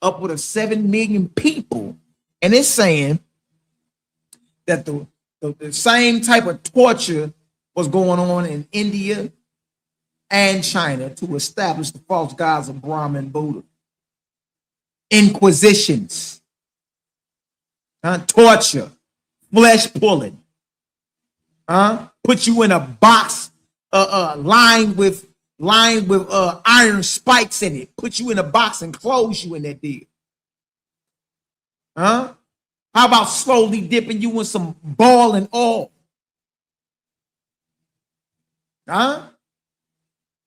Upward of 7 million people. And it's saying that the same type of torture was going on in India and China to establish the false gods of Brahma and Buddha. Inquisitions, torture, flesh pulling, put you in a box lined with iron spikes in it, put you in a box and close you in that deal. How about slowly dipping you in some boiling oil?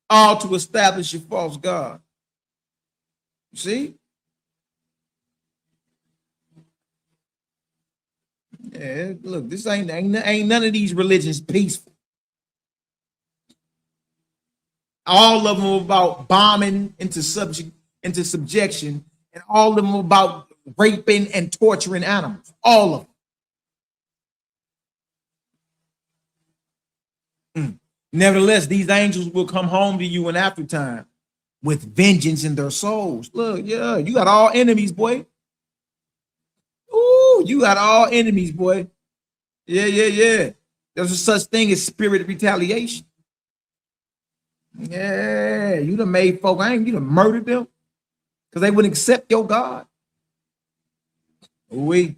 All to establish your false god. You see? Yeah, look, this ain't none of these religions peaceful. All of them are about bombing into subjection, and all of them are about raping and torturing animals. All of them. Nevertheless, these angels will come home to you in aftertime with vengeance in their souls. Look, yeah, you got all enemies, boy. Ooh, you got all enemies, boy. Yeah. There's a such thing as spirit retaliation. Yeah, you done made folk angry, you done murdered them because they wouldn't accept your God. We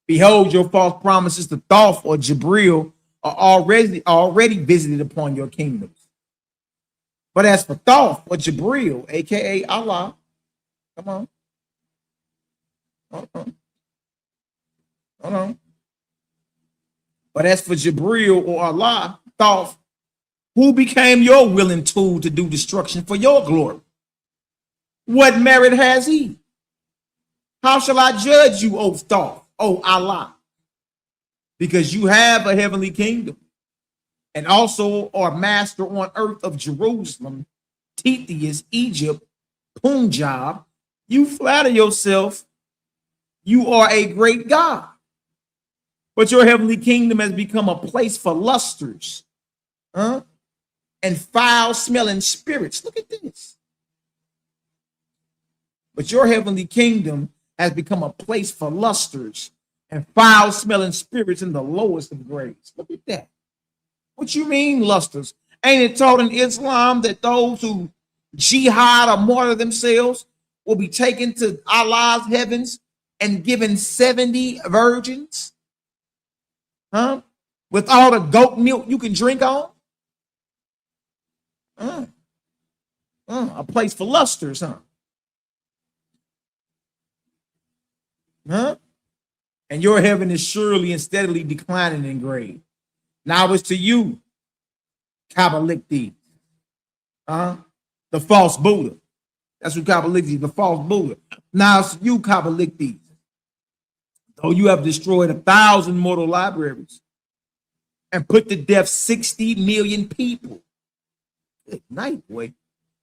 behold, your false promises to Thoth or Jibril are already visited upon your kingdoms. But as for Thoth or Jibril, aka Allah, come on. Hold on. But as for Jibril or Allah, Thoth, who became your willing tool to do destruction for your glory? What merit has he? How shall I judge you, O Thoth, O Allah? Because you have a heavenly kingdom and also are master on earth of Jerusalem, Tethys, Egypt, Punjab. You flatter yourself you are a great God, but your heavenly kingdom has become a place for lusters, and foul-smelling spirits. Look at this. But your heavenly kingdom has become a place for lusters and foul-smelling spirits in the lowest of grades. Look at that. What you mean, lusters? Ain't it taught in Islam that those who jihad or martyr themselves will be taken to Allah's heavens and given 70 virgins? Huh? With all the goat milk you can drink on? A place for lusters, huh? Huh? And your heaven is surely and steadily declining in grade. Now it's to you, Kabbalic, the false Buddha. That's what Kabbalic is, the false Buddha. Now it's you, Kabbalic. Though you have destroyed 1,000 mortal libraries and put to death 60 million people. Good night, boy.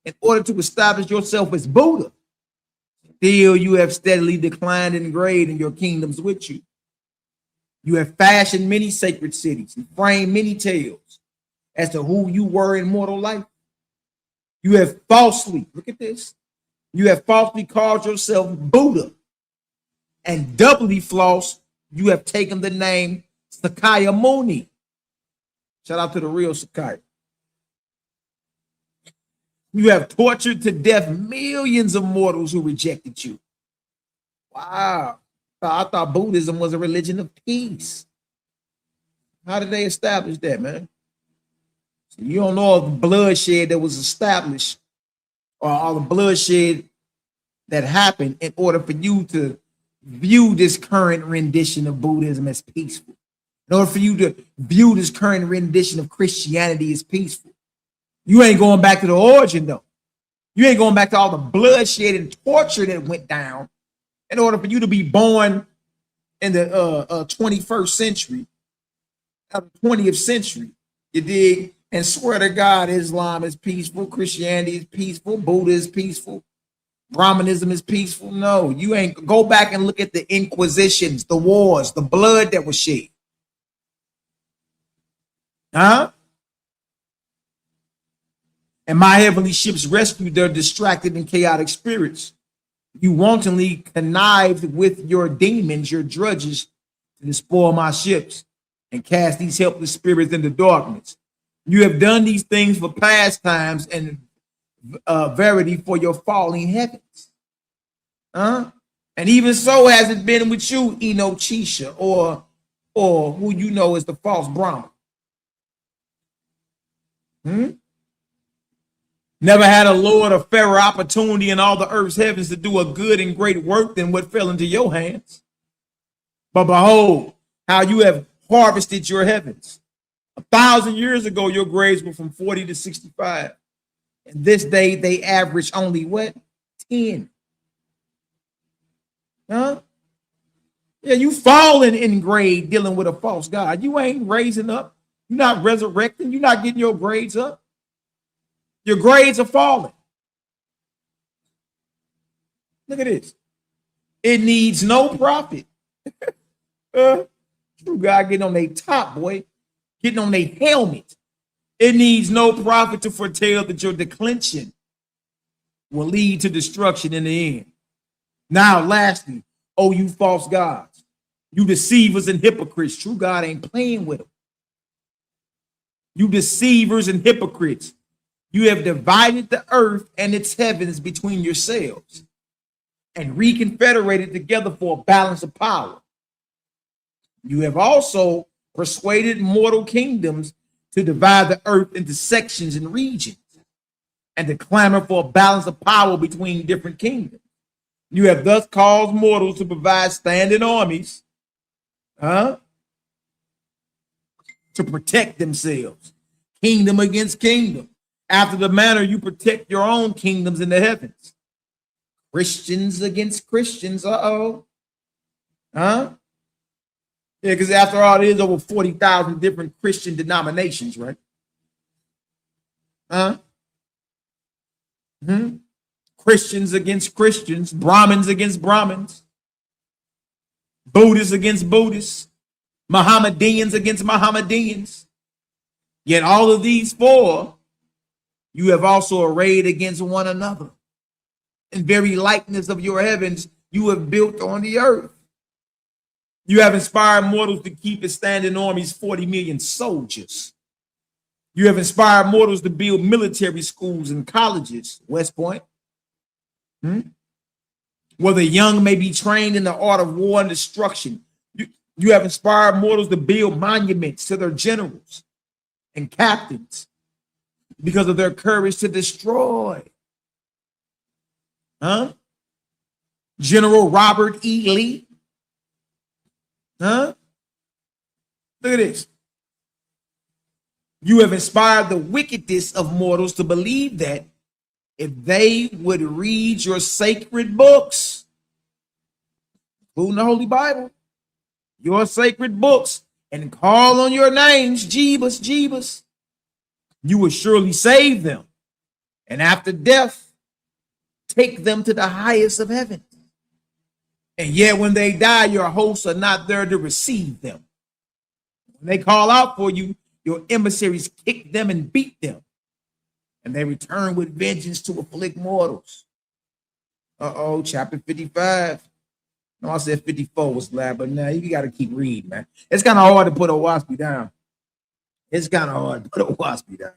In order to establish yourself as Buddha, still you have steadily declined in grade in your kingdoms with you. You have fashioned many sacred cities and framed many tales as to who you were in mortal life. You have falsely, look at this, you have falsely called yourself Buddha, and doubly false, you have taken the name Sakaya Muni. Shout out to the real Sakaya. You have tortured to death millions of mortals who rejected you. Wow. I thought Buddhism was a religion of peace. How did they establish that, man? So you don't know all the bloodshed that was established or all the bloodshed that happened in order for you to view this current rendition of Buddhism as peaceful. In order for you to view this current rendition of Christianity as peaceful. You ain't going back to the origin, though. You ain't going back to all the bloodshed and torture that went down in order for you to be born in the 21st century, the 20th century. You dig? And swear to God, Islam is peaceful, Christianity is peaceful, Buddha is peaceful, Brahmanism is peaceful. No, you ain't. Go back and look at the inquisitions, the wars, the blood that was shed. Huh? And my heavenly ships rescued their distracted and chaotic spirits. You wantonly connived with your demons, your drudges, to despoil my ships and cast these helpless spirits into darkness. You have done these things for pastimes and verity for your falling heavens. And even so has it been with you, Enochisha, or who you know as the false Brahman. Never had a Lord of fairer opportunity in all the earth's heavens to do a good and great work than what fell into your hands. But behold, how you have harvested your heavens. 1,000 years ago, your grades were from 40 to 65. And this day, they average only what? 10. Huh? Yeah, you falling in grade dealing with a false God. You ain't raising up. You're not resurrecting. You're not getting your grades up. Your grades are falling. Look at this. It needs no prophet. True God getting on their top, boy. Getting on their helmet. It needs no prophet to foretell that your declension will lead to destruction in the end. Now, lastly, oh, you false gods, you deceivers and hypocrites. True God ain't playing with them. You deceivers and hypocrites. You have divided the earth and its heavens between yourselves and reconfederated together for a balance of power. You have also persuaded mortal kingdoms to divide the earth into sections and regions and to clamor for a balance of power between different kingdoms. You have thus caused mortals to provide standing armies, to protect themselves, kingdom against kingdom, after the manner you protect your own kingdoms in the heavens. Christians against Christians, Yeah, because after all, there's over 40,000 different Christian denominations, right? Christians against Christians, Brahmins against Brahmins, Buddhists against Buddhists, Mohammedans against Mohammedans. Yet all of these four, you have also arrayed against one another. In very likeness of your heavens, you have built on the earth. You have inspired mortals to keep as standing armies 40 million soldiers. You have inspired mortals to build military schools and colleges, West Point, where the young may be trained in the art of war and destruction. You have inspired mortals to build monuments to their generals and captains because of their courage to destroy. General Robert E. Lee. Look at this. You have inspired the wickedest of mortals to believe that if they would read your sacred books, including the Holy Bible, your sacred books, and call on your names, Jebus, Jebus, you will surely save them. And after death, take them to the highest of heaven. And yet when they die, your hosts are not there to receive them. When they call out for you, your emissaries kick them and beat them. And they return with vengeance to afflict mortals. Chapter 55. No, I said 54 was lab, but now you got to keep reading, man. It's kind of hard to put a waspy down. It's kind of hard to put a waspy down,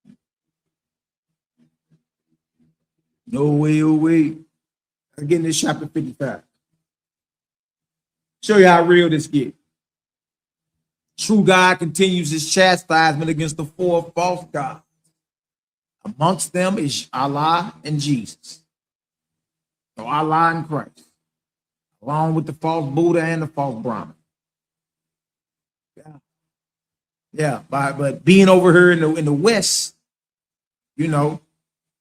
man. No way, oh way. Again, this chapter 55. Show you how real this gets. True God continues his chastisement against the four false gods. Amongst them is Allah and Jesus. So Allah and Christ, along with the false Buddha and the false Brahman. But being over here in the West, you know,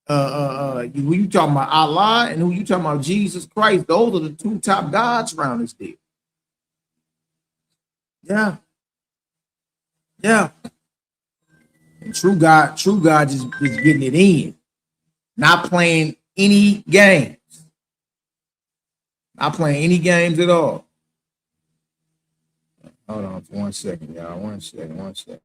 who you talking about Allah and who you talking about Jesus Christ? Those are the two top gods around this deal. Yeah. And true God is getting it in, not playing any games, not playing any games at all. Hold on for 1 second, y'all. 1 second.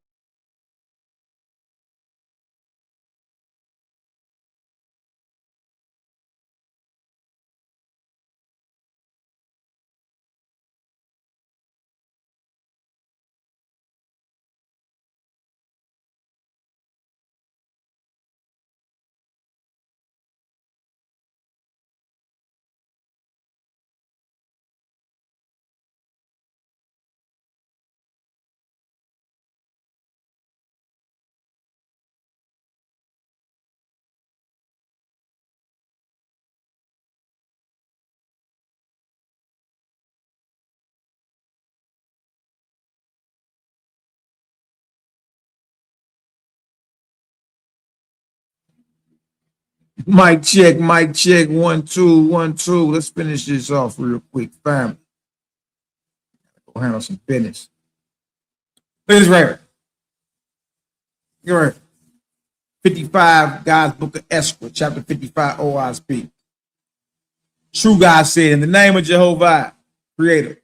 Mic check, 1 2 1 2. Let's finish this off real quick, family. Go handle some business. Look at this right here. 55, God's Book of Esther, chapter 55, OISP. True God said, in the name of Jehovah, Creator,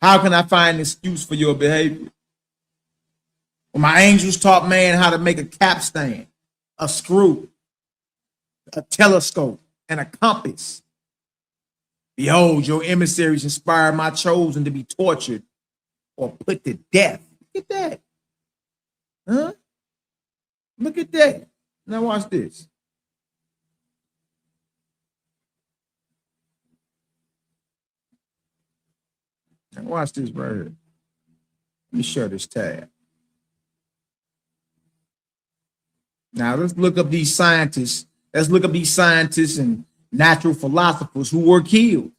how can I find an excuse for your behavior? When my angels taught man how to make a capstan, a screw, a telescope, and a compass. Behold, your emissaries inspired my chosen to be tortured or put to death. Look at that. Look at that. Now watch this. Now watch this right here. Let me share this tab. Now let's look up these scientists. Let's look up these scientists and natural philosophers who were killed.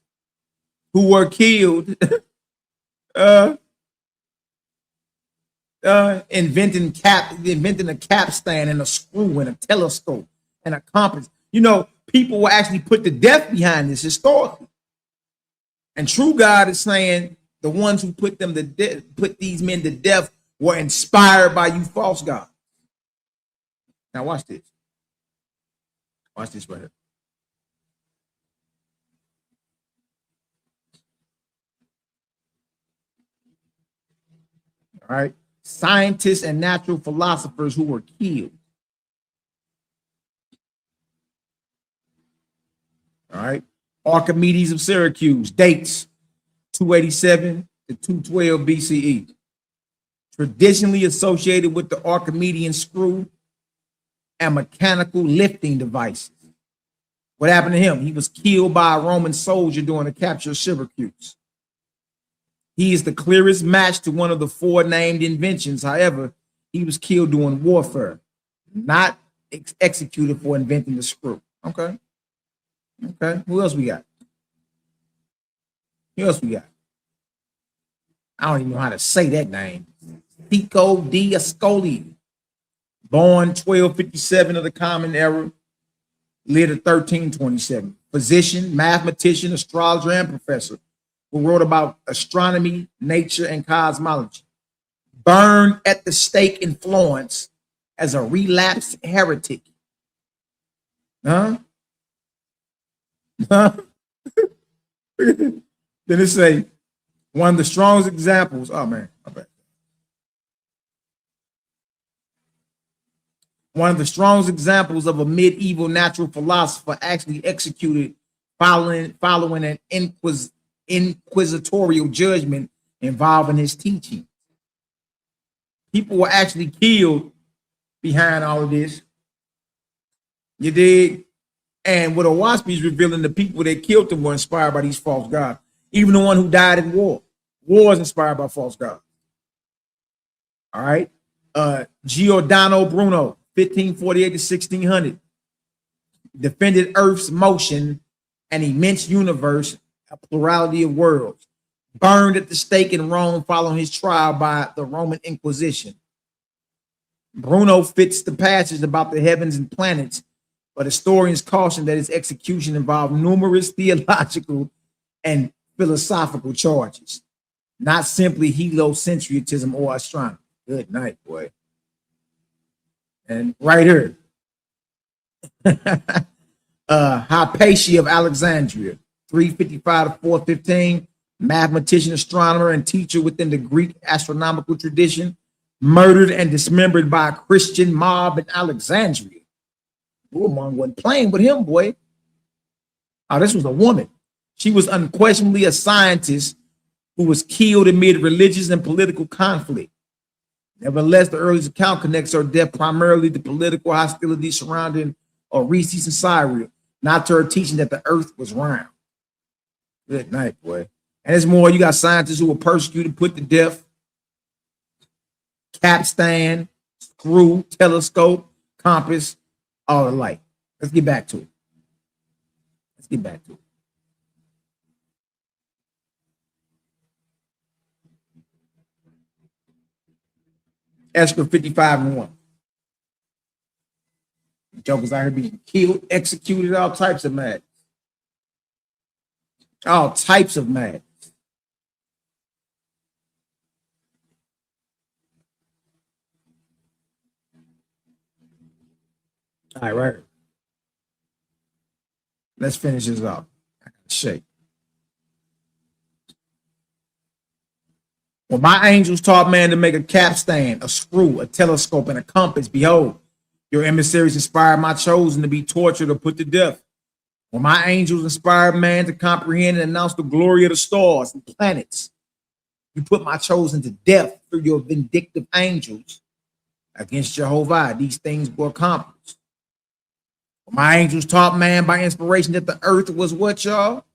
Inventing a capstan and a screw and a telescope and a compass. You know, people were actually put to death behind this historically. And true God is saying the ones who put these men to death were inspired by you false gods. Now watch this. Watch this right here. All right. Scientists and natural philosophers who were killed. All right. Archimedes of Syracuse, dates 287 to 212 BCE. Traditionally associated with the Archimedean screw and mechanical lifting devices. What happened to him? He was killed by a Roman soldier during the capture of Syracuse. He is the clearest match to one of the four named inventions. However, he was killed during warfare, not executed for inventing the screw. Okay. Okay. Who else we got? Who else we got? I don't even know how to say that name. Pico di Ascoli, born 1257 of the Common Era, lived at 1327. Physician, mathematician, astrologer, and professor who wrote about astronomy, nature, and cosmology. Burned at the stake in Florence as a relapsed heretic. Huh? Huh? Then it say, one of the strongest examples. Oh man, okay. One of the strongest examples of a medieval natural philosopher actually executed following an inquisitorial judgment involving his teaching. People were actually killed behind all of this. You dig? And what Owaspy is revealing, the people that killed them were inspired by these false gods. Even the one who died in war. War is inspired by false gods. All right. Giordano Bruno, 1548 to 1600, defended Earth's motion, an immense universe, a plurality of worlds. Burned at the stake in Rome following his trial by the Roman Inquisition. Bruno fits the passage about the heavens and planets, but historians caution that his execution involved numerous theological and philosophical charges, not simply heliocentrism or astronomy. Good night, boy. And right here, Hypatia of Alexandria, 355 to 415, mathematician, astronomer, and teacher within the Greek astronomical tradition, murdered and dismembered by a Christian mob in Alexandria. Woman wasn't playing with him, boy. Oh, this was a woman. She was unquestionably a scientist who was killed amid religious and political conflict. Nevertheless, the earliest account connects her death primarily to political hostility surrounding Orestes and Syria, not to her teaching that the earth was round. Good night, boy. And there's more. You got scientists who were persecuted, put to death, capstan, screw, telescope, compass, all alike. Let's get back to it. Let's get back to it. Esther 55 and 1. Jokers out here being killed, executed, all types of madness. All types of madness. All right. Let's finish this off. I gotta shake. When my angels taught man to make a capstan, a screw, a telescope, and a compass, behold, your emissaries inspired my chosen to be tortured or put to death. When my angels inspired man to comprehend and announce the glory of the stars and planets, you put my chosen to death through your vindictive angels against Jehovah. These things were accomplished. When my angels taught man by inspiration that the earth was what, y'all?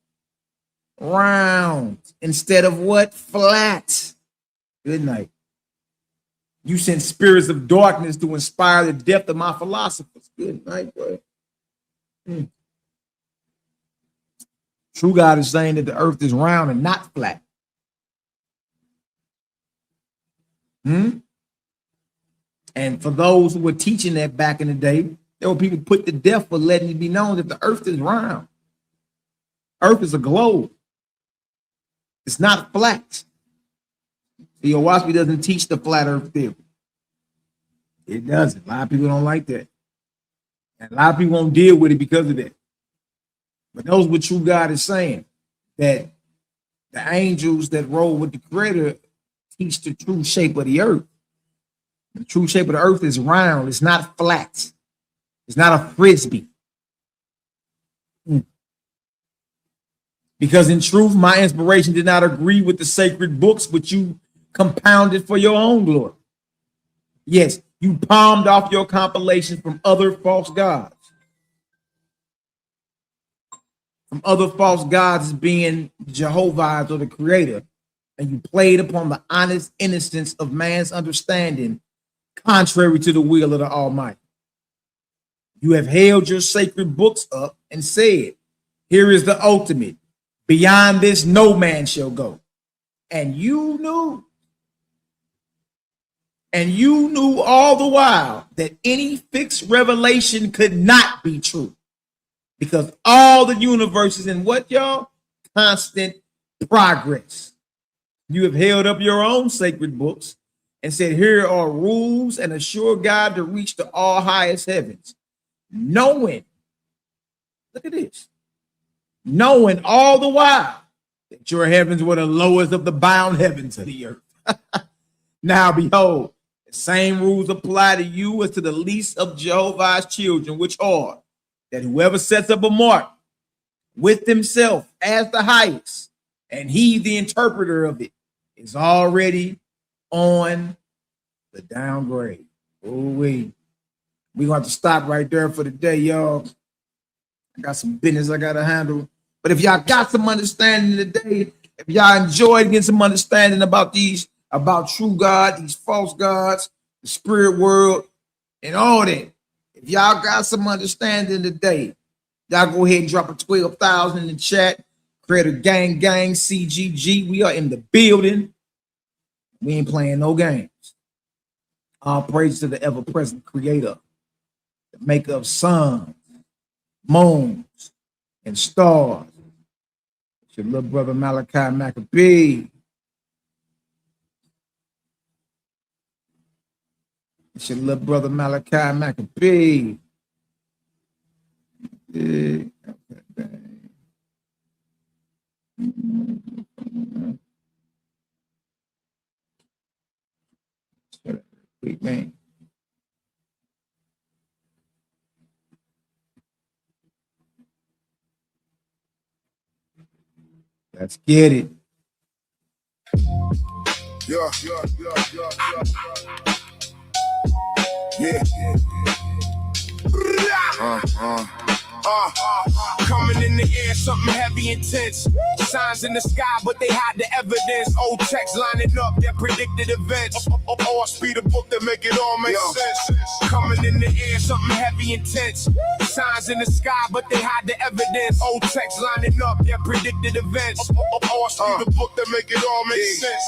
Round instead of what? Flat. Good night. You sent spirits of darkness to inspire the depth of my philosophers. Good night, boy. True God is saying that the earth is round and not flat. And for those who were teaching that back in the day, there were people put to death for letting it be known that the earth is round. Earth is a globe. It's not flat. The Owaspy doesn't teach the flat earth theory. It doesn't. A lot of people don't like that. And a lot of people won't deal with it because of that. But knows what true God is saying, that the angels that roll with the Creator teach the true shape of the earth. The true shape of the earth is round. It's not flat. It's not a frisbee. Because in truth, my inspiration did not agree with the sacred books which you compounded for your own glory. Yes, you palmed off your compilation from other false gods. From other false gods being Jehovah or the creator. And you played upon the honest innocence of man's understanding, contrary to the will of the Almighty. You have held your sacred books up and said, here is the ultimate. Beyond this, no man shall go. And you knew all the while that any fixed revelation could not be true. Because all the universe is in what, y'all? Constant progress. You have held up your own sacred books and said, here are rules and a sure guide to reach the all highest heavens. Knowing, look at this, knowing all the while that your heavens were the lowest of the bound heavens of the earth. Now behold, the same rules apply to you as to the least of Jehovah's children, which are that whoever sets up a mark with himself as the highest, and he the interpreter of it, is already on the downgrade. We're gonna have to stop right there for the day, y'all. I got some business I gotta handle. But if y'all got some understanding today, if y'all enjoyed getting some understanding about true God, these false gods, the spirit world, and all that, if y'all got some understanding today, y'all go ahead and drop a 12,000 in the chat. Creator gang CGG. We are in the building. We ain't playing no games. All praise to the ever-present creator, the maker of suns, moons, and stars. It's your little brother Malaki Macabee. It's your little brother Malaki Macabee. Yeah. Man. Let's get it. Yeah. Coming in the air, something heavy, intense. Signs in the sky, but they hide the evidence. Old text lining up their predicted events. Or speed of book that make it all make sense. Coming in the air, something heavy, intense. Signs in the sky, but they hide the evidence. Old text lining up their predicted events. Or speed of book that make it all make sense.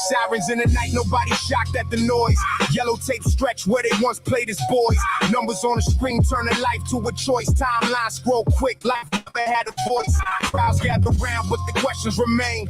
Sirens in the night, nobody shocked at the noise. Yellow tape stretch where they once played as boys. Numbers on the screen turning life to a choice. Timeline scroll quick, life never had a voice. Crowds gather round, but the questions remain.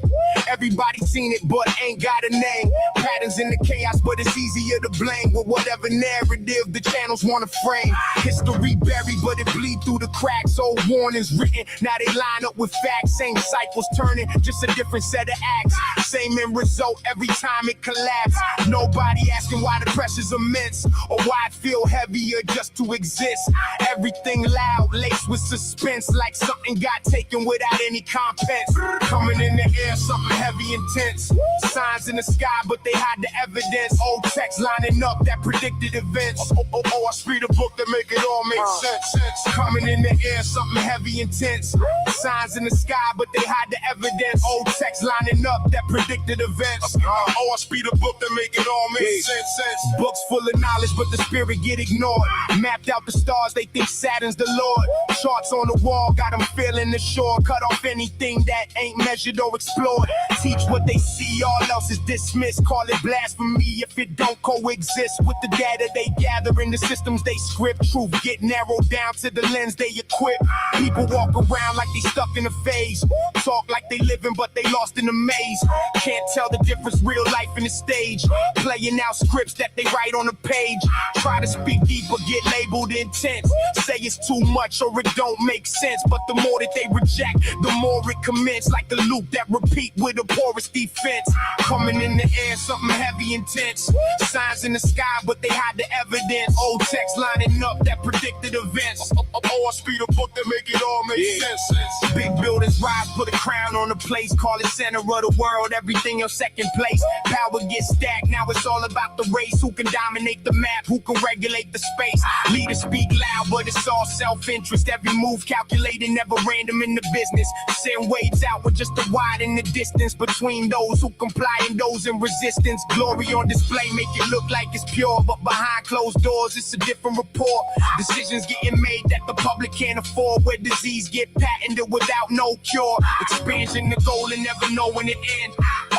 Everybody seen it, but ain't got a name. Patterns in the chaos, but it's easier to blame with whatever narrative the channels want to frame. History buried, but it bleed through the cracks. Old warnings written, now they line up with facts. Same cycles turning, just a different set of acts. Same end result every time it collapses. Nobody asking why the pressure's immense, or why it feel heavier just to exist. Everything loud, laced with suspense, like something got taken without any compense. Coming in the air, something heavy, intense. Signs in the sky, but they hide the evidence. Old text lining up that predicted events. I speed a book that make it all make sense. Coming in the air, something heavy, intense. Signs in the sky, but they hide the evidence. Old text lining up that predicted events. I speed a book that make it all make sense. Books full of knowledge, but the spirit get ignored. Mapped out the stars, they think Saturn's the Lord. Charts on the wall, got them feeling the shore. Cut off anything that ain't measured or explored. Teach what they see, all else is dismissed. Call it blasphemy if it don't coexist with the data they gather in the systems they script. Truth get narrowed down to the lens they equip. People walk around like they stuck in a phase. Talk like they living, but they lost in a maze. Can't tell the difference, real life in the stage. Playing out scripts that they write on a page. Try to speak deep, but get labeled intense. Say it's too much or it that don't make sense. But the more that they reject, the more it commence. Like a loop that repeat with a porous defense. Coming in the air, something heavy, intense. Signs in the sky, but they hide the evidence. Old text lining up that predicted events. I speed a book that make it all make sense. Big buildings rise, put a crown on the place. Call it center of the world, everything on second place. Power gets stacked, now it's all about the race. Who can dominate the map, who can regulate the space. Leaders speak loud, but it's all self-interest. Every move calculated, never random in the business. Send waves out with just a widen the distance between those who comply and those in resistance. Glory on display, make it look like it's pure, but behind closed doors, it's a different report. Decisions getting made that the public can't afford, where disease get patented without no cure. Expansion the goal and never knowing it end.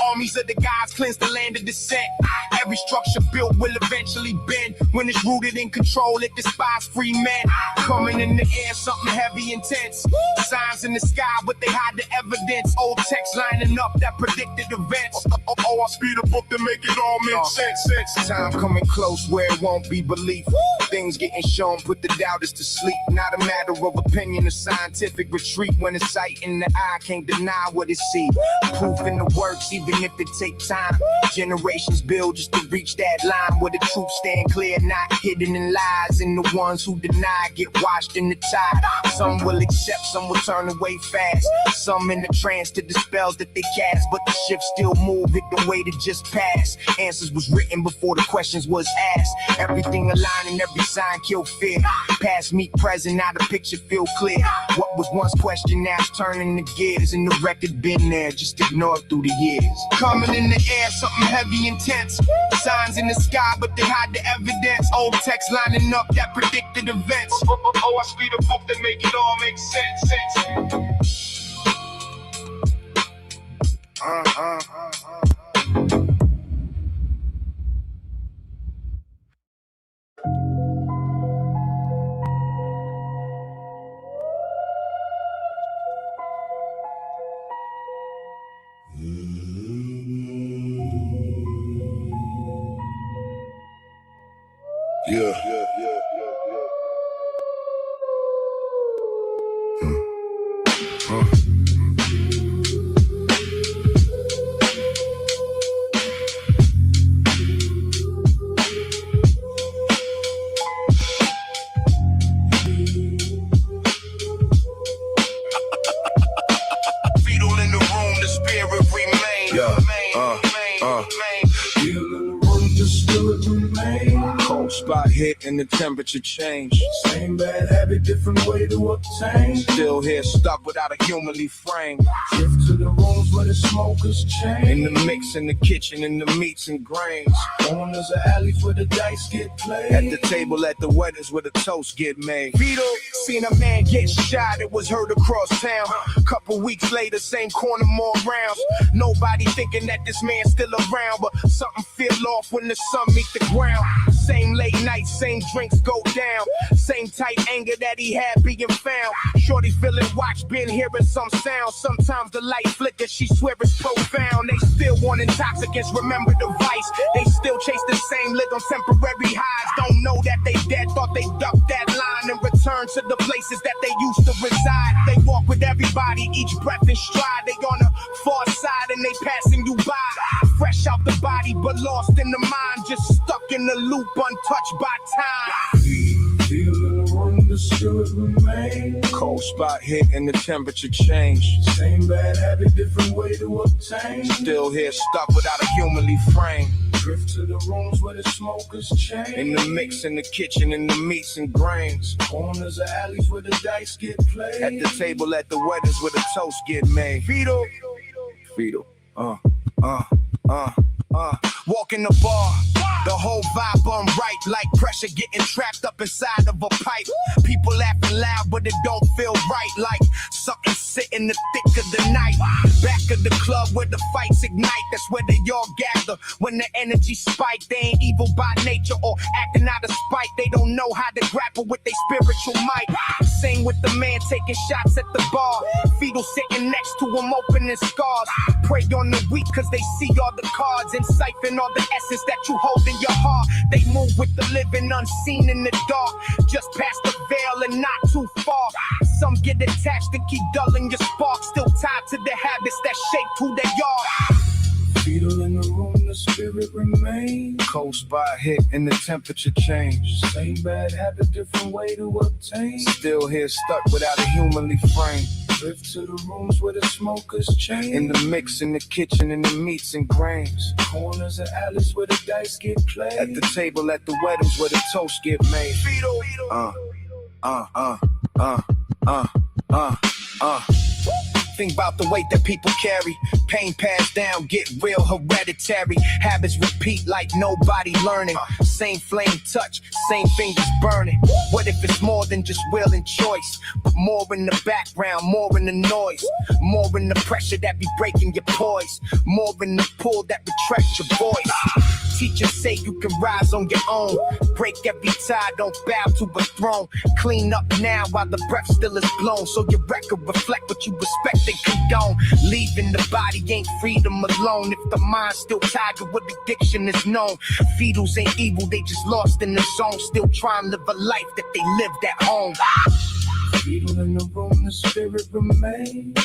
Armies of the gods cleanse the land of descent. Every structure built will eventually bend. When it's rooted in control, it despises free men. Coming in the air, something heavy, intense. Signs in the sky, but they hide the evidence. Old text lining up that predicted events. I speed a book to make it all make sense. Time coming close where it won't be belief. Things getting shown, put the doubters to sleep. Not a matter of opinion, a scientific retreat. When it's sight in the eye, can't deny what it sees. Proof in the works, even if it takes time. Generations build just to reach that line where the truth stand clear, not hidden in lies. And the ones who deny get washed in the tide. Some will accept, some will turn away fast. Some in the trance to the spells that they cast. But the ship still move, it the way to just pass. Answers was written before the questions was asked. Everything aligned and every sign kill fear. Past meet present, now the picture feel clear. What was once questioned, now it's turning the gears. And the record been there, just ignored through the years. Coming in the air, something heavy, intense. Signs in the sky, but they hide the evidence. Old text lining up that predicted events. I speed a book that make it all make sense. Yeah. Fetal in the room, the spirit remain. Cold spot hit and the temperature change. Same bad habit, different way to obtain. Still here stuck without a humanly frame. Drift to the rooms where the smokers change. In the mix, in the kitchen, in the meats and grains. Corners of alleys where the dice get played. At the table, at the weddings where the toast get made. Vito, seen a man get shot, it was heard across town. Couple weeks later, same corner, more rounds. Nobody thinking that this man's still around, but something feel off when the sun meet the ground. Same late nights, same drinks go down. Same tight anger that he had being found. Shorty feeling watched, been hearing some sound. Sometimes the light flickers, she swear it's profound. They still want intoxicants, remember the vice. They still chase the same, live on temporary highs. Don't know that they dead, thought they ducked that line and returned to the places that they used to reside. They walk with everybody, each breath in stride. They on the far side and they passing you by. Fresh out the body, but lost in the mind. Just stuck in the loop, untouched by time. Feel in the room, the spirit remain. Cold spot hit and the temperature change. Same bad habit, different way to obtain. Still here stuck without a humanly frame. Drift to the rooms where the smokers change. In the mix, in the kitchen, in the meats and grains. Corners of alleys where the dice get played. At the table, at the weddings where the toast get made. Vito, walk in the bar, the whole vibe unright, like pressure getting trapped up inside of a pipe. People laughing loud, but it don't feel right, like something sit in the thick of the night. Back of the club where the fights ignite, that's where they all gather. When the energy spike, they ain't evil by nature or acting out of spite. They don't know how to grapple with their spiritual might. Sing with the man taking shots at the bar. Fetal sitting next to him, opening scars. Prey on the weak cause they see all the cards and siphon all the essence that you hold in your heart. They move with the living unseen in the dark, just past the veil and not too far. Some get attached and keep dulling your spark, still tied to the habits that shaped who they are. Fetal in the room, the spirit remains. Cold spot hit and the temperature change. Same bad habit, different way to obtain. Still here stuck without a humanly frame. Drift to the rooms where the smokers change. In the mix, in the kitchen, in the meats and grains. Corners of Alice where the dice get played. At the table, at the weddings where the toast get made. Think about the weight that people carry. Pain passed down, get real hereditary. Habits repeat like nobody learning. Same flame touch, same fingers burning. What if it's more than just will and choice, but more in the background, more in the noise, more in the pressure that be breaking your poise, more in the pull that retracts your voice. Teachers say you can rise on your own. Break every tie, don't bow to a throne. Clean up now while the breath still is blown, so your record reflect what you respect and condone. Leaving the body ain't freedom alone. If the mind's still tied with addiction is known. Fetals ain't evil, they just lost in the zone. Still trying to live a life that they lived at home. Fetal in the room, the spirit remains.